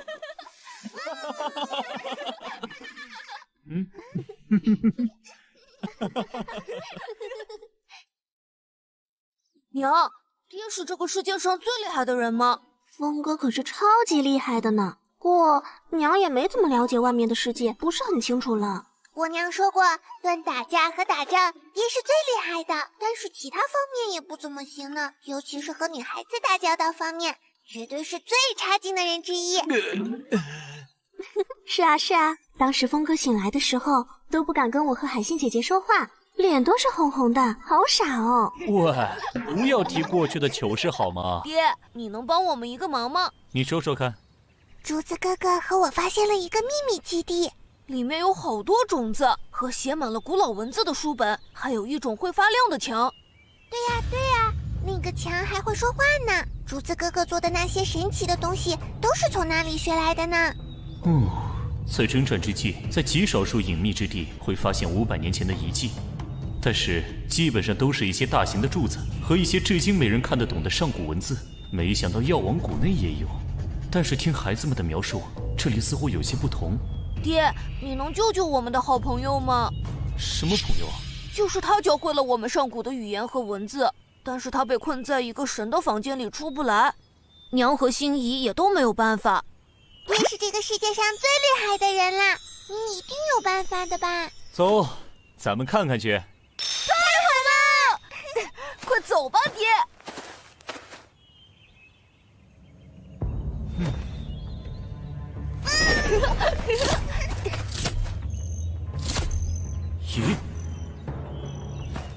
娘，爹是这个世界上最厉害的人吗？峰哥可是超级厉害的呢。不过娘也没怎么了解外面的世界，不是很清楚了。我娘说过，论打架和打仗，爹是最厉害的，但是其他方面也不怎么行呢，尤其是和女孩子打交道方面。绝对是最差劲的人之一。是啊是啊，当时峰哥醒来的时候都不敢跟我和海星姐姐说话，脸都是红红的，好傻哦。喂，不要提过去的糗事好吗？爹，你能帮我们一个忙吗？你说说看。竹子哥哥和我发现了一个秘密基地，里面有好多种子和写满了古老文字的书本，还有一种会发亮的墙。对呀对呀，那个墙还会说话呢。竹子哥哥做的那些神奇的东西都是从那里学来的呢。在征战之际，在极少数隐秘之地会发现500年前的遗迹，但是基本上都是一些大型的柱子和一些至今没人看得懂的上古文字。没想到药王谷内也有，但是听孩子们的描述，这里似乎有些不同。爹，你能救救我们的好朋友吗？什么朋友？就是他教会了我们上古的语言和文字，但是他被困在一个神的房间里出不来，娘和心仪也都没有办法。爹是这个世界上最厉害的人啦，你一定有办法的吧？走，咱们看看去。太好了，快走吧，爹。咦，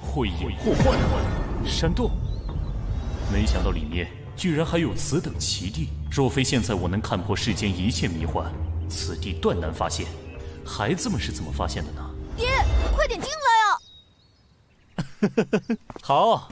慧眼破幻，山洞，没想到里面居然还有此等奇地。若非现在我能看破世间一切迷幻，此地断难发现。孩子们是怎么发现的呢？爹，快点进来啊！好。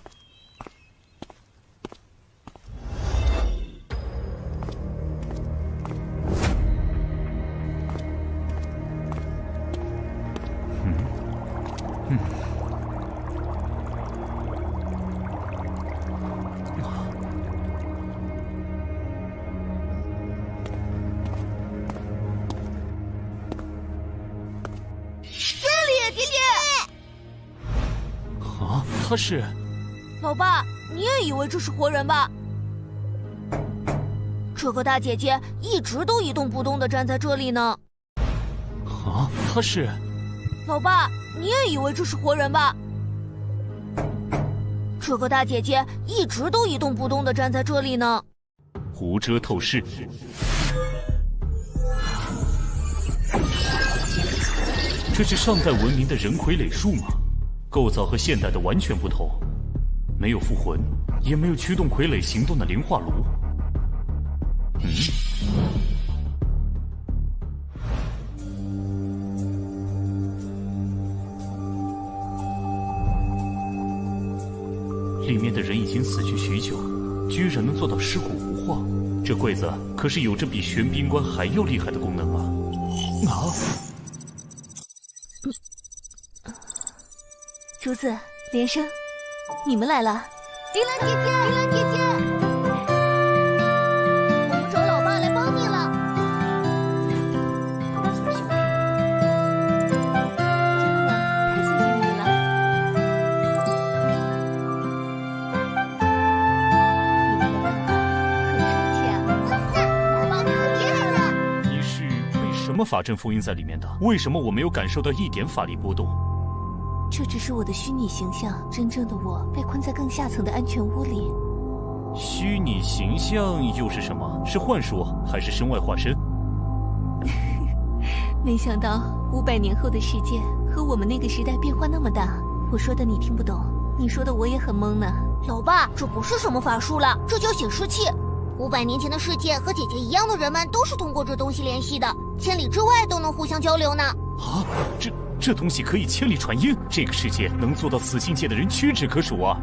他是，老爸，你也以为这是活人吧？这个大姐姐一直都一动不动地站在这里呢。啊，他是，老爸，你也以为这是活人吧？这个大姐姐一直都一动不动地站在这里呢。无遮透视，这是上代文明的人傀儡术吗？构造和现代的完全不同，没有附魂，也没有驱动傀儡行动的灵化炉。里面的人已经死去许久，居然能做到尸骨无化，这柜子可是有着比玄冰棺还要厉害的功能啊！竹子、连生，你们来了。铃兰姐姐，铃兰姐姐，我们找老爸来帮你了。真的吗？太谢谢你们了。你们的爸爸很帅气啊！老爸你很厉害的。你是被什么法阵封印在里面的？为什么我没有感受到一点法力波动？这只是我的虚拟形象，真正的我被困在更下层的安全屋里。虚拟形象又是什么？是幻术还是身外化身？没想到500年后的世界和我们那个时代变化那么大。我说的你听不懂，你说的我也很懵呢。老爸，这不是什么法术了，这叫显示器。 500年前的世界和姐姐一样的人们都是通过这东西联系的，千里之外都能互相交流呢。啊，这东西可以千里传音，这个世界能做到此境界的人屈指可数啊！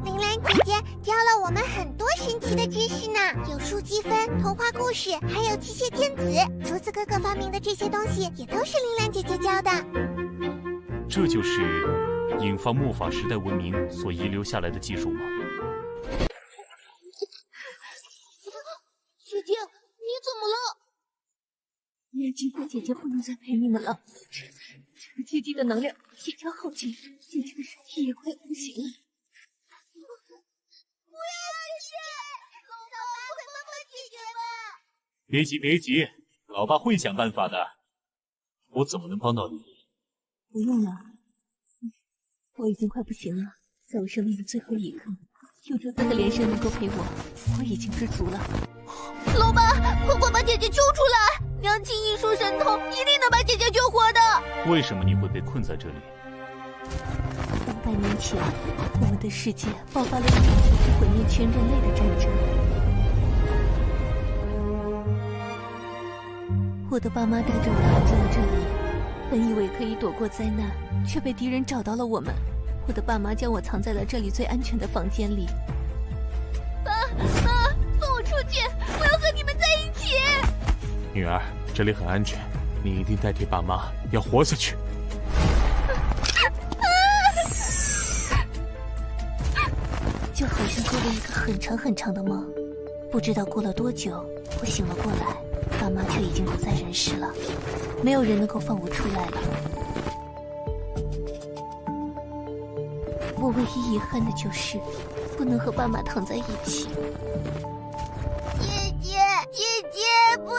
铃兰姐姐教了我们很多神奇的知识呢，有数积分、童话故事，还有机械电子。竹子哥哥发明的这些东西也都是铃兰姐姐教的。这就是引发末法时代文明所遗留下来的技术吗？ 姐姐，你怎么了？今天姐姐不能再陪你们了。这个基地的能量即将耗尽，姐姐的身体也快不行了。不要去！老爸会帮帮姐姐吧？别急，别急，老爸会想办法的。我怎么能帮到你？不用了，我已经快不行了。在我生命的最后一刻，有竹子和连生能够陪我，我已经知足了。 老爸，快把姐姐救出来！娘亲一术神通，一定能把姐姐救活的。为什么你会被困在这里？500年前，我们的世界爆发了一场足以毁灭全人类的战争。我的爸妈带着我来进了这里，本以为可以躲过灾难，却被敌人找到了我们。我的爸妈将我藏在了这里最安全的房间里。爸，放我出去！我要和你们在一起。女儿，这里很安全，你一定代替爸妈要活下去。就好像做了一个很长很长的梦，不知道过了多久，我醒了过来，爸妈却已经不在人世了，没有人能够放我出来了。我唯一遗憾的就是不能和爸妈躺在一起。 姐姐，不要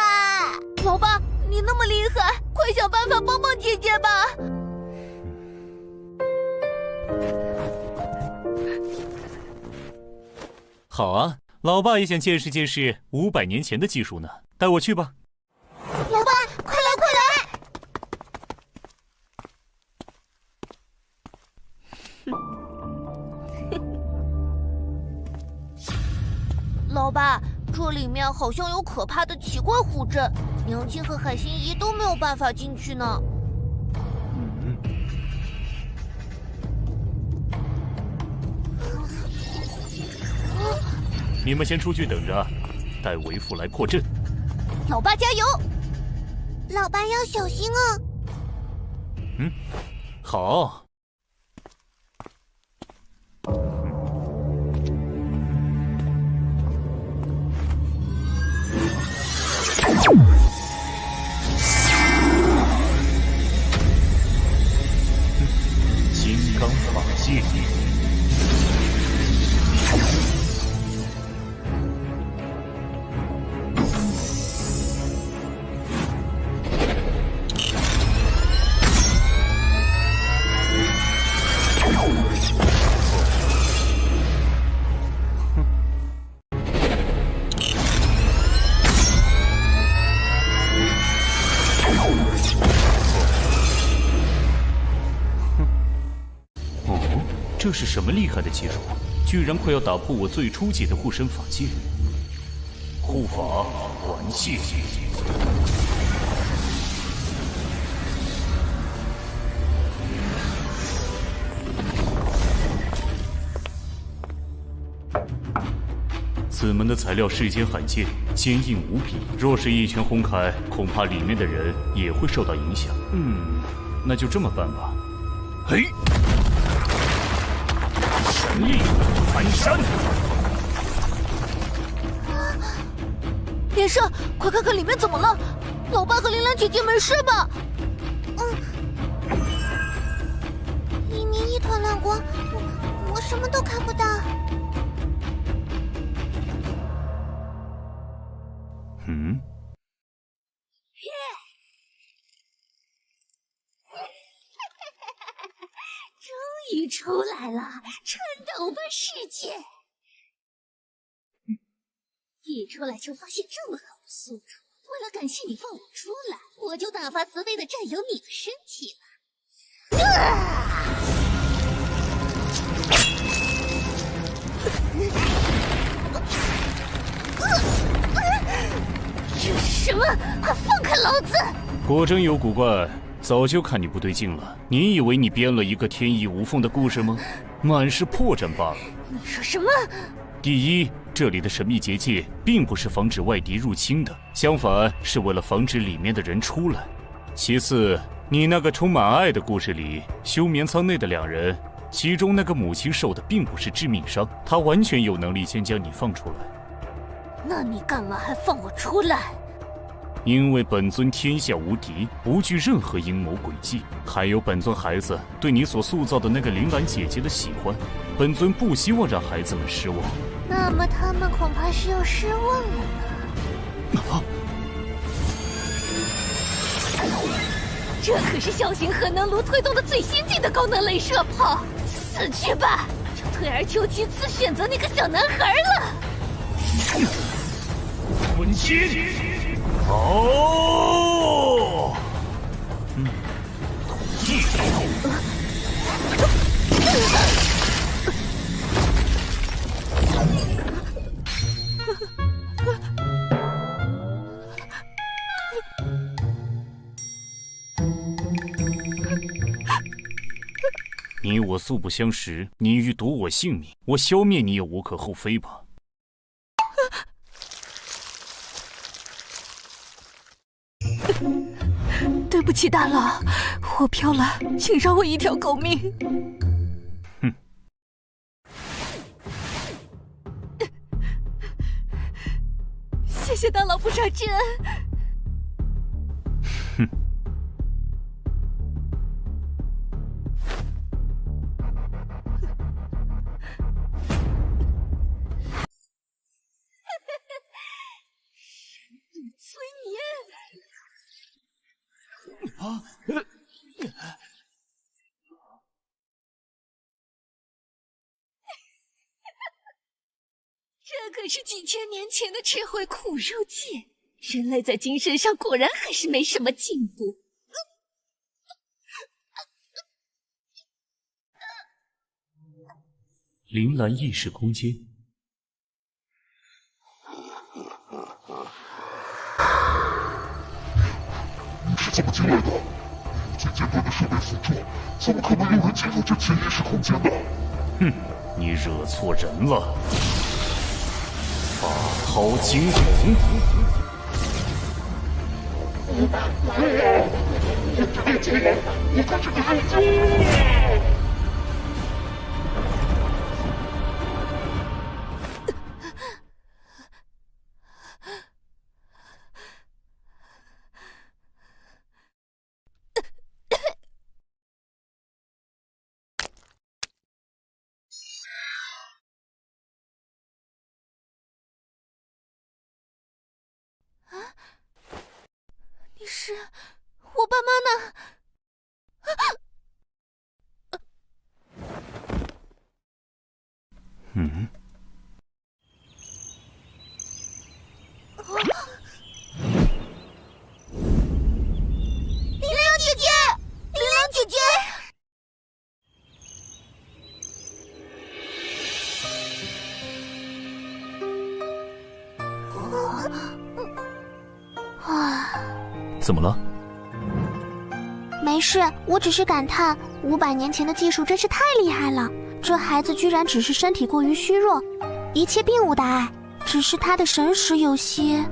啊！老爸，你那么厉害，快想办法帮帮姐姐吧！好啊，老爸也想见识见识500年前的技术呢，带我去吧。老爸，快来！老爸。车里面好像有可怕的奇怪护阵，娘亲和海心怡都没有办法进去呢。你们先出去等着，待为父来破阵。老爸加油！老爸要小心啊！好。金刚法界。这是什么厉害的技术？居然快要打破我最初级的护身法界！护法还谢。此门的材料世间罕见，坚硬无比。若是一拳轰开，恐怕里面的人也会受到影响。那就这么办吧。嘿！神力寒山。莲生，快看看里面怎么了？老爸和铃兰姐姐没事吧？里面一团乱光，我什么都看不到。终于出来了，颤抖吧世界！一出来就发现这么好的宿主，为了感谢你放我出来，我就大发慈悲的占有你的身体了。这是什么？快放开老子！果真有古怪，早就看你不对劲了。你以为你编了一个天衣无缝的故事吗？满是破绽罢了。你说什么？第一，这里的神秘结界并不是防止外敌入侵的，相反是为了防止里面的人出来。其次，你那个充满爱的故事里，休眠舱内的两人，其中那个母亲受的并不是致命伤，她完全有能力先将你放出来。那你干嘛还放我出来？因为本尊天下无敌，不惧任何阴谋诡计，还有本尊孩子对你所塑造的那个铃兰姐姐的喜欢，本尊不希望让孩子们失望。那么他们恐怕是要失望了呢。这可是小型核能炉推动的最先进的高能镭射炮，死去吧！就退而求其次，选择那个小男孩了。魂心，哦，你我素不相识，你欲夺我性命，我消灭你也无可厚非吧。对不起，大佬，我飘了，请饶我一条狗命。哼，谢谢大佬不杀之恩。哼。催眠。这可是几千年前的智慧苦肉计，人类在精神上果然还是没什么进步。铃兰意识空间。怎么进来的？没有最尖端的设备辅助，怎么可能有人进入这潜意识空间呢？哼，你惹错人了。法涛惊鸿。我看这个眼睛。你是我爸妈呢？嗯。玲玲姐姐，玲玲姐姐。怎么了？没事，我只是感叹500年前的技术真是太厉害了。这孩子居然只是身体过于虚弱，一切并无大碍，只是他的神识有些……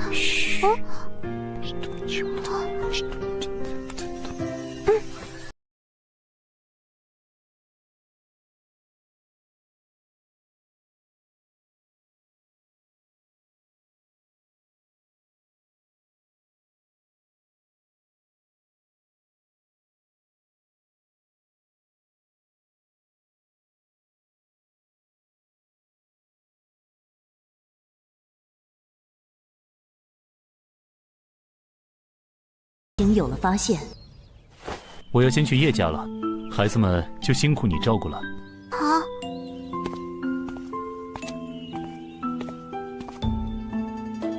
已经有了发现。我要先去叶家了，孩子们就辛苦你照顾了。好。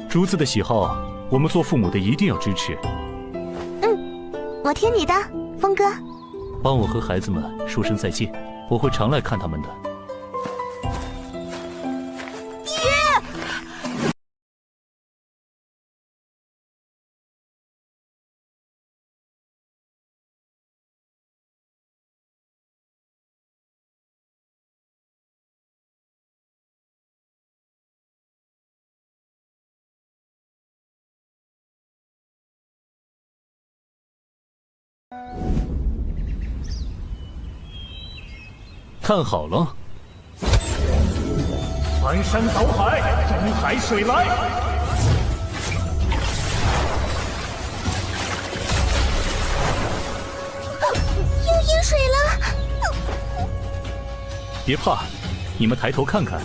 竹子的喜好，我们做父母的一定要支持。我听你的，峰哥。帮我和孩子们说声再见，我会常来看他们的。看好了，翻山倒海，东海水来。又淹水了！别怕，你们抬头看看。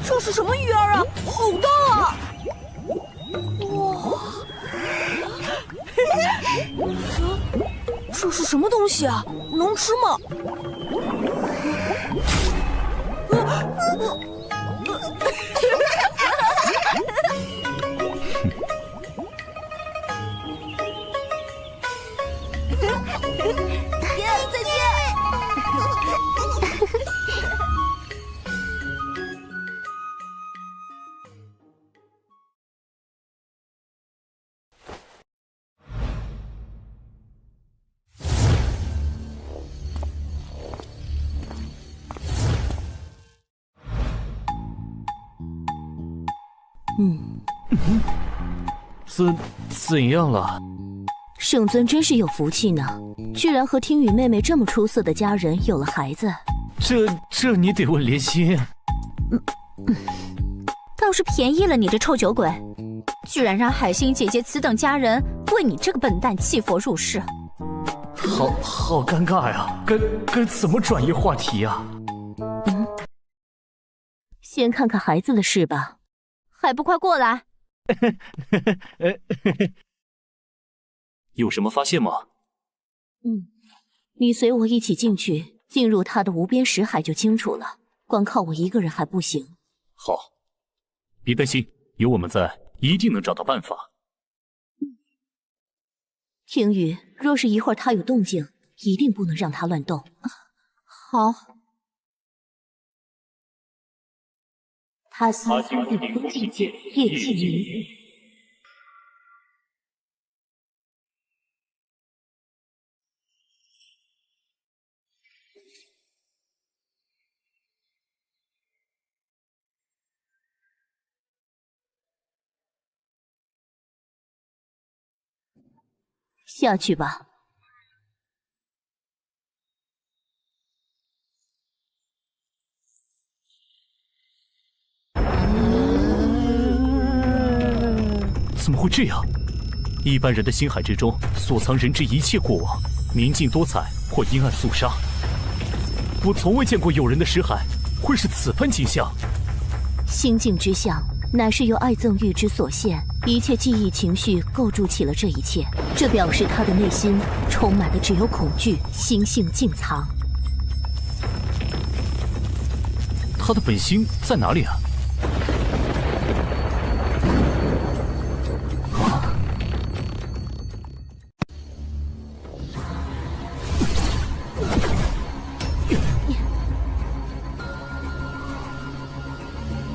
这是什么鱼儿啊？好大啊！哇！这是什么东西啊？能吃吗？再见。怎样了？圣尊真是有福气呢，居然和听雨妹妹这么出色的家人有了孩子。这你得问莲心。倒是便宜了你这臭酒鬼，居然让海星姐姐此等家人为你这个笨蛋弃佛入室。好尴尬呀，该怎么转移话题呀？先看看孩子的事吧。还不快过来！有什么发现吗？你随我一起进去，进入他的无边识海就清楚了。光靠我一个人还不行。好，别担心，有我们在，一定能找到办法。听雨，若是一会儿他有动静，一定不能让他乱动。好。他心日空境界，夜气明。下去吧。怎么会这样？一般人的心海之中所藏人之一切过往，明镜多彩或阴暗肃杀。我从未见过有人的识海会是此番景象。心境之象，乃是由爱憎欲之所现，一切记忆情绪构筑起了这一切。这表示他的内心充满的只有恐惧，心性尽藏。他的本心在哪里啊？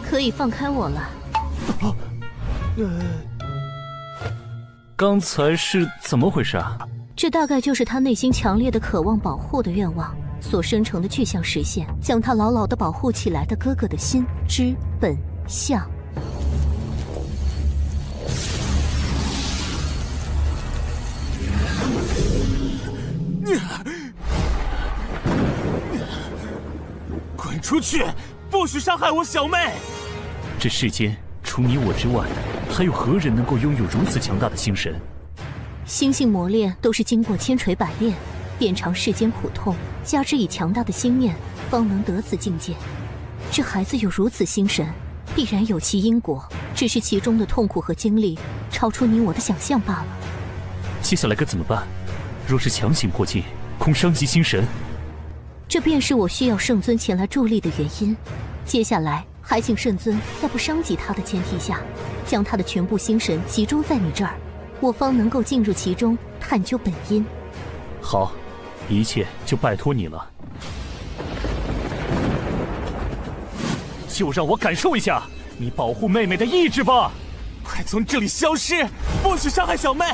可以放开我了。刚才是怎么回事啊？这大概就是他内心强烈的渴望保护的愿望所生成的具象实现，将他牢牢地保护起来的哥哥的心之本相。滚出去！不许伤害我小妹！这世间除你我之外，还有何人能够拥有如此强大的心神？心性磨练都是经过千锤百炼，遍尝世间苦痛，加之以强大的心念，方能得此境界。这孩子有如此心神，必然有其因果，只是其中的痛苦和经历超出你我的想象罢了。接下来该怎么办？若是强行过境，恐伤及心神。这便是我需要圣尊前来助力的原因。接下来还请圣尊在不伤及他的前提下，将他的全部心神集中在你这儿，我方能够进入其中探究本因。好，一切就拜托你了。就让我感受一下你保护妹妹的意志吧！快从这里消失，不许伤害小妹！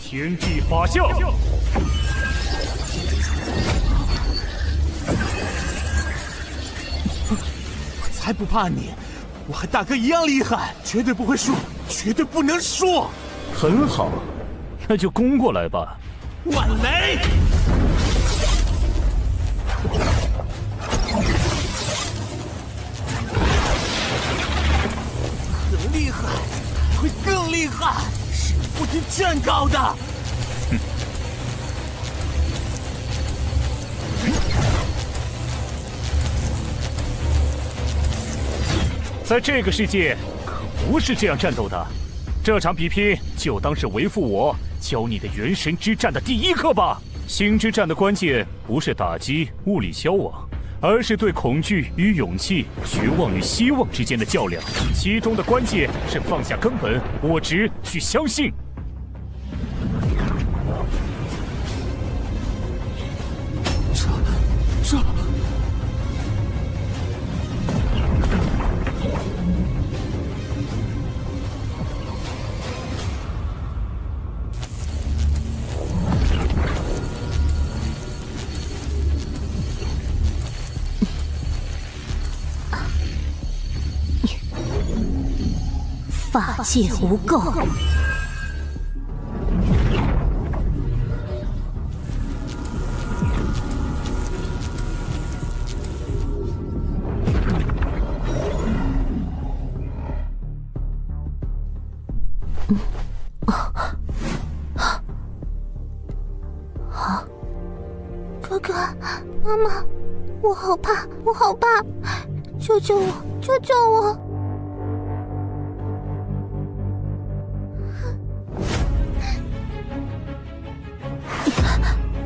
天地法相。我才不怕你，我和大哥一样厉害，绝对不会输，绝对不能输。很好，那就攻过来吧。万雷！更厉害，会更厉害，是不听劝告的。哼。在这个世界可不是这样战斗的，这场比拼就当是为父我教你的元神之战的第一课吧。心之战的关键不是打击物理消亡，而是对恐惧与勇气、绝望与希望之间的较量，其中的关键是放下根本我执去相信。这法界无垢。哥哥，妈妈，我好怕，我好怕，救救我，救救我！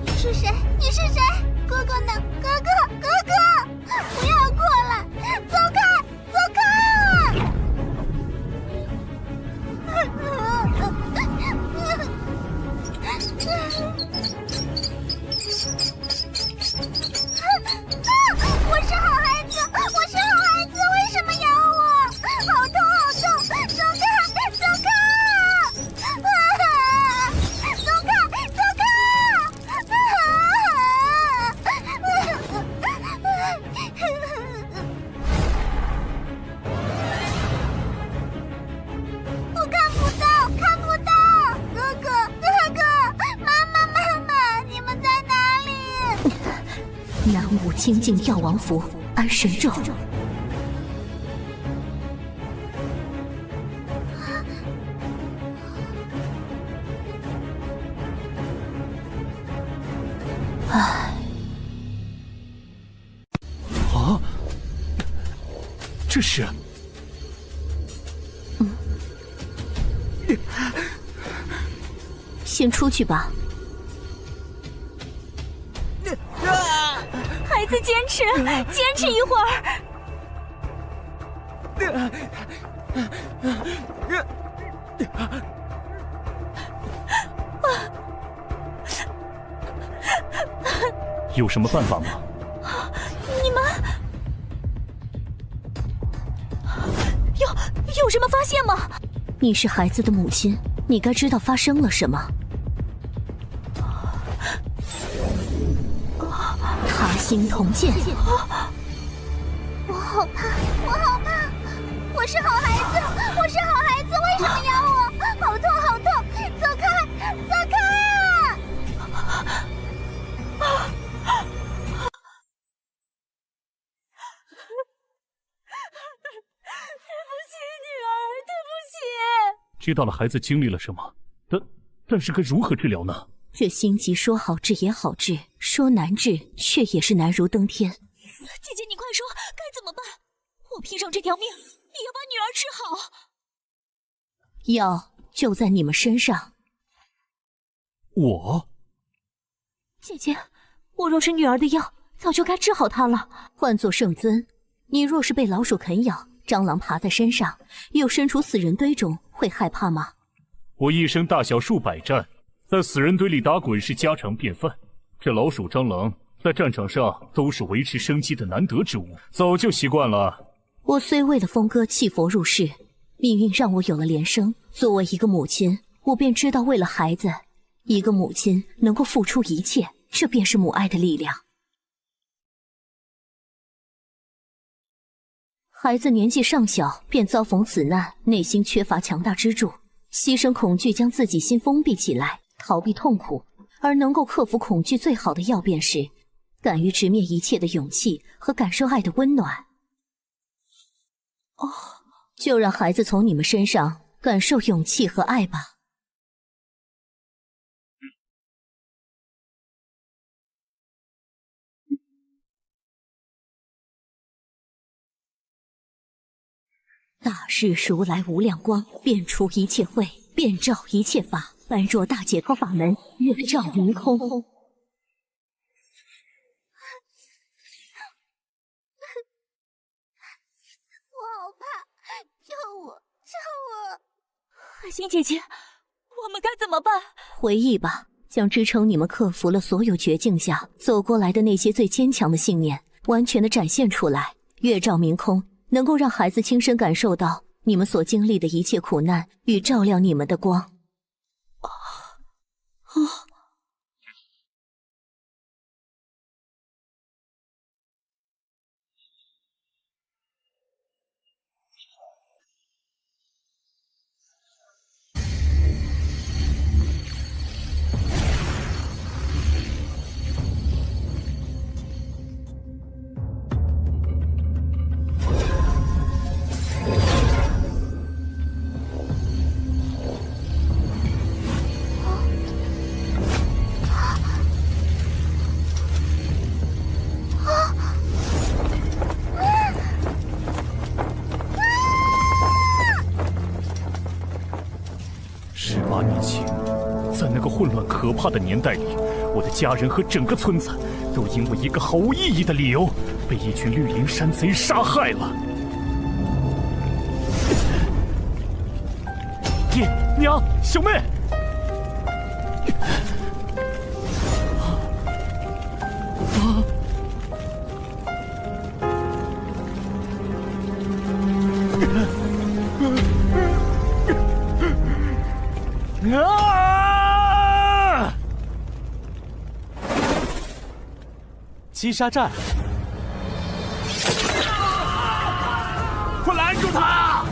你是谁？你是谁？哥哥呢？哥哥，哥哥，不要过来！走开，走开！我是好孩子，我是好孩子，为什么咬我？精进药王符、安神咒。唉，啊，这是。先出去吧。孩子，坚持一会儿。有什么办法吗？你们有什么发现吗？你是孩子的母亲，你该知道发生了什么。他心同剑。我好怕，我好怕！我是好孩子，我是好孩子，为什么咬我？好痛，好痛！走开，走开啊！知道了孩子经历了什么，但是该如何治疗呢？这心疾说好治也好治，说难治却也是难如登天。姐姐，你快说，该怎么办？我拼上这条命，也要把女儿治好。药就在你们身上。我？姐姐，我若是女儿的药，早就该治好她了。换作圣尊，你若是被老鼠啃咬，蟑螂爬在身上，又身处死人堆中，会害怕吗？我一生大小数百战，在死人堆里打滚是家常便饭。这老鼠蟑螂在战场上都是维持生机的难得之物，早就习惯了。我虽为了峰哥弃佛入世，命运让我有了连生。作为一个母亲，我便知道为了孩子，一个母亲能够付出一切，这便是母爱的力量。孩子年纪尚小，便遭逢此难，内心缺乏强大支柱，牺牲恐惧将自己心封闭起来，逃避痛苦。而能够克服恐惧最好的药便是敢于直面一切的勇气和感受爱的温暖。就让孩子从你们身上感受勇气和爱吧。大日如来无量光，遍除一切秽，遍照一切法，般若大解脱法门，月照明空。我好怕，救我，救我！海星姐姐，我们该怎么办？回忆吧，将支撑你们克服了所有绝境下走过来的那些最坚强的信念，完全的展现出来。月照明空，能够让孩子亲身感受到你们所经历的一切苦难与照亮你们的光。18年前，在那个混乱可怕的年代里，我的家人和整个村子都因为一个毫无意义的理由，被一群绿林山贼杀害了。爹娘，小妹，击杀战，快拦住他！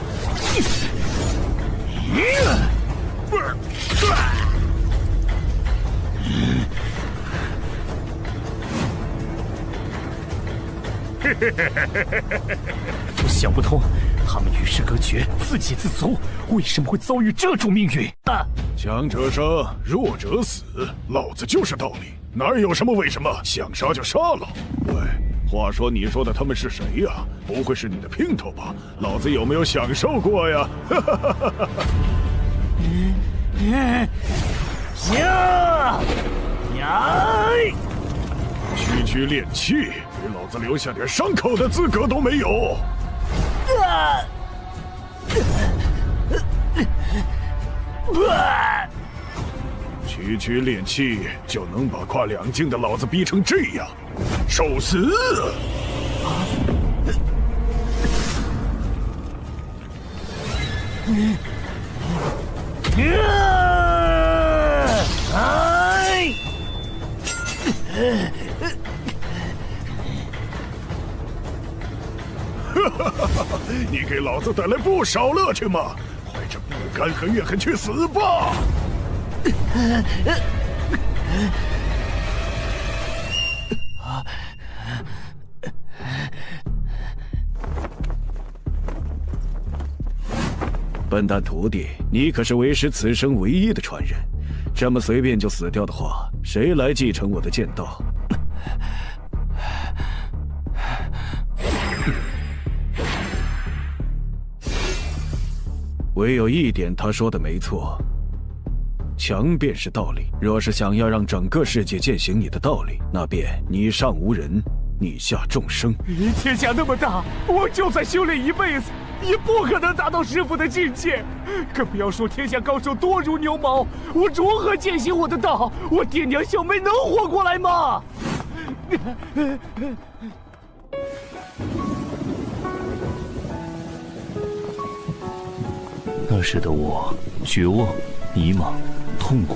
我想不通，他们与世隔绝，自给自足，为什么会遭遇这种命运？强者生，弱者死，老子就是道理，哪有什么为什么，想杀就杀了。喂，话说你说的他们是谁呀？不会是你的姘头吧？老子有没有享受过呀？区练气，给老子留下点伤口的资格都没有！区练气就能把跨2境的老子逼成这样，受死！你给老子带来不少乐趣嘛！怀着不甘和怨恨去死吧！笨蛋徒弟，你可是为师此生唯一的传人，这么随便就死掉的话，谁来继承我的剑道？唯有一点，他说的没错，强便是道理。若是想要让整个世界践行你的道理，那便你上无人，你下众生。天下那么大，我就算修炼一辈子，也不可能达到师傅的境界。更不要说天下高手多如牛毛，我如何践行我的道？我爹娘小妹能活过来吗？那时的我，绝望、迷茫、痛苦。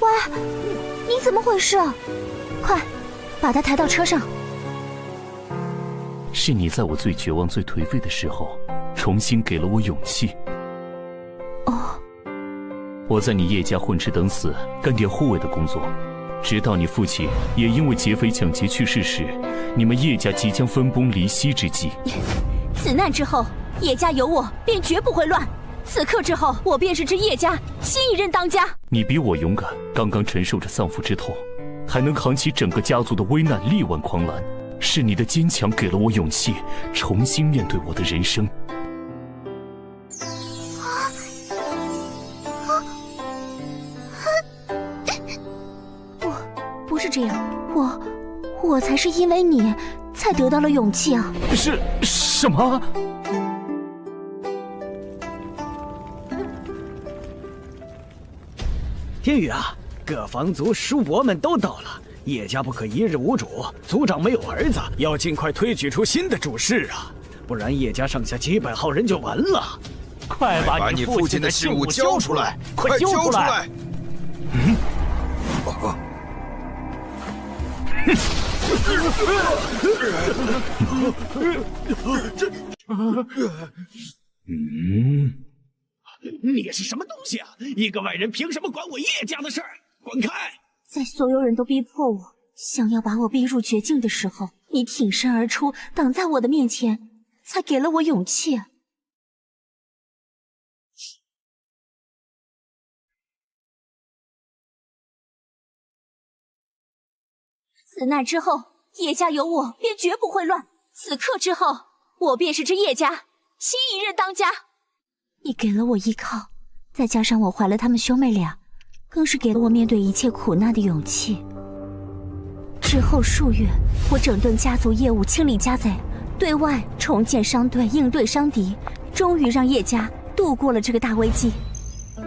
喂，你怎么回事？快，把他抬到车上。是你在我最绝望、最颓废的时候，重新给了我勇气。我在你叶家混吃等死，干点护卫的工作，直到你父亲也因为劫匪抢劫去世时，你们叶家即将分崩离析之际。此难之后，叶家有我，便绝不会乱。此刻之后，我便是这叶家新一任当家。你比我勇敢，刚刚承受着丧父之痛，还能扛起整个家族的危难，力挽狂澜。是你的坚强给了我勇气，重新面对我的人生。不是这样，我才是因为你才得到了勇气啊！是什么？天宇啊，各方族叔伯们都到了，叶家不可一日无主，族长没有儿子，要尽快推举出新的主事啊，不然叶家剩下几百号人就完了。快把你父亲的信物交出来！快交出来！你是什么东西啊？一个外人凭什么管我叶家的事儿？滚开！在所有人都逼迫我，想要把我逼入绝境的时候，你挺身而出，挡在我的面前，才给了我勇气。此难之后，叶家有我，便绝不会乱。此刻之后，我便是这叶家新一任当家。你给了我依靠，再加上我怀了他们兄妹俩，更是给了我面对一切苦难的勇气。之后数月，我整顿家族业务，清理家贼，对外重建商队，应对伤敌，终于让叶家度过了这个大危机。喂，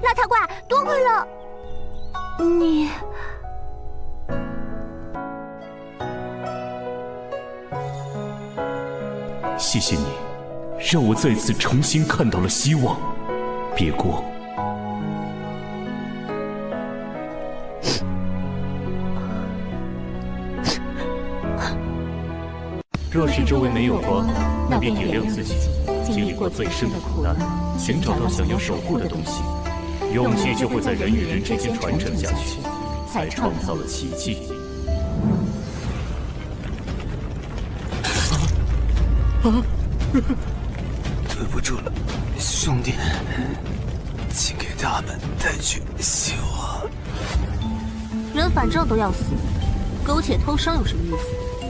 邋遢怪，多亏了你。谢谢你，让我再次重新看到了希望。别过。若是周围没有光，那便点亮自己，经历过最深的苦难，寻找到想要守护的东西，勇气就会在人与人之间传承下去，才创造了奇迹。对不住了，兄弟，请给他们带去希望。人反正都要死，苟且偷生有什么意思？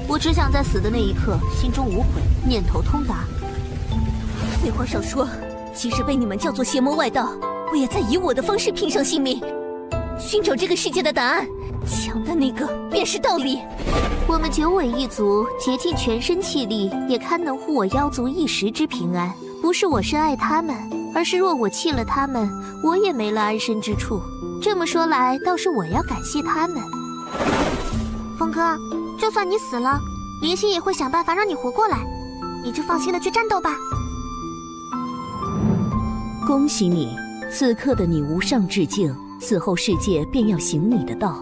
我只想在死的那一刻心中无悔，念头通达。废话少说，即使被你们叫做邪魔外道，我也在以我的方式拼上性命，寻找这个世界的答案。强的那个便是道理。我们九尾一族竭尽全身气力，也堪能护我妖族一时之平安。不是我深爱他们，而是若我弃了他们，我也没了安身之处。这么说来，倒是我要感谢他们。峰哥，就算你死了，林星也会想办法让你活过来，你就放心的去战斗吧。恭喜你，此刻的你无上致敬，此后世界便要行你的道。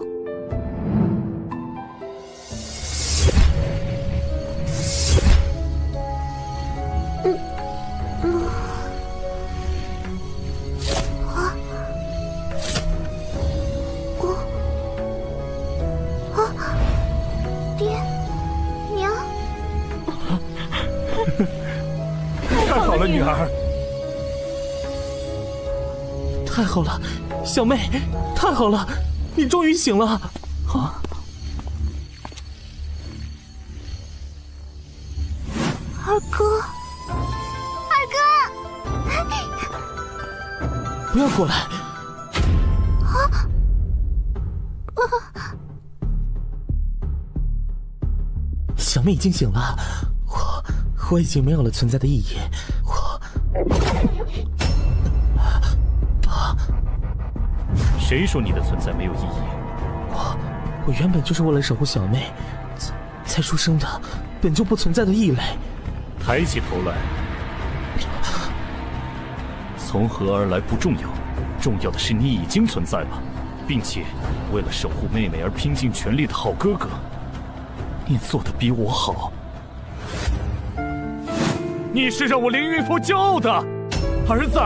太好了，女儿！太好了，小妹，太好了，你终于醒了！啊！二哥，二哥，不要过来！小妹已经醒了，我已经没有了存在的意义。谁说你的存在没有意义？我原本就是为了守护小妹才出生的，本就不存在的异类。抬起头来，从何而来不重要，重要的是你已经存在了，并且为了守护妹妹而拼尽全力的好哥哥，你做的比我好。你是让我凌云峰骄傲的儿子。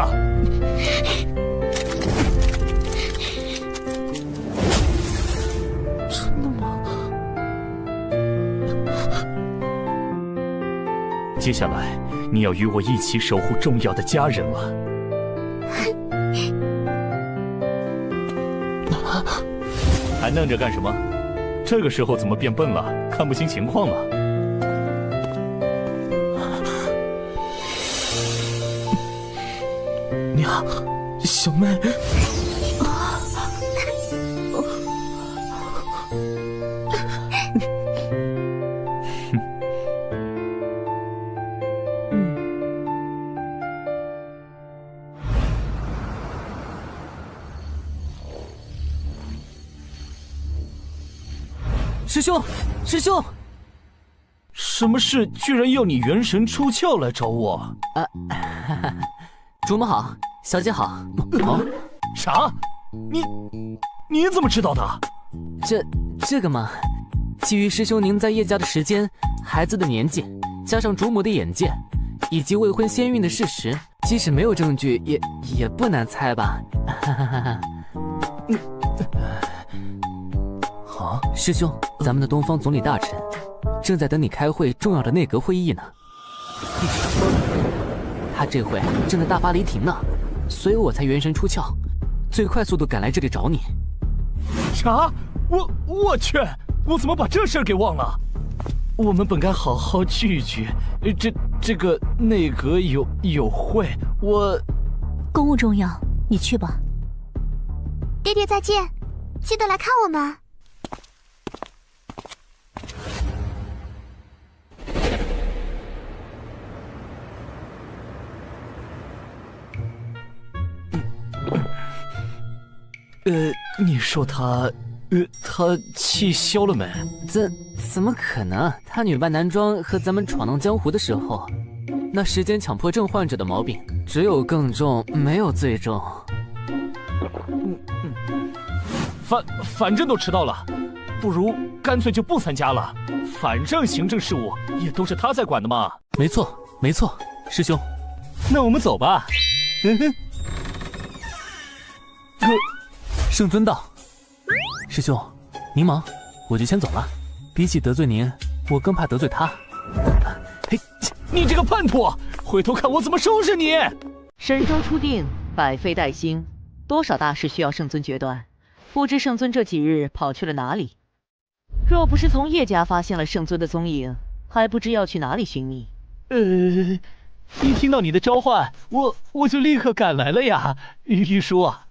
真的吗？接下来你要与我一起守护重要的家人了。还愣着干什么？这个时候怎么变笨了？看不清情况了？娘，小妹。师兄，师兄，什么事居然要你元神出窍来找我？主母好，小姐好。啊？啥？你怎么知道的？这个嘛，基于师兄您在叶家的时间、孩子的年纪，加上主母的眼界，以及未婚先孕的事实，即使没有证据，也不难猜吧。啊，师兄，咱们的东方总理大臣正在等你开会重要的内阁会议呢。他这回正在大发雷霆呢，所以我才元神出窍，最快速度赶来这里找你。啥？我去！我怎么把这事儿给忘了？我们本该好好聚一聚。这个内阁有会，我公务重要，你去吧。爹爹再见，记得来看我们。你说他气消了没？怎么可能？他女扮男装和咱们闯荡江湖的时候，那时间强迫症患者的毛病只有更重，没有最重。反正都迟到了，不如干脆就不参加了，反正行政事务也都是他在管的嘛。没错，没错，师兄，那我们走吧。圣尊道，师兄，您忙，我就先走了。比起得罪您，我更怕得罪他。嘿，你这个叛徒，回头看我怎么收拾你！神州初定，百废待兴，多少大事需要圣尊决断，不知圣尊这几日跑去了哪里？若不是从叶家发现了圣尊的踪影，还不知要去哪里寻觅。一听到你的召唤，我就立刻赶来了呀，玉叔啊。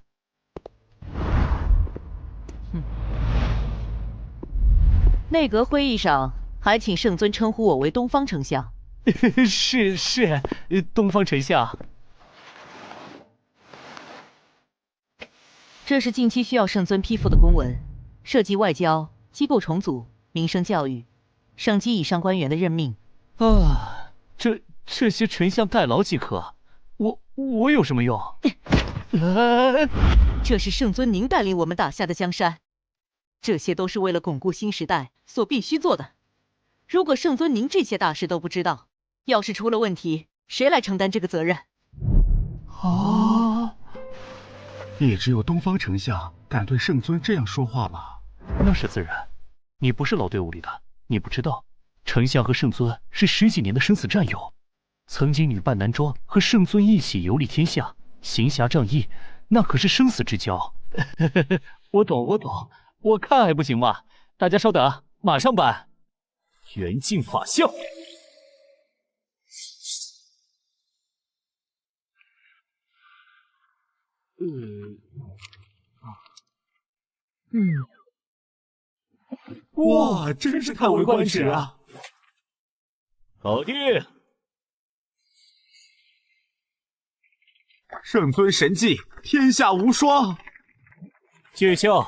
内阁会议上还请圣尊称呼我为东方丞相。是，东方丞相。这是近期需要圣尊批复的公文，涉及外交、机构重组、民生教育、省级以上官员的任命。啊，这些丞相代劳即可，我有什么用？这是圣尊您带领我们打下的江山，这些都是为了巩固新时代所必须做的。如果圣尊您这些大事都不知道，要是出了问题，谁来承担这个责任？也只有东方丞相敢对圣尊这样说话吧？那是自然，你不是老队伍里的，你不知道，丞相和圣尊是10几年的生死战友，曾经女扮男装和圣尊一起游历天下，行侠仗义，那可是生死之交。我懂，我看还不行吗？大家稍等，马上办。元镜法相。哇，真是叹为观止啊！搞定。圣尊神迹，天下无双。见笑。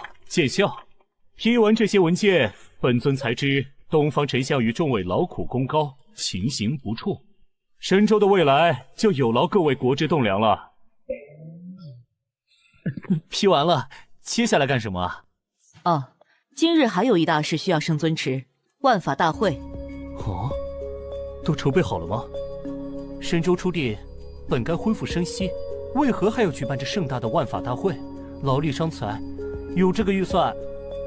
批完这些文件，本尊才知东方丞相与众位劳苦功高，情形不错。神州的未来就有劳各位国之栋梁了。批完了，接下来干什么啊？今日还有一大事需要圣尊持，万法大会。哦，都筹备好了吗？神州初定，本该恢复生息，为何还要举办这盛大的万法大会？劳力伤财，有这个预算，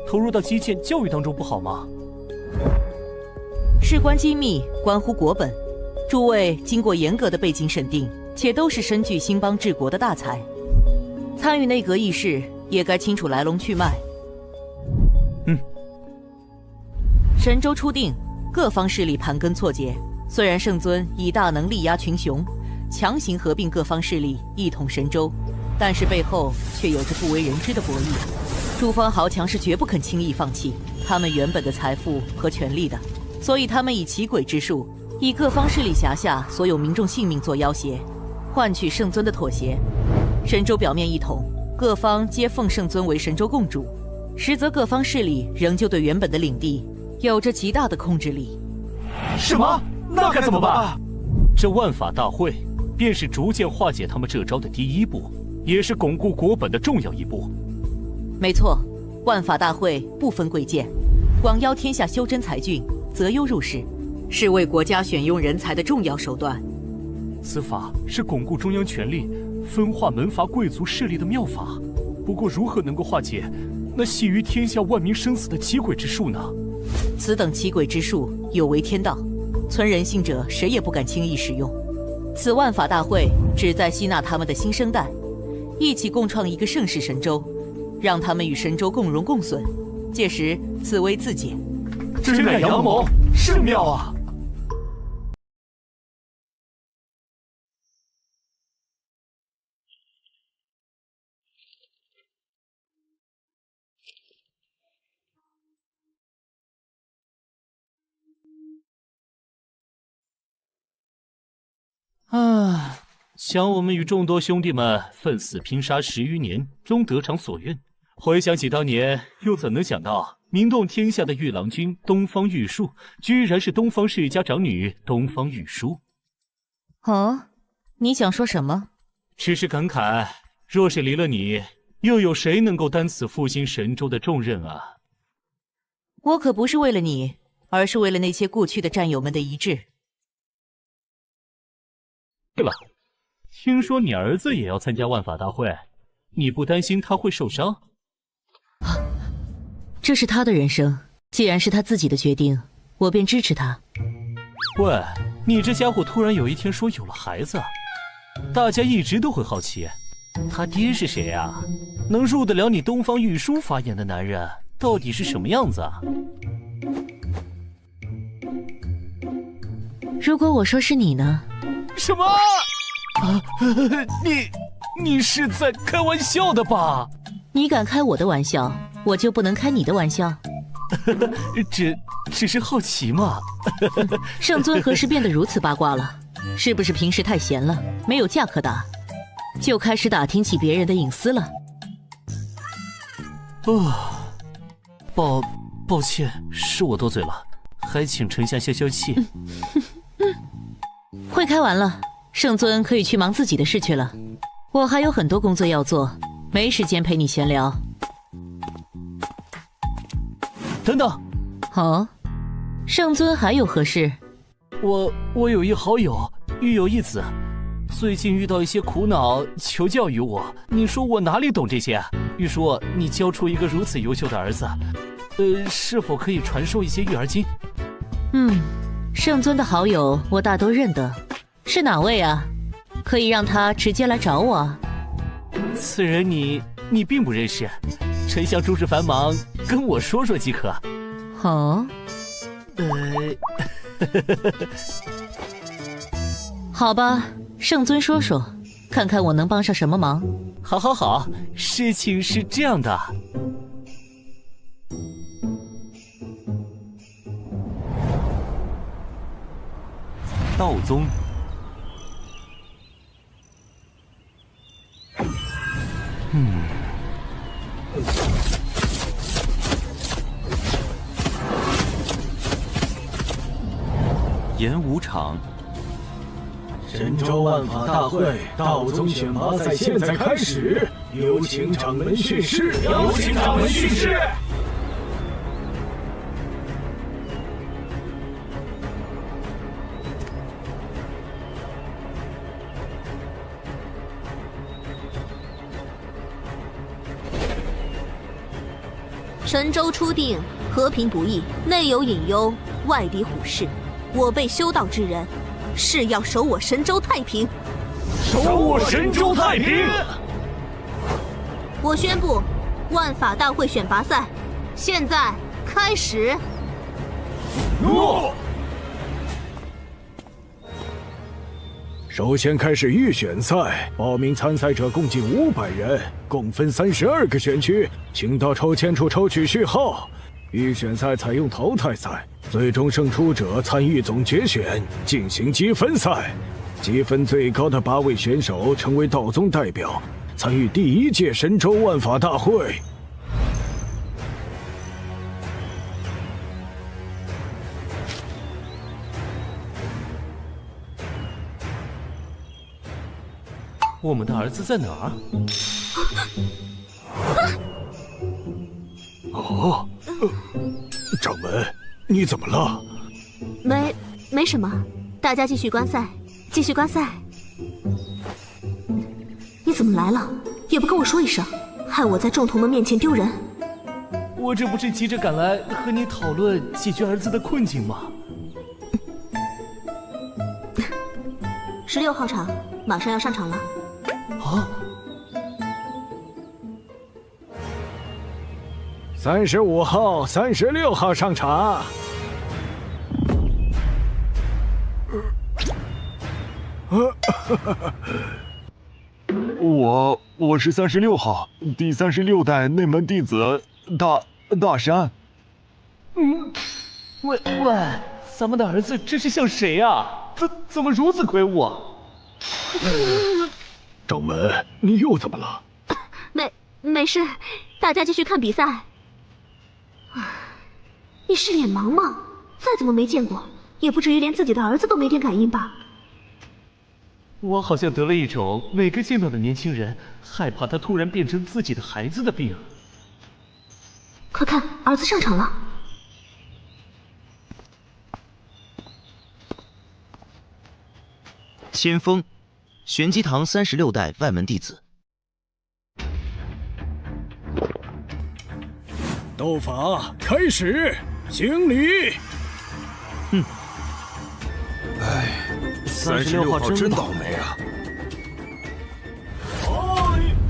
投入到基建教育当中不好吗？事关机密，关乎国本，诸位经过严格的背景审定，且都是身具兴邦治国的大才，参与内阁议事也该清楚来龙去脉。神州初定，各方势力盘根错节。虽然圣尊以大能力压群雄，强行合并各方势力，一统神州，但是背后却有着不为人知的博弈。诸方豪强是绝不肯轻易放弃他们原本的财富和权力的，所以他们以奇诡之术，以各方势力辖下所有民众性命做要挟，换取圣尊的妥协。神州表面一统，各方皆奉圣尊为神州共主，实则各方势力仍旧对原本的领地有着极大的控制力。什么？那该怎么办？这万法大会便是逐渐化解他们这招的第一步，也是巩固国本的重要一步。没错，万法大会不分贵贱，广邀天下修真才俊，择优入仕，是为国家选用人才的重要手段。此法是巩固中央权力、分化门阀贵族势力的妙法。不过，如何能够化解那系于天下万民生死的奇诡之术呢？此等奇诡之术有违天道，存人性者谁也不敢轻易使用。此万法大会旨在吸纳他们的新生代，一起共创一个盛世神州，让他们与神州共荣共损，届时此危自解。真乃阳谋，甚妙啊！想我们与众多兄弟们奋死拼杀10余年，终得偿所愿。回想起当年，又怎能想到名动天下的玉郎君东方玉树，居然是东方世家长女东方玉书。你想说什么？只是感慨，若是离了你，又有谁能够担此复兴神州的重任啊？我可不是为了你，而是为了那些故去的战友们的遗志。对了，听说你儿子也要参加万法大会，你不担心他会受伤？这是他的人生，既然是他自己的决定，我便支持他。喂，你这家伙突然有一天说有了孩子，大家一直都会好奇，他爹是谁啊？能入得了你东方玉书法眼的男人到底是什么样子啊？如果我说是你呢？什么？你是在开玩笑的吧？你敢开我的玩笑，我就不能开你的玩笑？只是好奇嘛。圣尊何时变得如此八卦了？是不是平时太闲了，没有架可打，就开始打听起别人的隐私了？抱歉，是我多嘴了，还请丞相消消气。会开完了，圣尊可以去忙自己的事去了。我还有很多工作要做，没时间陪你闲聊。等等，哦，圣尊还有何事？我有一好友，育有一子，最近遇到一些苦恼，求教于我。你说我哪里懂这些？据说你教出一个如此优秀的儿子，是否可以传授一些育儿经？圣尊的好友我大都认得，是哪位啊？可以让他直接来找我啊。此人你并不认识，丞相诸事繁忙，跟我说说即可。哦，好吧，圣尊说说，看看我能帮上什么忙。好，事情是这样的。道宗，演武场，神州万法大会道宗选拔赛现在开始，有请掌门训示。神州初定，和平不易，内有隐忧，外敌虎视。我辈修道之人，是要守我神州太平。守我神州太平！我宣布，万法大会选拔赛现在开始。诺。首先开始预选赛，报名参赛者共计500人，共分32个选区，请到抽签处抽取序号。预选赛采用淘汰赛，最终胜出者参与总决选，进行积分赛。积分最高的8位选手成为道宗代表，参与第1届神州万法大会。我们的儿子在哪儿？哦，掌门，你怎么了？没什么，大家继续观赛，继续观赛。你怎么来了？也不跟我说一声，害我在众同们面前丢人。我这不是急着赶来和你讨论解决儿子的困境吗？16号场马上要上场了。啊！35号、36号上场。我是36号，第36代内门弟子大山。喂，咱们的儿子这是像谁啊？怎么如此魁梧啊？掌门，你又怎么了？没事，大家继续看比赛。你是脸盲吗？再怎么没见过，也不至于连自己的儿子都没点感应吧？我好像得了一种每个见到的年轻人害怕他突然变成自己的孩子的病。快看，儿子上场了。先锋，玄机堂36代外门弟子。斗法开始，行礼。36号真倒霉啊！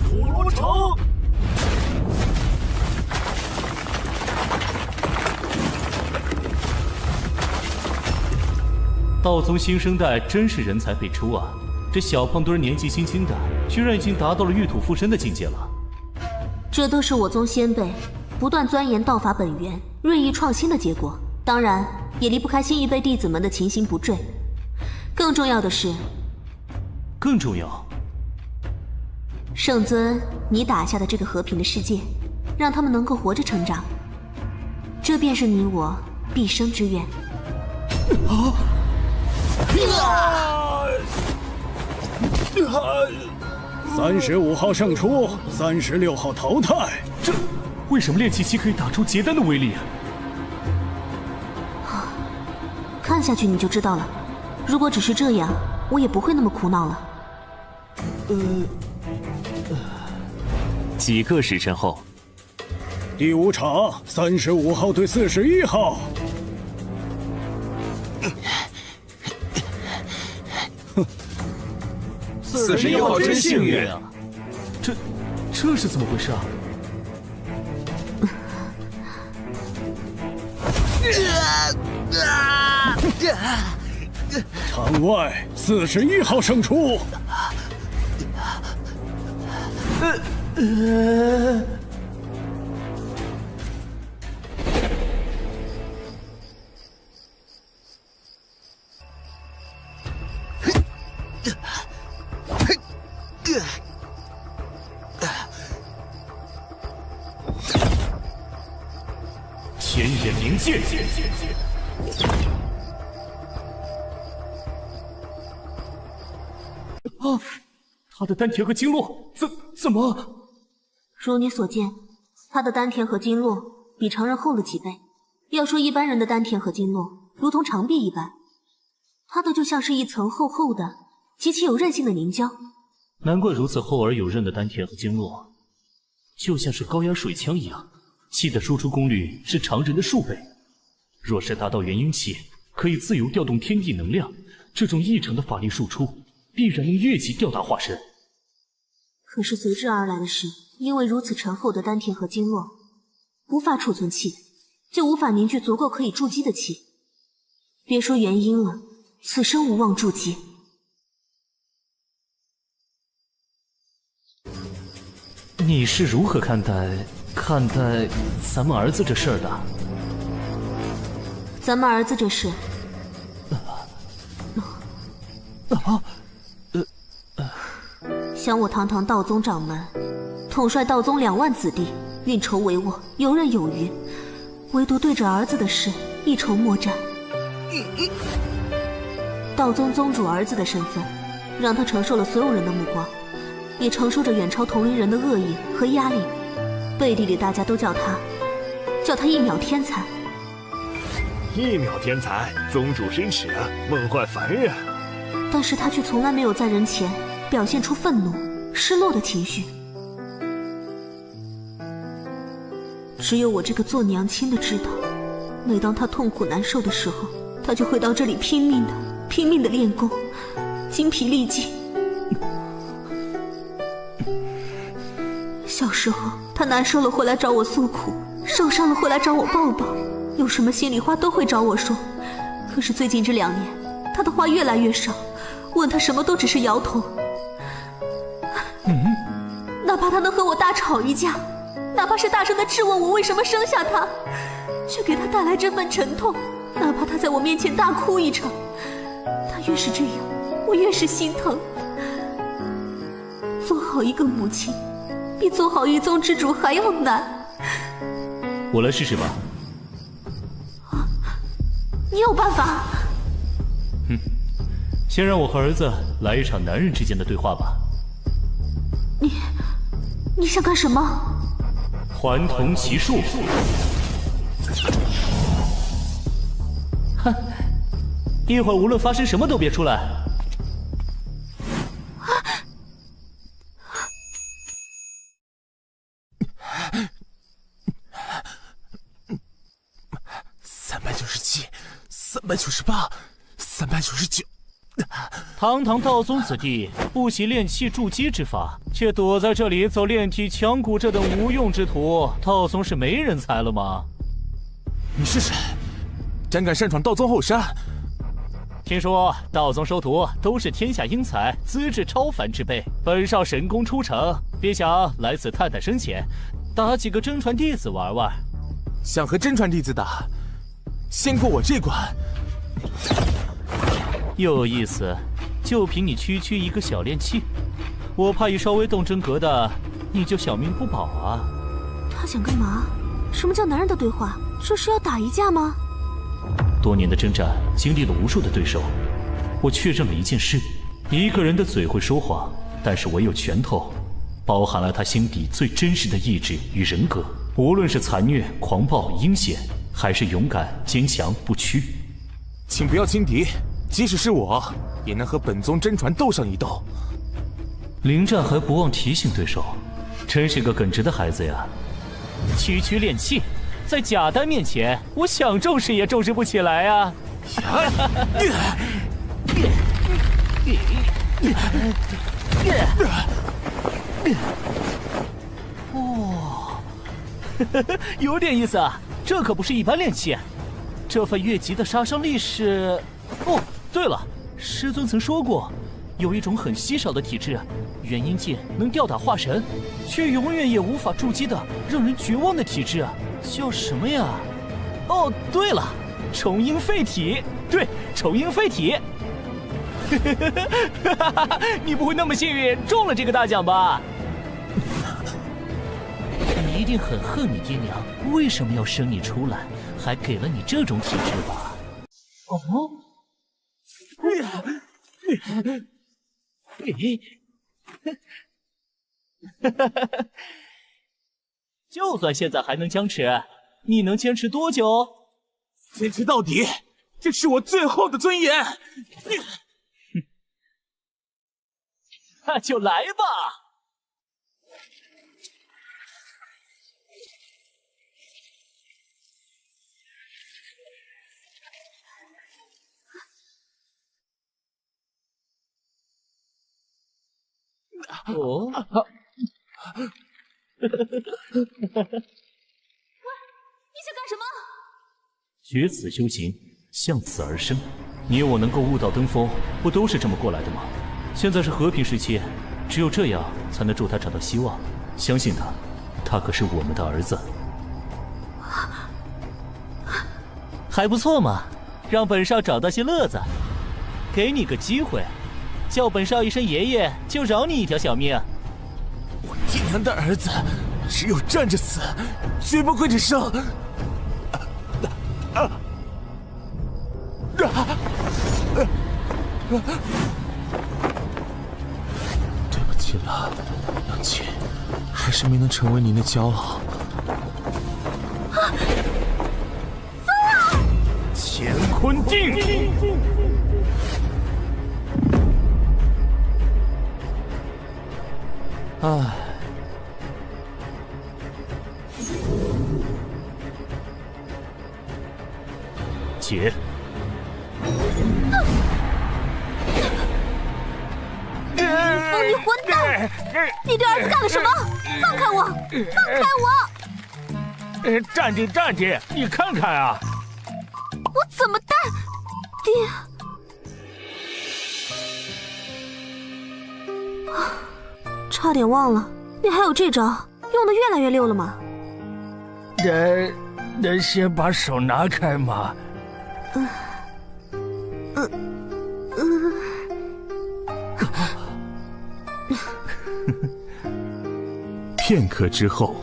土罗城。道宗新生代真是人才辈出啊！这小胖墩年纪轻轻的，居然已经达到了玉土附身的境界了。这都是我宗先辈不断钻研道法本源、锐意创新的结果，当然也离不开新一辈弟子们的勤行不坠。更重要的是，更重要，圣尊，你打下的这个和平的世界，让他们能够活着成长，这便是你我毕生之愿。35号胜出，36号淘汰。这为什么炼气期可以打出结丹的威力啊？看下去你就知道了。如果只是这样，我也不会那么苦恼了。几个时辰后，第5场，35号对41号。41号真幸运啊！这是怎么回事啊？场外41号胜出。天眼灵剑。啊！他的丹田和经络怎么？如你所见，他的丹田和经络比常人厚了几倍。要说一般人的丹田和经络如同长壁一般，他的就像是一层厚厚的、极其有韧性的凝胶。难怪如此厚而有韧的丹田和经络，就像是高压水枪一样，气的输出功率是常人的数倍。若是达到元婴期，可以自由调动天地能量，这种异常的法力输出，必然能越级吊打化身。可是随之而来的是，因为如此沉厚的丹田和经络无法储存气，就无法凝聚足够可以筑基的气。别说元婴了，此生无望筑基。你是如何看待咱们儿子这事儿的？咱们儿子这事，想我堂堂道宗掌门，统帅道宗2万子弟，运筹帷幄，游刃有余，唯独对着儿子的事一筹莫展。道宗宗主儿子的身份，让他承受了所有人的目光，也承受着远超同龄人的恶意和压力。背地里大家都叫他一秒天才。1秒天才，宗主失耻，梦幻凡人。但是他却从来没有在人前表现出愤怒、失落的情绪。只有我这个做娘亲的知道，每当他痛苦难受的时候，他就会到这里拼命的练功，精疲力尽。小时候他难受了会来找我诉苦，受伤了会来找我抱抱，有什么心里话都会找我说。可是最近这2年，他的话越来越少，问他什么都只是摇头。哪怕他能和我大吵一架，哪怕是大声的质问我为什么生下他，却给他带来这份沉痛，哪怕他在我面前大哭一场，他越是这样，我越是心疼。做好一个母亲，比做好一宗之主还要难。我来试试吧。你有办法？先让我和儿子来一场男人之间的对话吧。你想干什么？还童奇术。哼，一会儿无论发生什么都别出来。，398，399。堂堂道宗子弟，不习炼气筑基之法，却躲在这里走炼体强骨这等无用之徒，道宗是没人才了吗？你是谁？胆敢擅闯道宗后山？听说道宗收徒都是天下英才，资质超凡之辈。本少神功出城，便想来此探探深浅，打几个真传弟子玩玩。想和真传弟子打，先过我这关。有意思，就凭你区一个小炼器，我怕一稍微动真格的，你就小命不保啊！他想干嘛？什么叫男人的对话？这是要打一架吗？多年的征战，经历了无数的对手，我确认了一件事：一个人的嘴会说谎，但是唯有拳头，包含了他心底最真实的意志与人格。无论是残虐、狂暴、阴险，还是勇敢、坚强、不屈，请不要轻敌。即使是我，也能和本宗真传斗上一斗。临战还不忘提醒对手，真是个耿直的孩子呀！区炼气，在假丹面前，我想重视也重视不起来啊！哦，有点意思啊！这可不是一般炼气，这份越级的杀伤力是……哦。对了，师尊曾说过，有一种很稀少的体质，元婴界能吊打化神，却永远也无法筑基的让人绝望的体质，叫什么呀？哦，对了，重婴废体。对，重婴废体。你不会那么幸运中了这个大奖吧？你一定很恨你爹娘为什么要生你出来，还给了你这种体质吧？哦。就算现在还能僵持，你能坚持多久？坚持到底，这是我最后的尊严。那就来吧。哦，喂，你想干什么？绝此修行，向此而生。你我能够悟道登峰，不都是这么过来的吗？现在是和平时期，只有这样才能助他找到希望。相信他，他可是我们的儿子。还不错嘛，让本少找到些乐子，给你个机会。叫本少一声爷爷，就饶你一条小命。我爹娘的儿子，只有站着死，绝不跪着生。对不起了，娘亲，还是没能成为您的骄傲。乾坤定。唉，姐，疯女混蛋！你对儿子干了什么？放开我！放开我！站定，站定！你看看啊！我怎么带？爹！差点忘了，你还有这招，用的越来越溜了吗？能先把手拿开吗？片刻之后，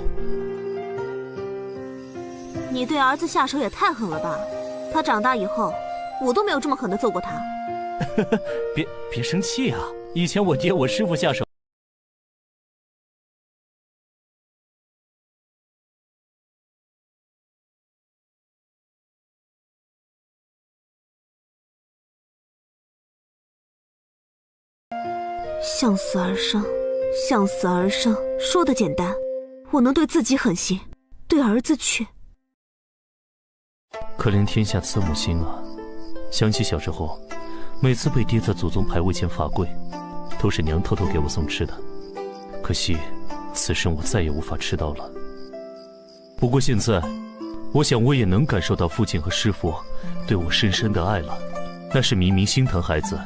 你对儿子下手也太狠了吧！他长大以后，我都没有这么狠的揍过他。别生气啊！以前我爹我师父下手。向死而生，向死而生，说的简单，我能对自己狠心，对儿子却……可怜天下慈母心啊！想起小时候，每次被跌在祖宗牌位前罚跪，都是娘偷偷给我送吃的。可惜，此生我再也无法吃到了。不过现在，我想我也能感受到父亲和师父对我深深的爱了。那是明明心疼孩子，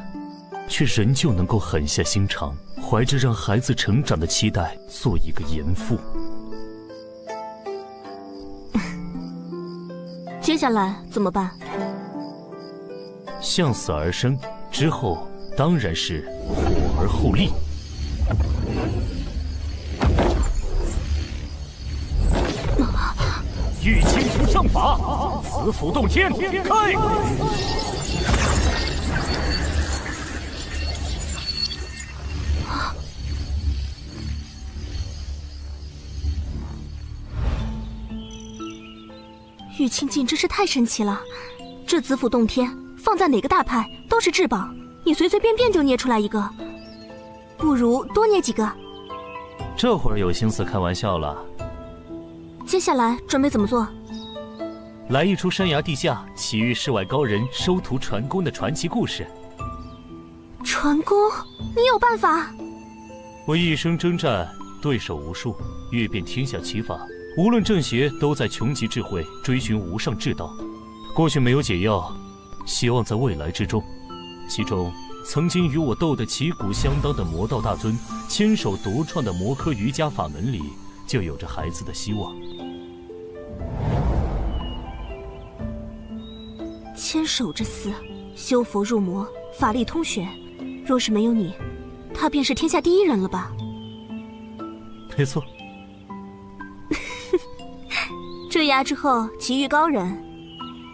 却仍旧能够狠下心肠，怀着让孩子成长的期待，做一个严父。接下来怎么办？向死而生，之后当然是火而后立。玉清无上法，子府洞天，开！玉清镜真是太神奇了，这子府洞天放在哪个大派都是至宝，你随随便便就捏出来一个，不如多捏几个。这会儿有心思开玩笑了。接下来准备怎么做？来一出山崖地下，奇遇世外高人收徒传功的传奇故事。传功？你有办法？我一生征战，对手无数，阅遍天下奇法，无论正邪，都在穷极智慧，追寻无上至道。过去没有解药，希望在未来之中。其中，曾经与我斗得旗鼓相当的魔道大尊，亲手独创的魔科瑜伽法门里，就有着孩子的希望。千手之思，修佛入魔，法力通玄。若是没有你，他便是天下第一人了吧？没错。坠崖之后奇遇高人，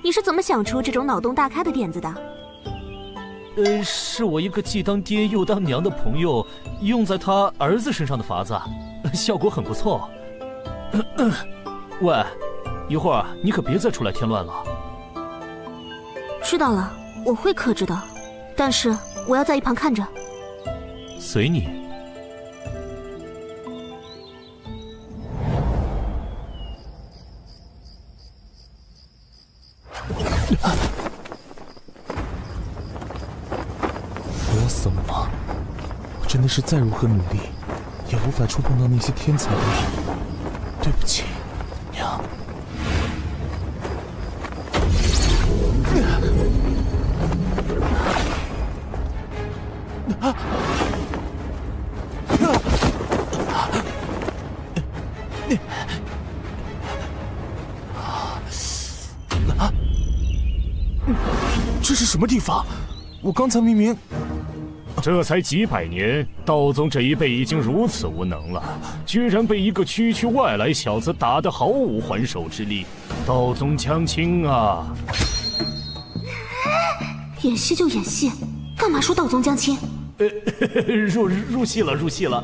你是怎么想出这种脑洞大开的点子的？是我一个既当爹又当娘的朋友用在他儿子身上的法子，效果很不错。喂，一会儿你可别再出来添乱了。知道了，我会克制的，但是我要在一旁看着。随你。我要死了吗？我真的是再如何努力，也无法触碰到那些天才的人。对不起，娘。这是什么地方？我刚才明明……这才几百年，道宗这一辈已经如此无能了，居然被一个区区外来小子打得毫无还手之力。道宗将倾啊！演戏就演戏，干嘛说道宗将倾？入戏了，入戏了。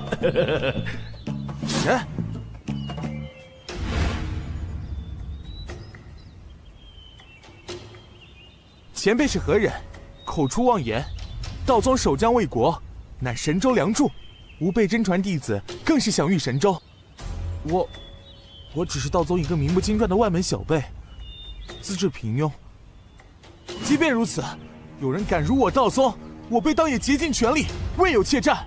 前辈是何人？口出妄言。道宗守将卫国，乃神州梁柱，吾辈真传弟子更是享誉神州。我只是道宗一个名不经传的外门小辈，资质平庸。即便如此，有人敢辱我道宗，我辈当也竭尽全力，未有怯战。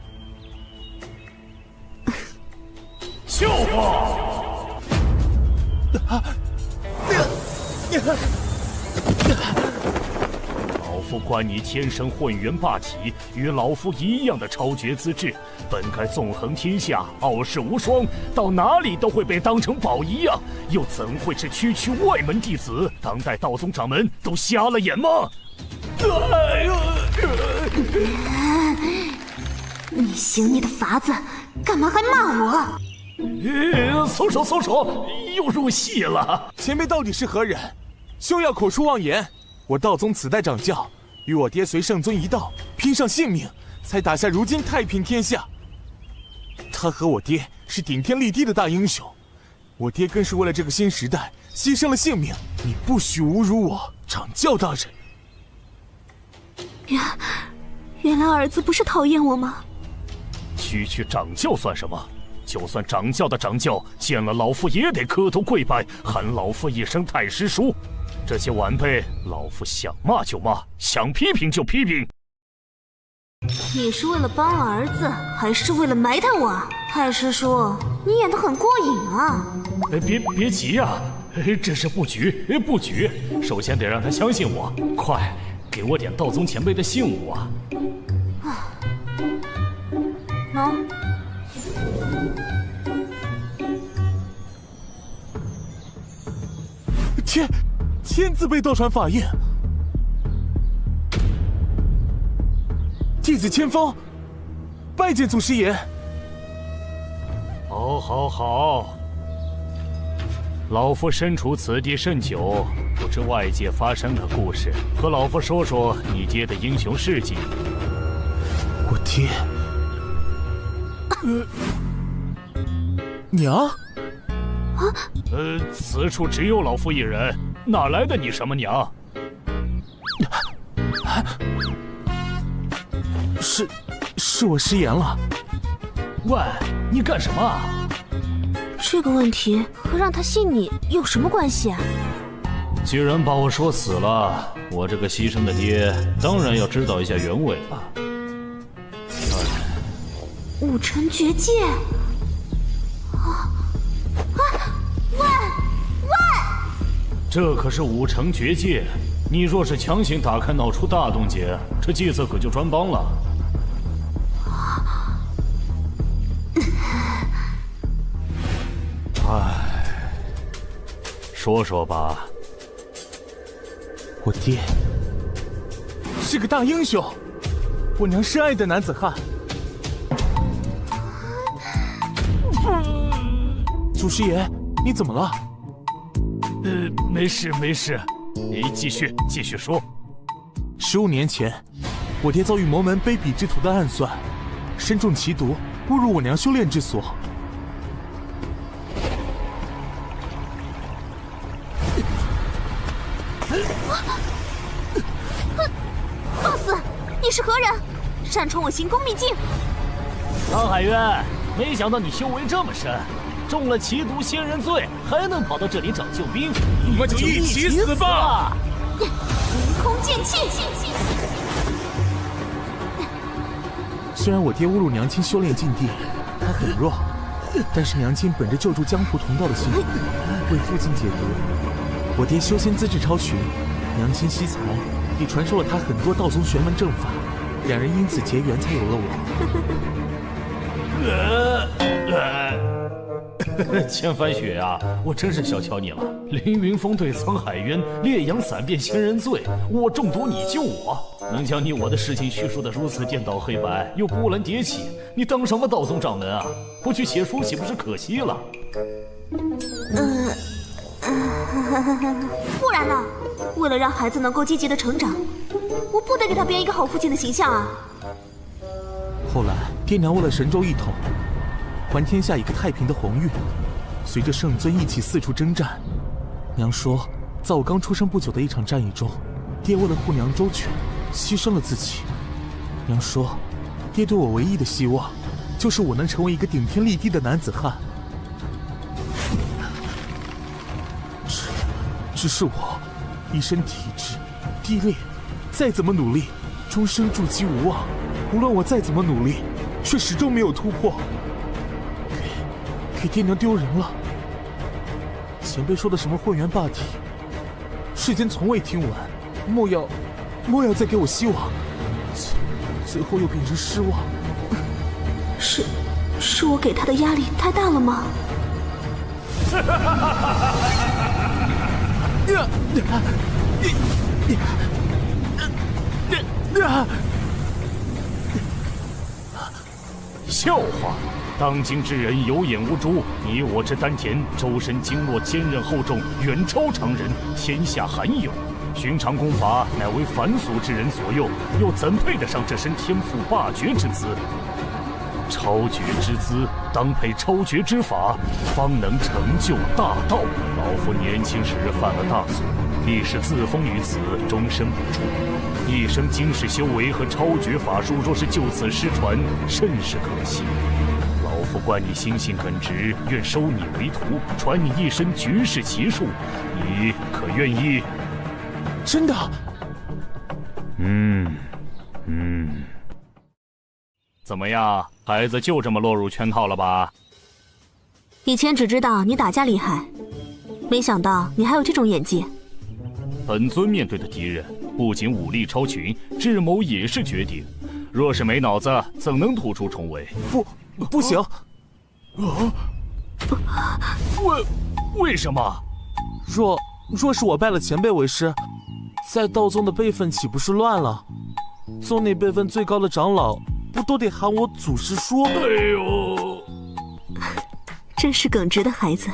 笑话！老夫观你天生混元霸体，与老夫一样的超绝资质，本该纵横天下，傲视无双，到哪里都会被当成宝一样，又怎会是区区外门弟子？当代道宗掌门都瞎了眼吗？你行你的法子，干嘛还骂我？松手松手，又入戏了。前辈到底是何人？休要口出妄言。我道宗此代掌教，与我爹随圣尊一道，拼上性命，才打下如今太平天下。他和我爹是顶天立地的大英雄，我爹更是为了这个新时代牺牲了性命。你不许侮辱我，掌教大人。原来儿子不是讨厌我吗？区区掌教算什么？就算掌教的掌教，见了老夫也得磕头跪拜，喊老夫一声太师叔。这些晚辈，老夫想骂就骂，想批评就批评。你是为了帮儿子，还是为了埋汰我？太师叔，你演得很过瘾啊！别急呀，这是布局，布局。首先得让他相信我，快给我点道宗前辈的信物啊！喏。千字辈道传法印，弟子千峰拜见祖师爷。好，老夫身处此地甚久，不知外界发生的故事，和老夫说说你爹的英雄事迹。我爹，娘。此处只有老夫一人，哪来的你什么娘？是我失言了。喂，你干什么？这个问题和让他信你有什么关系啊？既然把我说死了，我这个牺牲的爹当然要知道一下原委了。武尘绝界。这可是武城绝界，你若是强行打开，闹出大动静，这计策可就穿帮了。说说吧。我爹是个大英雄，我娘深爱的男子汉。祖师爷，你怎么了？没事，你继续说。15年前，我爹遭遇魔门卑鄙之徒的暗算，身中奇毒，误入我娘修炼之所。放肆！你是何人？擅闯我行宫秘境！苍海渊，没想到你修为这么深。中了奇毒仙人罪，还能跑到这里找救兵，我们就一起死吧！凌空剑气。虽然我爹误入娘亲修炼禁地，他很弱，但是娘亲本着救助江湖同道的心，为父亲解毒。我爹修仙资质超群，娘亲惜才，也传授了他很多道宗玄门正法，两人因此结缘，才有了我。千帆雪啊，我真是小瞧你了。凌云峰对沧海渊，烈阳散遍仙人罪，我中毒你救我，能将你我的事情叙述得如此颠倒黑白，又波澜迭起，你当什么道宗掌门啊？不去写书岂不是可惜了？不然呢？为了让孩子能够积极的成长，我不得给他编一个好父亲的形象啊！后来，爹娘为了神州一统，还天下一个太平的宏愿，随着圣尊一起四处征战。娘说，在我刚出生不久的一场战役中，爹为了护娘周全，牺牲了自己。娘说，爹对我唯一的希望，就是我能成为一个顶天立地的男子汉。只是我一身体质低劣，再怎么努力，终生筑基无望。无论我再怎么努力，却始终没有突破，给爹娘丢人了。前辈说的什么混元霸体，世间从未听闻，莫要再给我希望，最后又变成失望。是我给他的压力太大了吗？笑话！当今之人有眼无珠，你我之丹田，周身经络坚韧厚重，远超常人，天下罕有。寻常功法乃为凡俗之人所用，又怎配得上这身天赋霸绝之姿？超绝之姿，当配超绝之法，方能成就大道。老夫年轻时犯了大错，历史自封于此，终身不出。一生经世修为和超绝法术，若是就此失传，甚是可惜。老夫观你心性耿直，愿收你为徒，传你一身绝世奇术，你可愿意？真的。怎么样，孩子就这么落入圈套了吧？以前只知道你打架厉害，没想到你还有这种演技。本尊面对的敌人不仅武力超群，智谋也是绝顶。若是没脑子，怎能突出重围？不行！为什么？若是我拜了前辈为师，在道宗的辈分岂不是乱了？宗内辈分最高的长老，不都得喊我祖师叔？哎呦，真是耿直的孩子。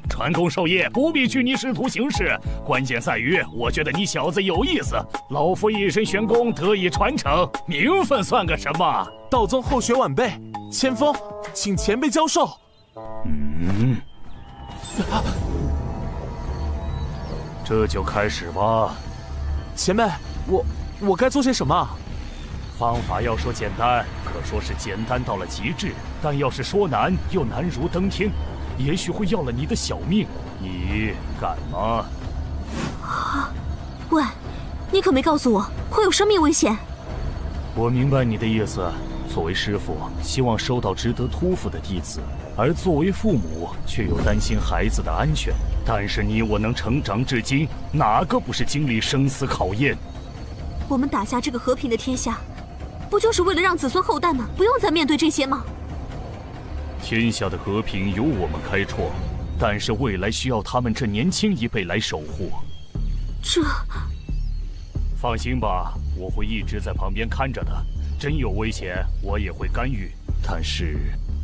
传功授业不必拘泥师徒形式，关键在于我觉得你小子有意思。老夫一身玄功得以传承，名分算个什么？道宗后学晚辈，千锋，请前辈教授。这就开始吧。前辈，我该做些什么？方法要说简单，可说是简单到了极致；但要是说难，又难如登天。也许会要了你的小命，你敢吗？喂，你可没告诉我会有生命危险。我明白你的意思。作为师父，希望收到值得托付的弟子，而作为父母，却又担心孩子的安全。但是你我能成长至今，哪个不是经历生死考验？我们打下这个和平的天下，不就是为了让子孙后代们不用再面对这些吗？天下的和平由我们开创，但是未来需要他们这年轻一辈来守护。放心吧，我会一直在旁边看着的。真有危险，我也会干预。但是，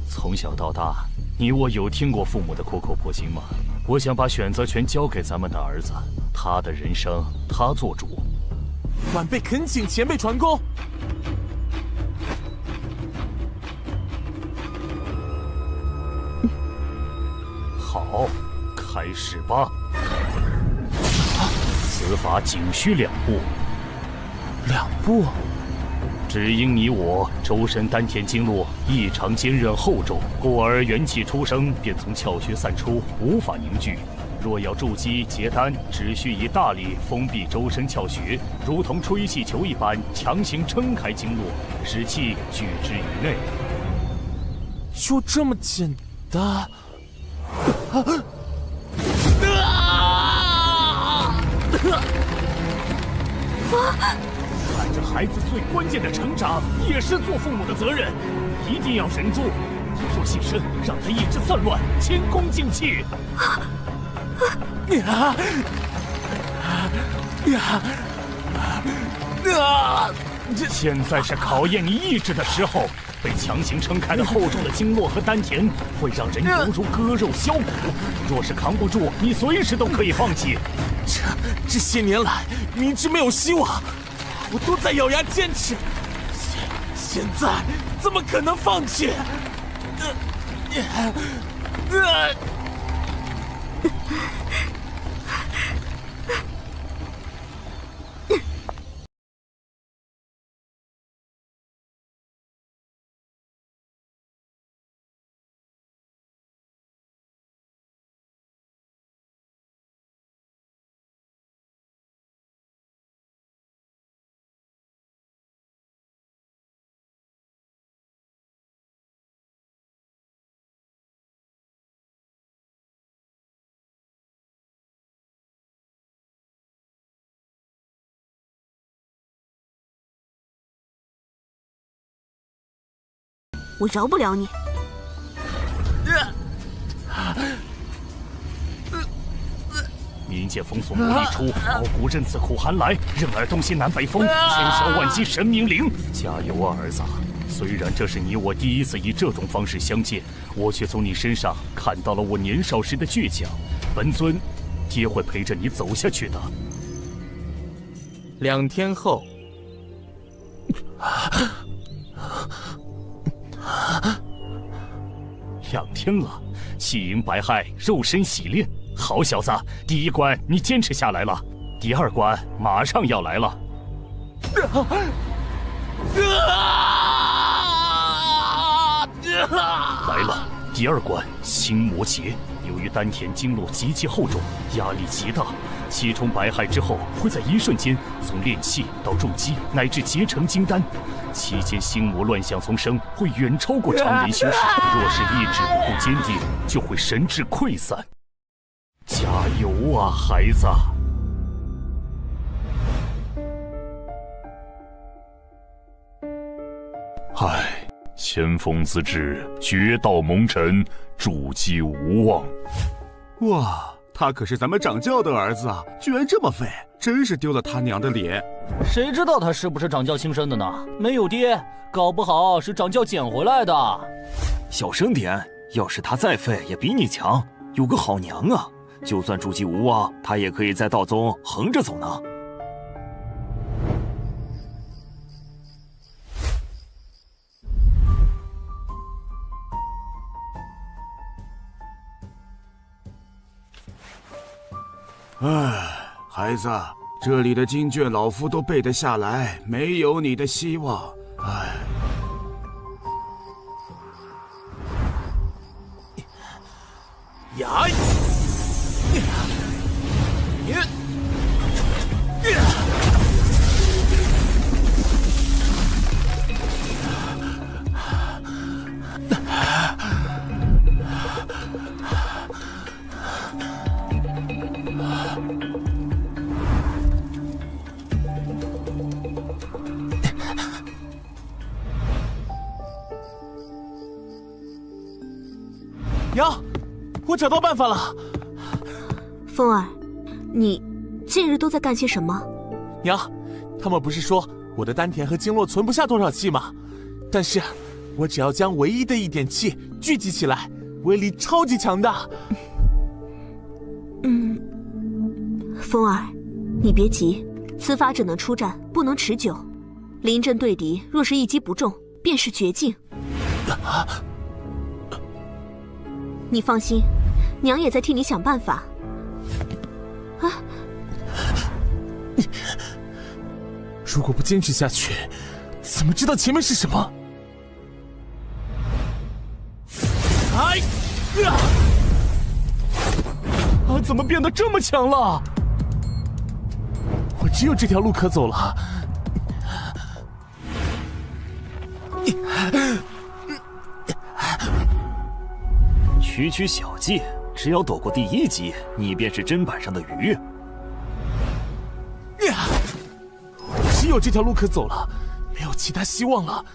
从小到大，你我有听过父母的苦口婆心吗？我想把选择权交给咱们的儿子，他的人生他做主。晚辈恳请前辈传功。好，开始吧。此法仅需2步。2步？只因你我周身丹田经络异常坚韧厚重，故而元气出生便从窍穴散出，无法凝聚。若要筑基结丹，只需以大力封闭周身窍穴，如同吹气球一般，强行撑开经络，使气聚之于内。就这么简单？看着孩子最关键的成长，也是做父母的责任，一定要忍住。你若现身，让他意志散乱，前功尽弃。现在是考验你意志的时候。被强行撑开了厚重的经络和丹田，会让人犹如割肉削骨。若是扛不住，你随时都可以放弃。这些年来，明知没有希望，我都在咬牙坚持。现在怎么可能放弃？我饶不了你！冥界封锁魔力出，傲骨刃刺苦寒来，任尔东西南北风，千消万息神明灵。加油啊，儿子！虽然这是你我第一次以这种方式相见，我却从你身上看到了我年少时的倔强。本尊，爹会陪着你走下去的。2天后。2天了，气盈白骸，肉身洗炼。好小子，第1关你坚持下来了，第2关马上要来了。来了，第2关心魔劫，由于丹田经络极其厚重，压力极大，气冲百骸之后，会在一瞬间从炼气到重击，乃至结成金丹。期间心魔乱象丛生，会远超过常人修士。若是意志不够坚定，就会神志溃散。加油啊，孩子！唉，先锋自至，绝道蒙尘，主机无望。哇，他可是咱们掌教的儿子啊，居然这么废，真是丢了他娘的脸。谁知道他是不是掌教亲生的呢？没有爹，搞不好是掌教捡回来的。小声点，要是他再废，也比你强，有个好娘啊。就算主机无望，他也可以在道宗横着走呢。唉，孩子，这里的经卷老夫都背得下来，没有你的希望。唉。呀！娘，我找到办法了。风儿，你近日都在干些什么？娘，他们不是说我的丹田和经络存不下多少气吗？但是，我只要将唯一的一点气聚集起来，威力超级强大。风儿，你别急，此法只能出战，不能持久。临阵对敌，若是一击不中，便是绝境。你放心，娘也在替你想办法。啊！如果不坚持下去，怎么知道前面是什么？哎！怎么变得这么强了？我只有这条路可走了。区区小技，只要躲过第一击，你便是砧板上的鱼。只有这条路可走了，没有其他希望了。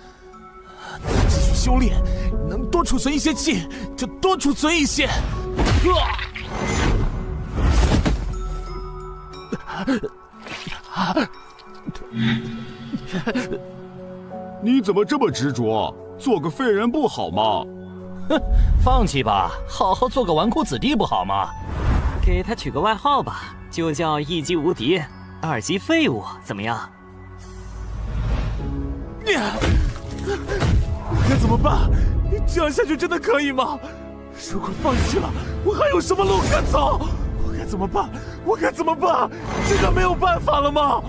继续修炼，能多储存一些气就多储存一些。你怎么这么执着？做个废人不好吗？哼，放弃吧，好好做个纨绔子弟不好吗？给他取个外号吧，就叫一击无敌，二级废物，怎么样？我该怎么办？这样下去真的可以吗？如果放弃了，我还有什么路可走？我该怎么办？我该怎么办？真的没有办法了吗？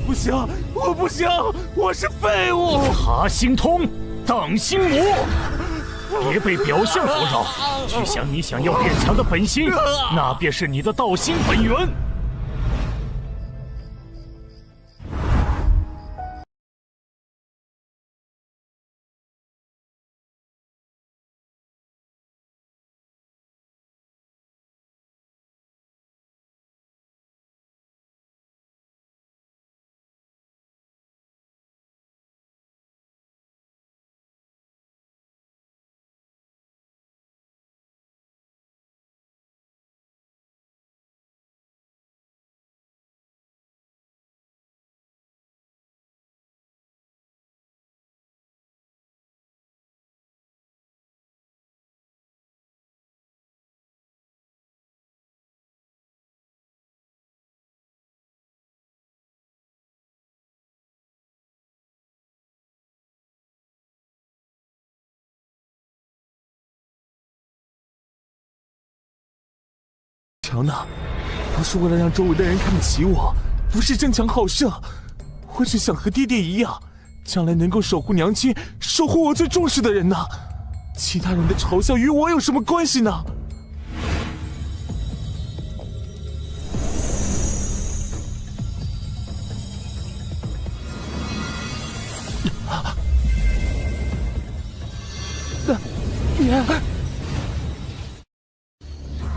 不行，我不行，我是废物！爬星通，挡星魔，别被表象所扰，去想你想要变强的本心，那便是你的道心本源。强呢？不是为了让周围的人看不起我，不是争强好胜，我只想和爹爹一样，将来能够守护娘亲，守护我最重视的人呢。其他人的嘲笑与我有什么关系呢？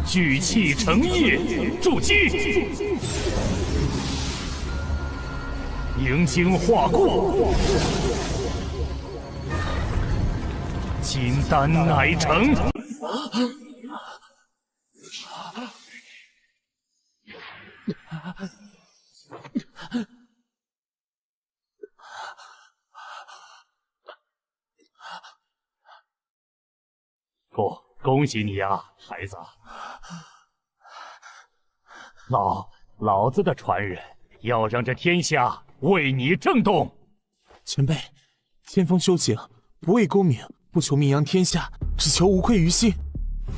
聚气成液，筑基；凝精化固，金丹乃成。恭喜你呀，孩子！老子的传人要让这天下为你震动。前辈，天风修行，不为功名，不求名扬天下，只求无愧于心。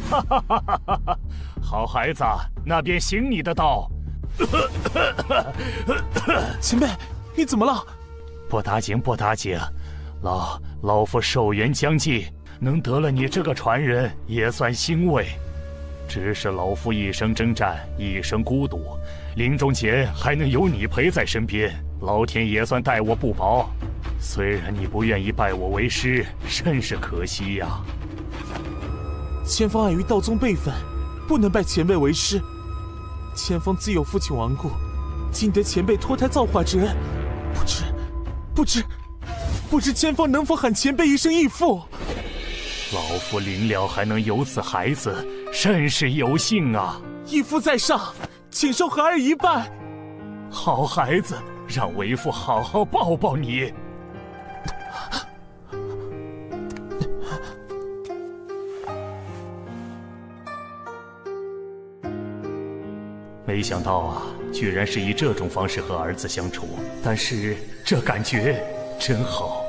哈哈哈哈哈哈！好孩子，那便行你的道。前辈，你怎么了？不打紧，不打紧。老夫寿元将近。能得了你这个传人，也算欣慰。只是老夫一生征战，一生孤独，临终前还能有你陪在身边，老天也算待我不薄。虽然你不愿意拜我为师，甚是可惜呀。千方碍于道宗辈分，不能拜前辈为师。千方自有父亲亡故，今得前辈脱胎造化之恩，不知千方能否喊前辈一声义父？老夫临了还能有此孩子，甚是有幸啊！义父在上，请受孩儿一拜。好孩子，让为父好好抱抱你。没想到啊，居然是以这种方式和儿子相处，但是这感觉真好。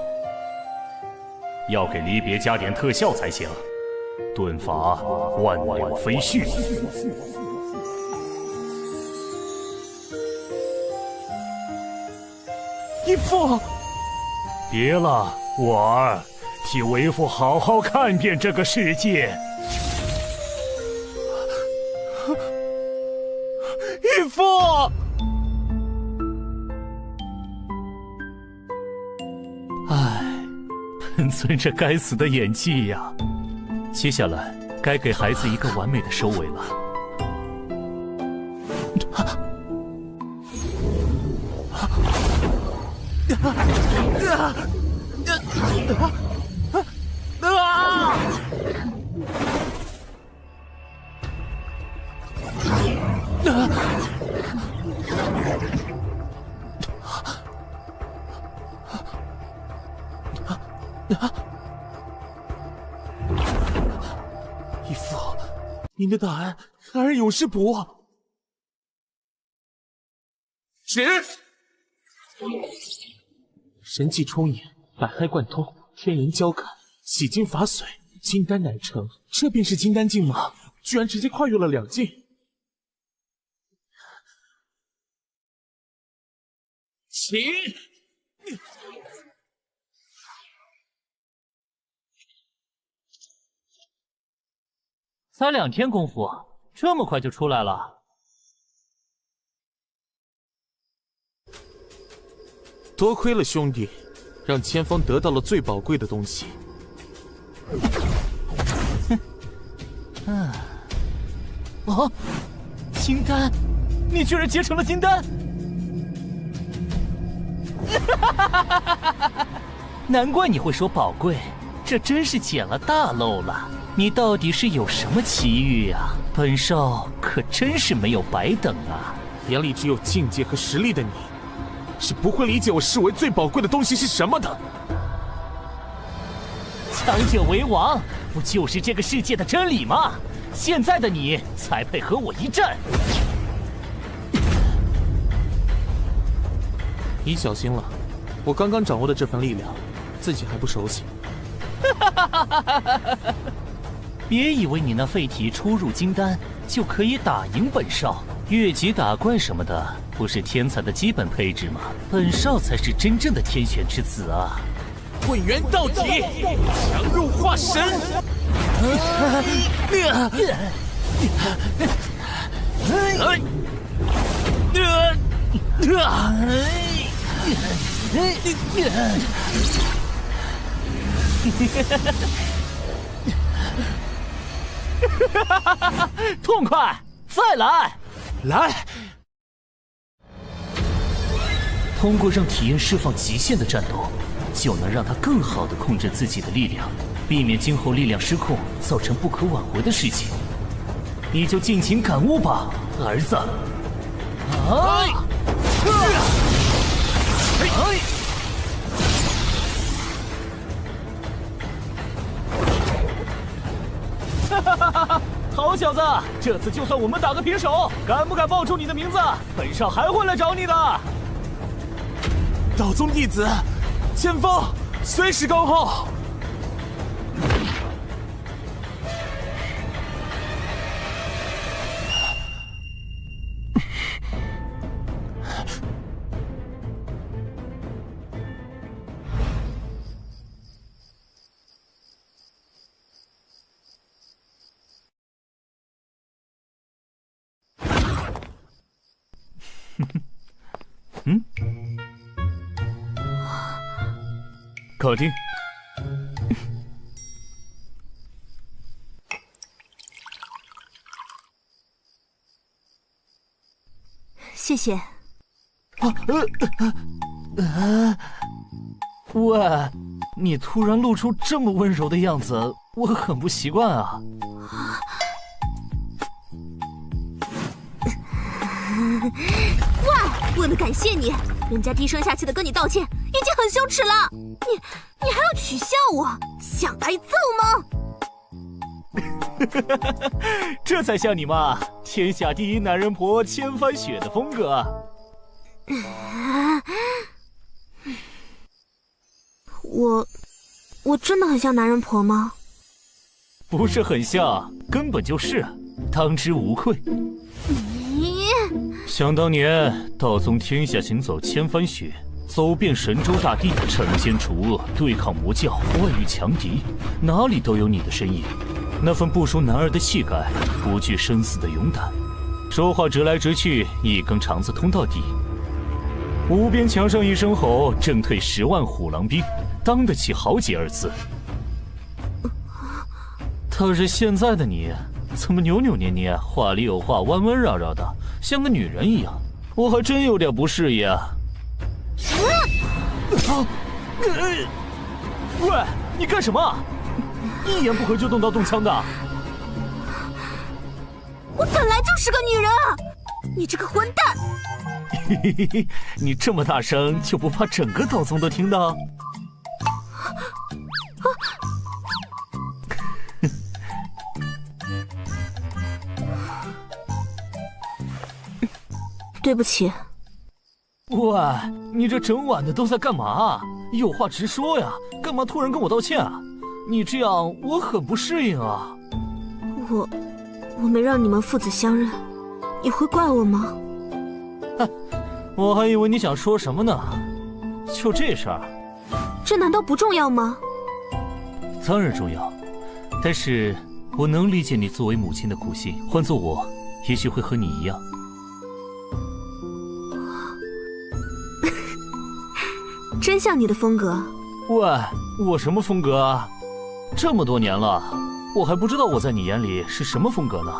要给离别加点特效才行，遁法万鸟飞絮。义父，别了，我儿，替为父好好看遍这个世界。义父。本尊这该死的演技呀！接下来该给孩子一个完美的收尾了。义父，您的大恩，孩儿永世不忘。止！神迹充盈，百骸贯通，天人交感，洗精法髓，金丹乃成。这便是金丹境吗？居然直接跨越了2境。起！才2天功夫，这么快就出来了？多亏了兄弟，让千方得到了最宝贵的东西。哦，金丹，你居然结成了金丹！难怪你会说宝贵，这真是捡了大漏了。你到底是有什么奇遇呀？本少可真是没有白等啊！眼里只有境界和实力的你，是不会理解我视为最宝贵的东西是什么的。强者为王，不就是这个世界的真理吗？现在的你才配和我一战。你小心了，我刚刚掌握的这份力量，自己还不熟悉。别以为你那废体初入金丹就可以打赢本少，越级打怪什么的不是天才的基本配置吗？本少才是真正的天选之子啊！混元到底，强入化神。痛快，再来！来！通过让体验释放极限的战斗，就能让他更好地控制自己的力量，避免今后力量失控造成不可挽回的事情。你就尽情感悟吧，儿子。好小子，这次就算我们打个平手，敢不敢报出你的名字？本少还会来找你的。道宗弟子，前方随时恭候。搞定。谢谢。喂，你突然露出这么温柔的样子，我很不习惯啊。喂，为了感谢你，人家低声下气的跟你道歉，已经很羞耻了。你还要取笑我，想挨揍吗？这才像你嘛，天下第一男人婆千帆雪的风格。我真的很像男人婆吗？不是很像，根本就是，当之无愧。想当年，道宗天下行走千帆雪，走遍神州大地，惩奸除恶，对抗魔教，外遇强敌，哪里都有你的身影。那份不输男儿的气概，不惧生死的勇敢，说话直来直去，一根肠子通到底。无边墙上一声吼，震退10万虎狼兵，当得起豪杰2字。倒是现在的你，怎么扭扭捏捏，话里有话，弯弯绕绕的，像个女人一样，我还真有点不适应啊。喂，你干什么？一言不合就动刀动枪的。我本来就是个女人啊！你这个混蛋！嘿嘿嘿，你这么大声，就不怕整个道宗都听到？对不起。喂，你这整晚的都在干嘛？有话直说呀，干嘛突然跟我道歉啊？你这样我很不适应啊。我没让你们父子相认，你会怪我吗？我还以为你想说什么呢。就这事儿，这难道不重要吗？当然重要，但是我能理解你作为母亲的苦心，换做我，也许会和你一样。真像你的风格。喂，我什么风格啊？这么多年了，我还不知道我在你眼里是什么风格呢？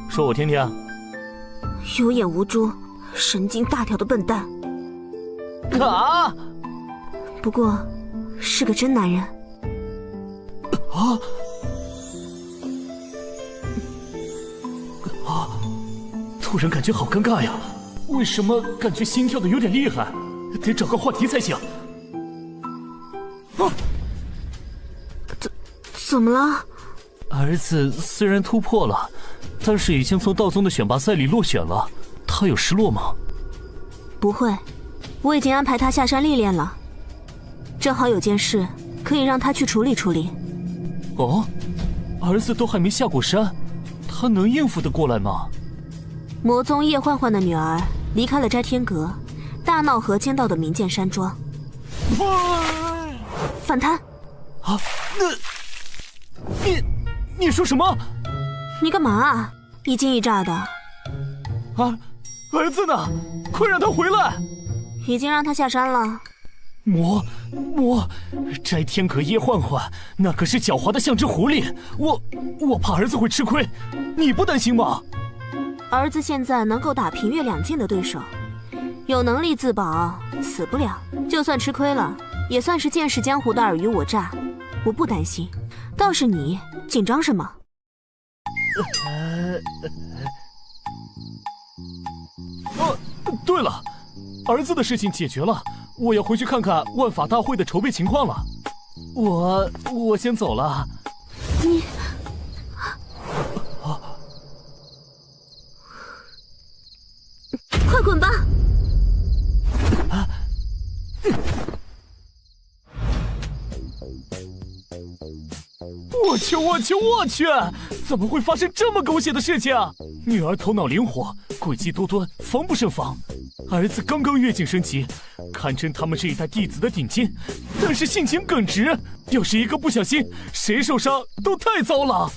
说我听听。有眼无珠，神经大条的笨蛋。啊！不过，是个真男人。突然感觉好尴尬呀！为什么感觉心跳的有点厉害？得找个话题才行。怎么了？儿子虽然突破了，但是已经从道宗的选拔赛里落选了，他有失落吗？不会，我已经安排他下山历练了。正好有件事可以让他去处理处理。哦，儿子都还没下过山，他能应付得过来吗？魔宗叶焕焕的女儿离开了斋天阁，大闹河间道的名剑山庄。反贪！你说什么？你干嘛啊？一惊一乍的。儿子呢？快让他回来！已经让他下山了。魔，摘天阁叶幻幻，那可是狡猾的像只狐狸。我怕儿子会吃亏，你不担心吗？儿子现在能够打平越两境的对手，有能力自保，死不了。就算吃亏了，也算是见识江湖的尔虞我诈，我不担心。倒是你紧张什么？对了，儿子的事情解决了，我要回去看看万法大会的筹备情况了。我先走了。你快滚吧！我去！怎么会发生这么狗血的事情？女儿头脑灵活，诡计多端，防不胜防。儿子刚刚跃进升级，堪称他们这一代弟子的顶尖，但是性情耿直，要是一个不小心，谁受伤都太糟了。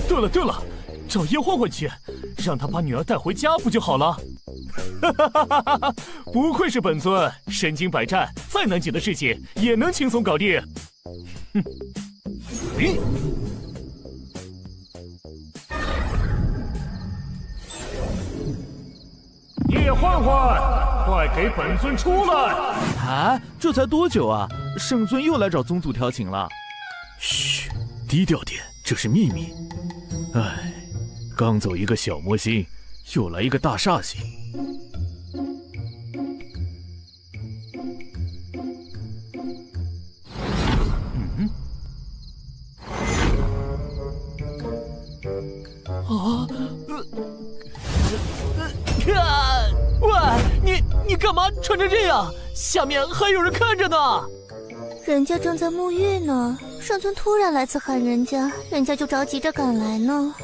对了，找叶幻幻去，让他把女儿带回家不就好了？不愧是本尊，身经百战，再难解的事情也能轻松搞定。叶幻幻，快给本尊出来！啊，这才多久啊？圣尊又来找宗祖调情了。嘘，低调点，这是秘密。唉，刚走一个小魔星，又来一个大煞星。喂，你干嘛穿成这样？下面还有人看着呢。人家正在沐浴呢，圣尊突然来此喊人家，人家就着急着赶来呢。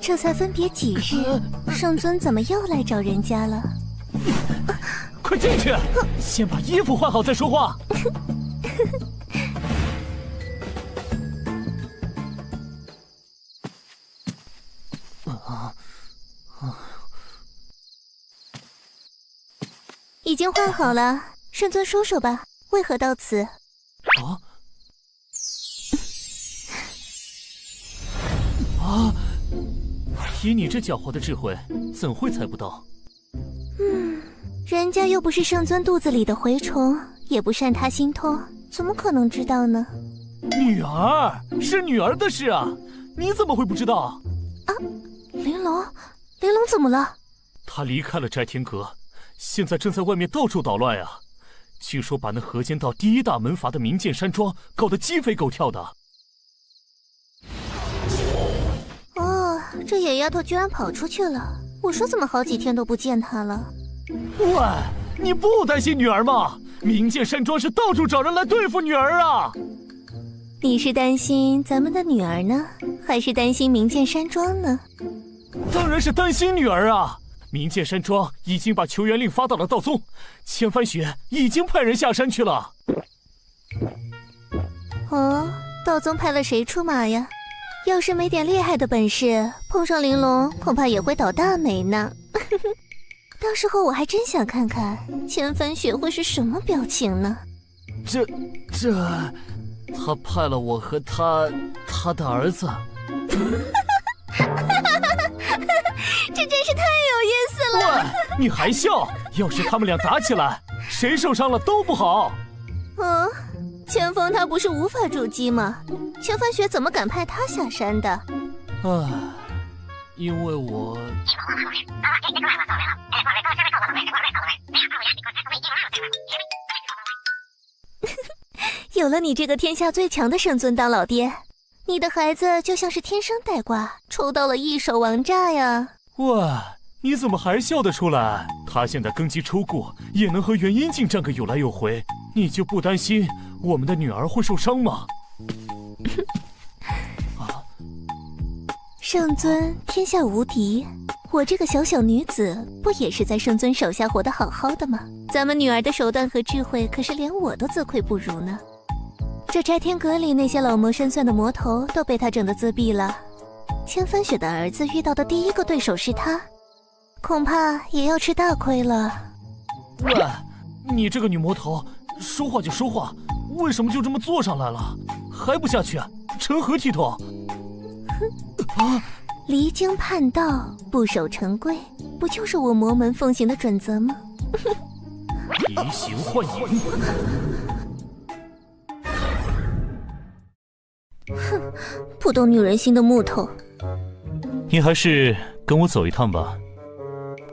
这才分别几日，圣尊怎么又来找人家了？快进去，先把衣服换好再说话。已经换好了，圣尊说说吧，为何到此？以你这狡猾的智慧，怎会猜不到？人家又不是圣尊肚子里的蛔虫，也不善他心通，怎么可能知道呢？女儿是女儿的事啊，你怎么会不知道？玲珑怎么了？她离开了斋天阁，现在正在外面到处捣乱啊！据说把那河间道第一大门阀的明剑山庄搞得鸡飞狗跳的。这野丫头居然跑出去了！我说怎么好几天都不见她了？喂，你不担心女儿吗？明剑山庄是到处找人来对付女儿啊！你是担心咱们的女儿呢，还是担心明剑山庄呢？当然是担心女儿啊！明剑山庄已经把求援令发到了道宗，千帆雪已经派人下山去了。道宗派了谁出马呀？要是没点厉害的本事，碰上玲珑恐怕也会倒大霉呢。到时候我还真想看看千帆雪会是什么表情呢。他派了我和他的儿子。这真是太有意思了！喂，你还笑？要是他们俩打起来，谁受伤了都不好。千峰他不是无法筑基吗？千帆雪怎么敢派他下山的？因为我……有了你这个天下最强的圣尊当老爹，你的孩子就像是天生带挂，抽到了一手王炸呀！喂，你怎么还笑得出来？他现在根基抽过，也能和元婴境战个有来有回，你就不担心我们的女儿会受伤吗？圣尊天下无敌，我这个小小女子不也是在圣尊手下活得好好的吗？咱们女儿的手段和智慧，可是连我都自愧不如呢。这摘天阁里那些老谋深算的魔头都被他整得自闭了。千帆雪的儿子遇到的第一个对手是他，恐怕也要吃大亏了。喂，你这个女魔头，说话就说话，为什么就这么坐上来了？还不下去？成何体统？哼，离经叛道，不守成规，不就是我魔门奉行的准则吗？移形换影。哼，不懂女人心的木头。你还是跟我走一趟吧。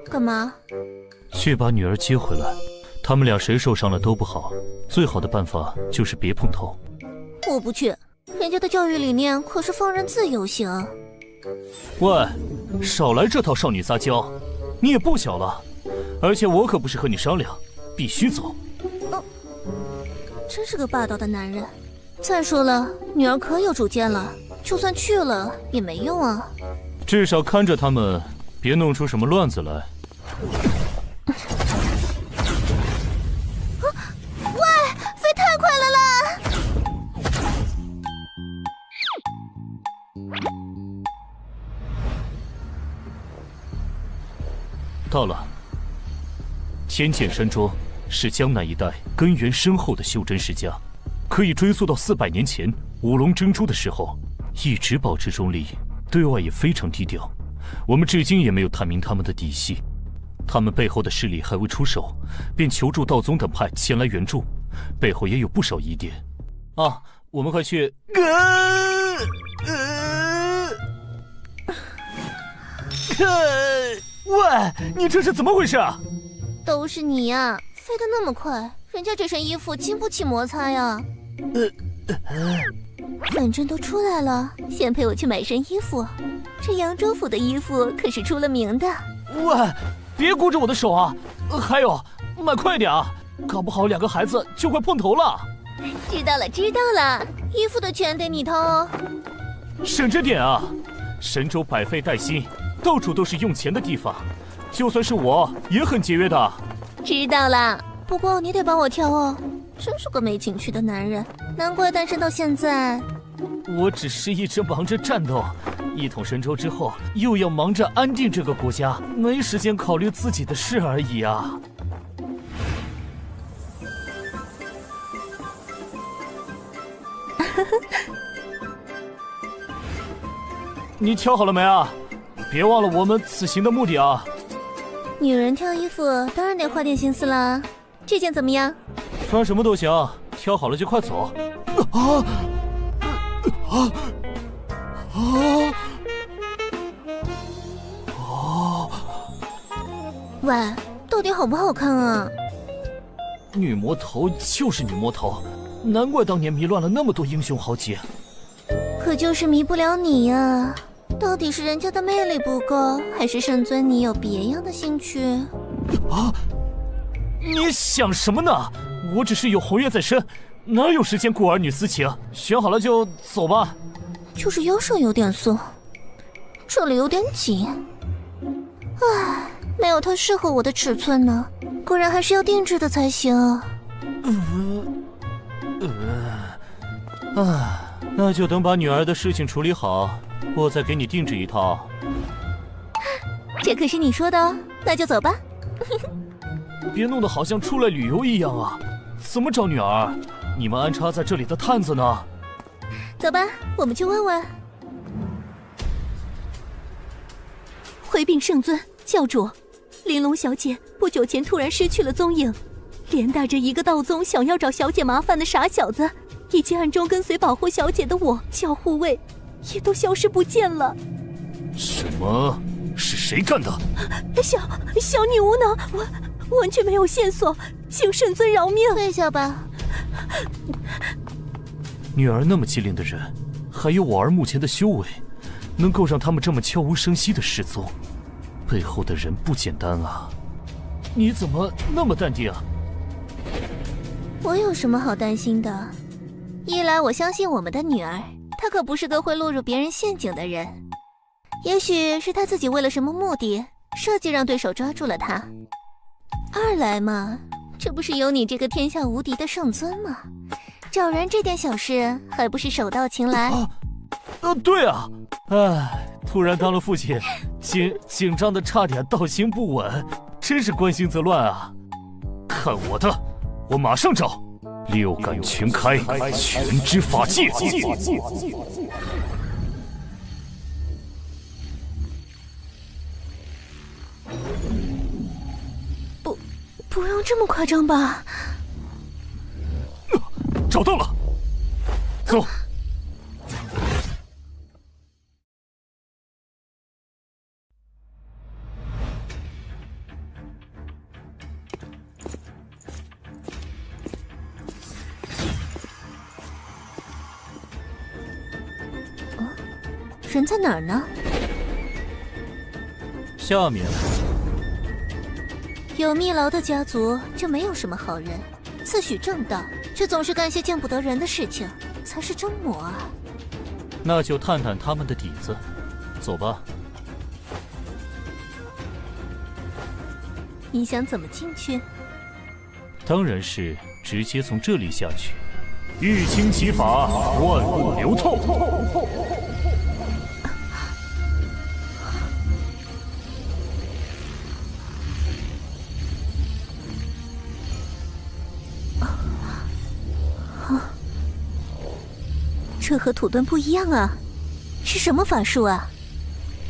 干嘛？去把女儿接回来。他们俩谁受伤了都不好，最好的办法就是别碰头。我不去，人家的教育理念可是放任自由型。喂，少来这套少女撒娇，你也不小了，而且我可不是和你商量，必须走。真是个霸道的男人。再说了，女儿可有主见了，就算去了也没用啊。至少看着他们，别弄出什么乱子来。喂，飞太快了啦！到了。天剑山庄是江南一带根源深厚的修真世家，可以追溯到400年前五龙争珠的时候，一直保持中立，对外也非常低调。我们至今也没有探明他们的底细，他们背后的势力还未出手，便求助道宗等派前来援助，背后也有不少疑点。啊，我们快去！喂，你这是怎么回事啊？都是你呀，飞得那么快，人家这身衣服经不起摩擦呀。反正都出来了，先陪我去买身衣服。这扬州府的衣服可是出了名的。喂，别顾着我的手啊！还有，买快点啊，搞不好2个孩子就快碰头了。知道了，知道了，衣服的钱得你掏。省着点啊！神州百废待兴，到处都是用钱的地方，就算是我也很节约的。知道了，不过你得帮我挑哦。真是个没情趣的男人，难怪单身到现在。我只是一直忙着战斗，一统神州之后，又要忙着安定这个国家，没时间考虑自己的事而已啊。你挑好了没啊？别忘了我们此行的目的啊！女人挑衣服当然得花点心思啦。这件怎么样？穿什么都行，挑好了就快走。喂，到底好不好看啊？女魔头就是女魔头，难怪当年迷乱了那么多英雄豪杰。可就是迷不了你呀。到底是人家的魅力不够，还是圣尊你有别样的兴趣？啊！你想什么呢？我只是有红月在身，哪有时间顾儿女私情？选好了就走吧。就是腰上有点松，这里有点紧。唉，没有它适合我的尺寸呢，果然还是要定制的才行。那就等把女儿的事情处理好，我再给你定制一套。这可是你说的哦，那就走吧。别弄得好像出来旅游一样啊！怎么找女儿？你们安插在这里的探子呢？走吧，我们去问问。回禀圣尊，教主，玲珑小姐不久前突然失去了踪影，连带着一个道宗想要找小姐麻烦的傻小子，以及暗中跟随保护小姐的我教护卫，也都消失不见了。什么？是谁干的？小女无能，我完全没有线索，请圣尊饶命。退下吧。女儿那么机灵的人，还有我儿目前的修为，能够让他们这么悄无声息的失踪，背后的人不简单啊！你怎么那么淡定啊？我有什么好担心的？一来我相信我们的女儿，她可不是个会落入别人陷阱的人。也许是她自己为了什么目的设计让对手抓住了她。二来嘛，这不是有你这个天下无敌的圣尊吗？找人这点小事还不是手到擒来？对啊，突然当了父亲，紧张的差点道心不稳，真是关心则乱啊！看我的，我马上找六感全开，全知法界。不用这么夸张吧？找到了，走。人在哪儿呢？下面。有密劳的家族就没有什么好人，自诩正道，却总是干些见不得人的事情，才是真魔啊！那就探探他们的底子，走吧。你想怎么进去？当然是直接从这里下去。玉清奇法，万物流透。这和土遁不一样啊，是什么法术啊？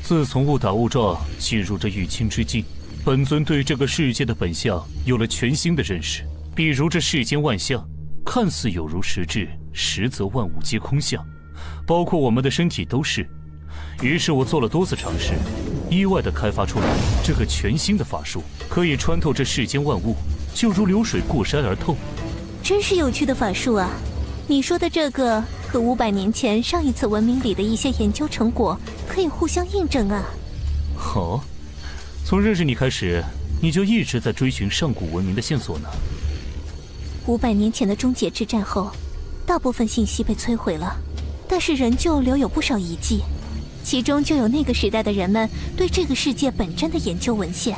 自从误打误撞进入这玉清之境，本尊对这个世界的本相有了全新的认识。比如这世间万象，看似有如实质，实则万物皆空相，包括我们的身体都是。于是我做了多次尝试，意外地开发出来这个全新的法术，可以穿透这世间万物，就如流水过山而透。真是有趣的法术啊！你说的这个和500年前上一次文明里的一些研究成果可以互相印证啊。哦，从认识你开始，你就一直在追寻上古文明的线索呢。500年前的终结之战后，大部分信息被摧毁了，但是仍旧留有不少遗迹，其中就有那个时代的人们对这个世界本真的研究文献。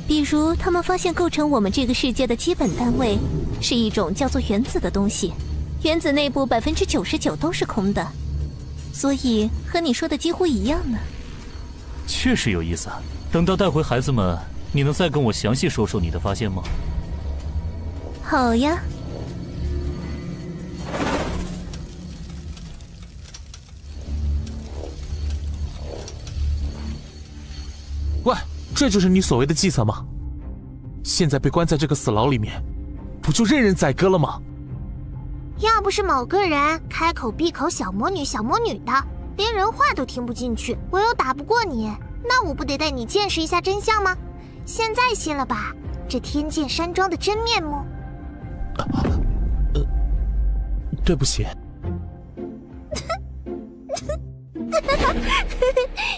比如他们发现构成我们这个世界的基本单位是一种叫做原子的东西，原子内部99%都是空的，所以和你说的几乎一样呢。确实有意思，等到带回孩子们，你能再跟我详细说说你的发现吗？好呀。喂，这就是你所谓的计策吗？现在被关在这个死牢里面，不就任人宰割了吗？要不是某个人开口闭口小魔女小魔女的，连人话都听不进去，我又打不过你，那我不得带你见识一下真相吗？现在信了吧，这天剑山庄的真面目。对不起。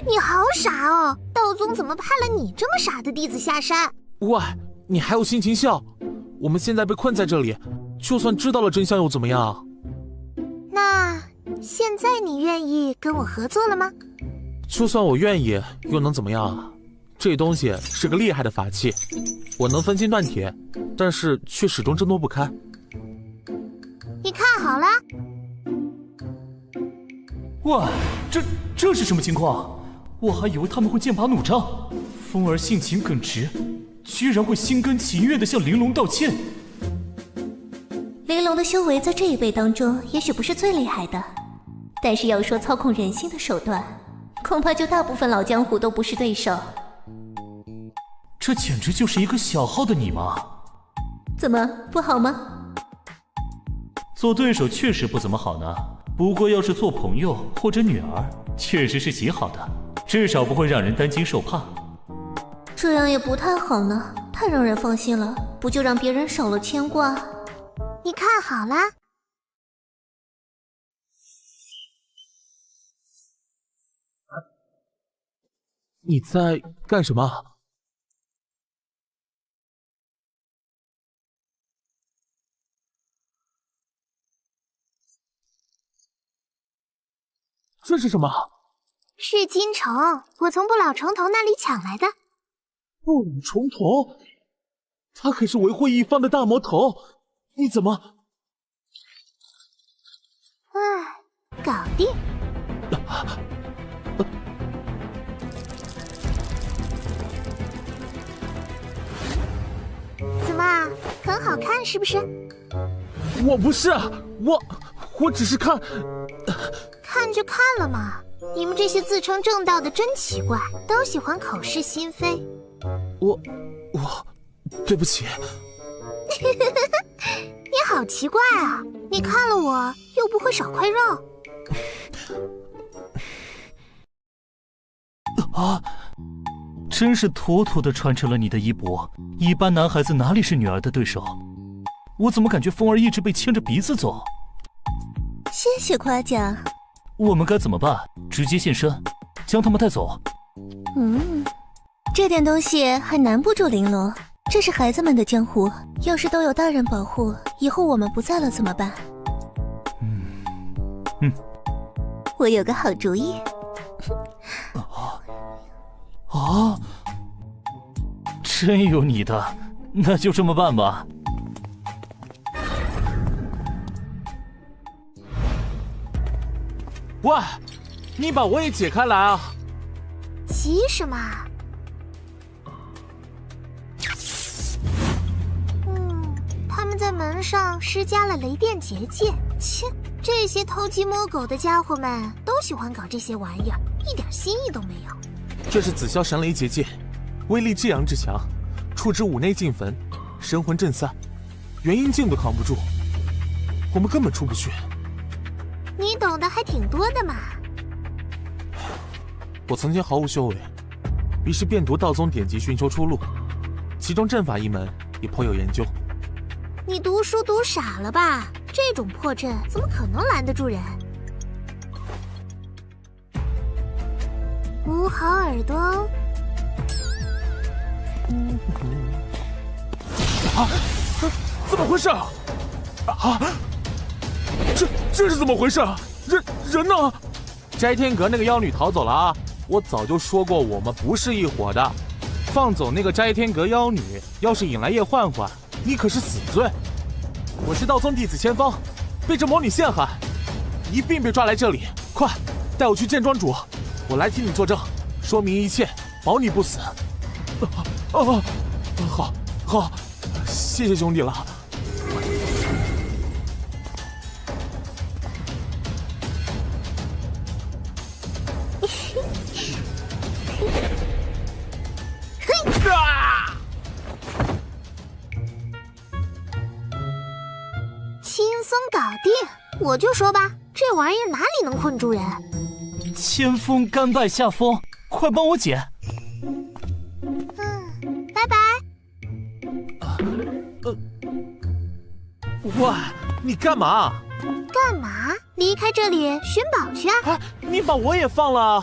你好傻哦，道宗怎么派了你这么傻的弟子下山？喂，你还有心情笑？我们现在被困在这里，就算知道了真相又怎么样？那现在你愿意跟我合作了吗？就算我愿意，又能怎么样啊？这东西是个厉害的法器，我能分金断铁，但是却始终挣脱不开。你看好了。哇，这是什么情况？我还以为他们会剑拔弩张，风儿性情耿直，居然会心甘情愿地向玲珑道歉。玲珑的修为在这一辈当中也许不是最厉害的，但是要说操控人心的手段，恐怕就大部分老江湖都不是对手。这简直就是一个小号的你嘛！怎么不好吗？做对手确实不怎么好呢，不过要是做朋友或者女儿，确实是极好的，至少不会让人担惊受怕。这样也不太好呢，太让人放心了，不就让别人少了牵挂？你看好了。你在干什么？这是什么？是金虫，我从不老虫头那里抢来的。不老虫头？他可是维护一方的大魔头，你怎么？搞定。怎么，很好看是不是？我不是，我只是看。看就看了嘛。你们这些自称正道的真奇怪，都喜欢口是心非。我，对不起。你好奇怪啊！你看了我又不会少块肉。啊！真是妥妥的传承了你的衣钵。一般男孩子哪里是女儿的对手？我怎么感觉风儿一直被牵着鼻子走？谢谢夸奖。我们该怎么办？直接现身，将他们带走？这点东西还难不住玲珑。这是孩子们的江湖，要是都有大人保护，以后我们不在了怎么办？我有个好主意。真有你的，那就这么办吧。喂，你把我也解开来啊！急什么？他们在门上施加了雷电结界。切，这些偷鸡摸狗的家伙们都喜欢搞这些玩意儿，一点新意都没有。这是紫霄神雷结界，威力至阳至强，触之五内尽焚，神魂震散，元婴境都扛不住，我们根本出不去。你懂得还挺多的嘛。我曾经毫无修为，于是便读道宗典籍寻求出路，其中阵法一门也颇有研究。你读书读傻了吧？这种破阵怎么可能拦得住人？捂好耳朵哦。怎么回事？这是怎么回事？人呢？斋天阁那个妖女逃走了啊！我早就说过我们不是一伙的。放走那个斋天阁妖女，要是引来叶焕焕，你可是死罪。我是道宗弟子千芳，被这魔女陷害，一并被抓来这里。快，带我去见庄主，我来替你作证，说明一切，保你不死。好，谢谢兄弟了。轻松搞定，我就说吧，这玩意儿哪里能困住人？千锋甘拜下风，快帮我解。拜拜。喂，你干嘛？干嘛？离开这里寻宝去啊！你把我也放了。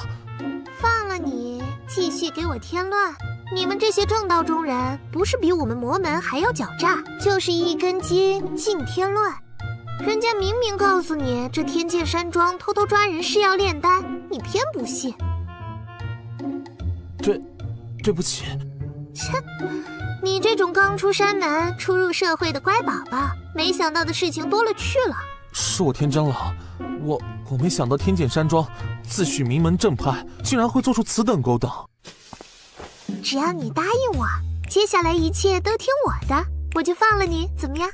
放了你，继续给我添乱。你们这些正道中人，不是比我们魔门还要狡诈，就是一根筋尽添乱。人家明明告诉你，这天剑山庄偷偷抓人是要炼丹，你偏不信。对不起。切，你这种刚出山门、初入社会的乖宝宝，没想到的事情多了去了。是我天真了，我没想到天剑山庄自诩名门正派，竟然会做出此等勾当。只要你答应我，接下来一切都听我的，我就放了你，怎么样？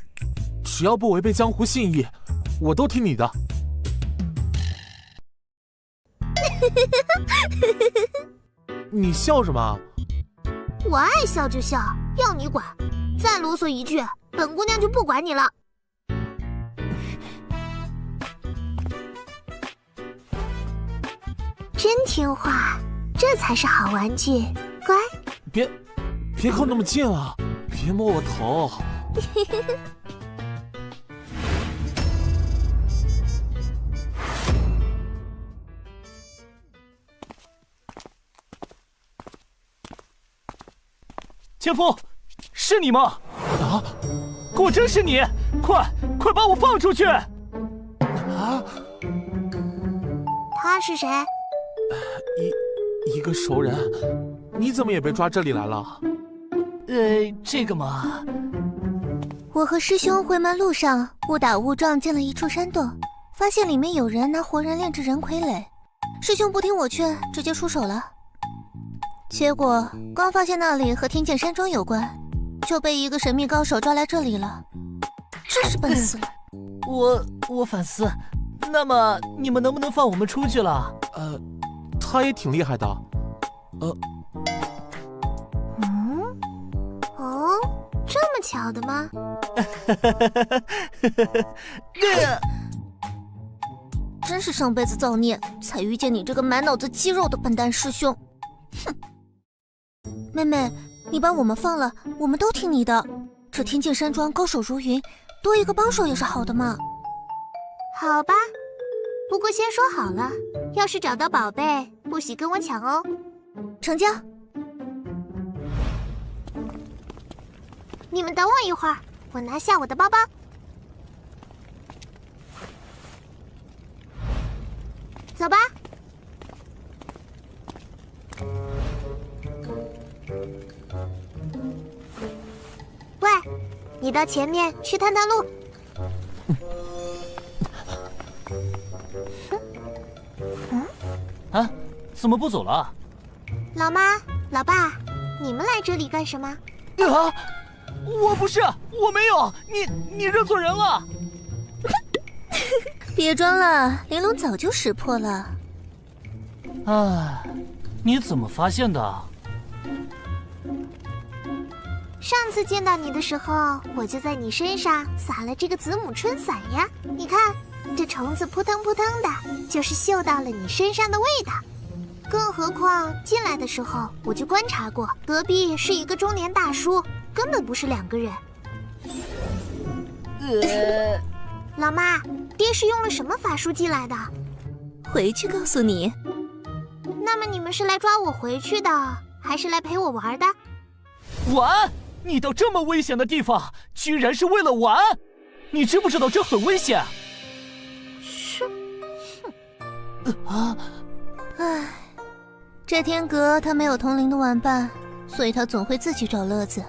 只要不违背江湖信义，我都听你的。你笑什么？我爱笑就笑，要你管。再啰嗦一句，本姑娘就不管你了。真听话，这才是好玩具，乖。别靠那么近啊！别摸我头。千锋，是你吗？啊，果真是你！快把我放出去！啊！他是谁？一个熟人。你怎么也被抓这里来了？这个嘛，我和师兄回门路上误打误撞进了一处山洞，发现里面有人拿活人炼制人傀儡，师兄不听我劝，直接出手了。结果刚发现那里和天剑山庄有关，就被一个神秘高手抓来这里了，真是笨死了。我反思，那么你们能不能放我们出去了？他也挺厉害的。这么巧的吗？真是上辈子造孽，才遇见你这个满脑子肌肉的笨蛋师兄。哼！妹妹，你把我们放了，我们都听你的。这天剑山庄高手如云，多一个帮手也是好的嘛。好吧，不过先说好了，要是找到宝贝，不许跟我抢哦。成交。你们等我一会儿，我拿下我的包包。走吧。喂，你到前面去探探路。啊，怎么不走了？老妈、老爸，你们来这里干什么？啊！我不是，我没有，你认错人了。别装了，玲珑早就识破了。哎，你怎么发现的？上次见到你的时候，我就在你身上撒了这个子母春伞呀。你看，这虫子扑腾扑腾的，就是嗅到了你身上的味道。更何况进来的时候我就观察过，隔壁是一个中年大叔，根本不是两个人。老妈，爹是用了什么法术进来的？回去告诉你。那么你们是来抓我回去的，还是来陪我玩的？玩？你到这么危险的地方，居然是为了玩？你知不知道这很危险？是。唉，这天阁他没有同龄的玩伴，所以他总会自己找乐子，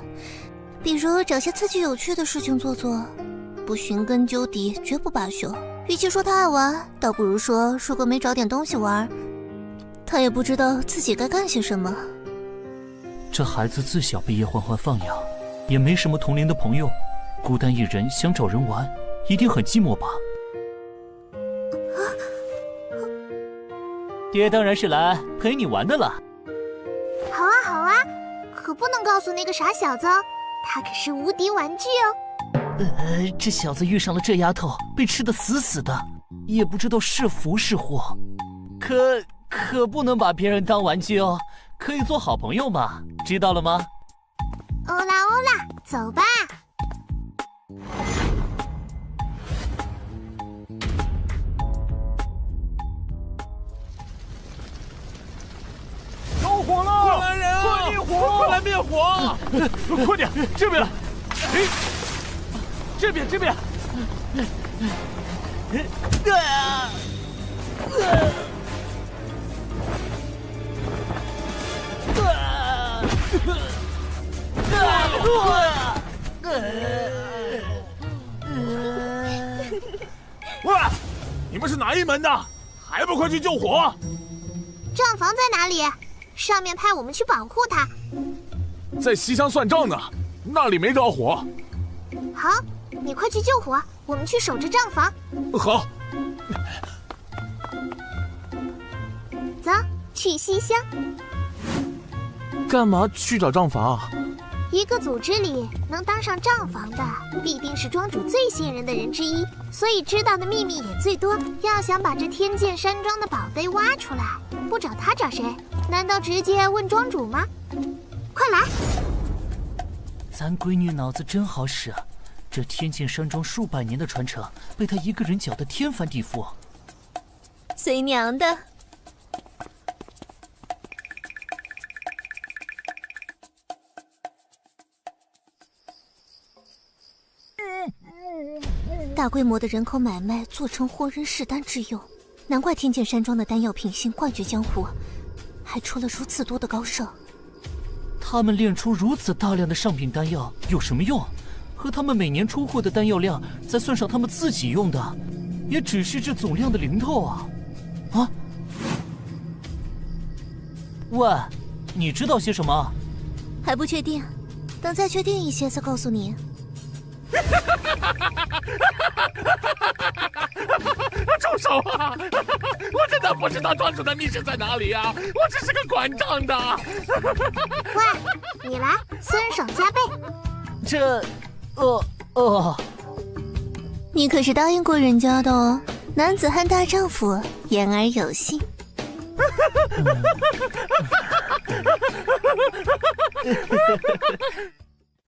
比如找些刺激有趣的事情做做。不寻根究底，绝不罢休。与其说他爱玩，倒不如说如果没找点东西玩，他也不知道自己该干些什么。这孩子自小被叶欢欢放养，也没什么同龄的朋友，孤单一人想找人玩，一定很寂寞吧？爹当然是来陪你玩的了。好啊好啊，可不能告诉那个傻小子哦，他可是无敌玩具哦。这小子遇上了这丫头，被吃得死死的，也不知道是福是祸。可不能把别人当玩具哦，可以做好朋友嘛，知道了吗？欧啦欧啦，走吧。着火了！快来人啊！快灭火！快来灭火！快点，这边！这边！喂，你们是哪一门的？还不快去救火！账房在哪里？上面派我们去保护他。在西厢算账呢，那里没着火。好，你快去救火，我们去守着账房。好。走，去西厢。干嘛去找账房？一个组织里能当上账房的，必定是庄主最信任的人之一，所以知道的秘密也最多。要想把这天剑山庄的宝贝挖出来，不找他找谁？难道直接问庄主吗？快来！咱闺女脑子真好使啊！这天剑山庄数百年的传承，被她一个人搅得天翻地覆。随娘的。大规模的人口买卖做成活人试丹之用，难怪天剑山庄的丹药品性冠绝江湖，还出了如此多的高手。他们炼出如此大量的上品丹药有什么用？和他们每年出货的丹药量，再算上他们自己用的，也只是这总量的零头啊！啊？喂，你知道些什么？还不确定，等再确定一些再告诉你。住手啊！我真的不知道庄主的密室在哪里啊！我只是个管账的。喂，你来，酸爽加倍。这，你可是答应过人家的哦，男子汉大丈夫，言而有信。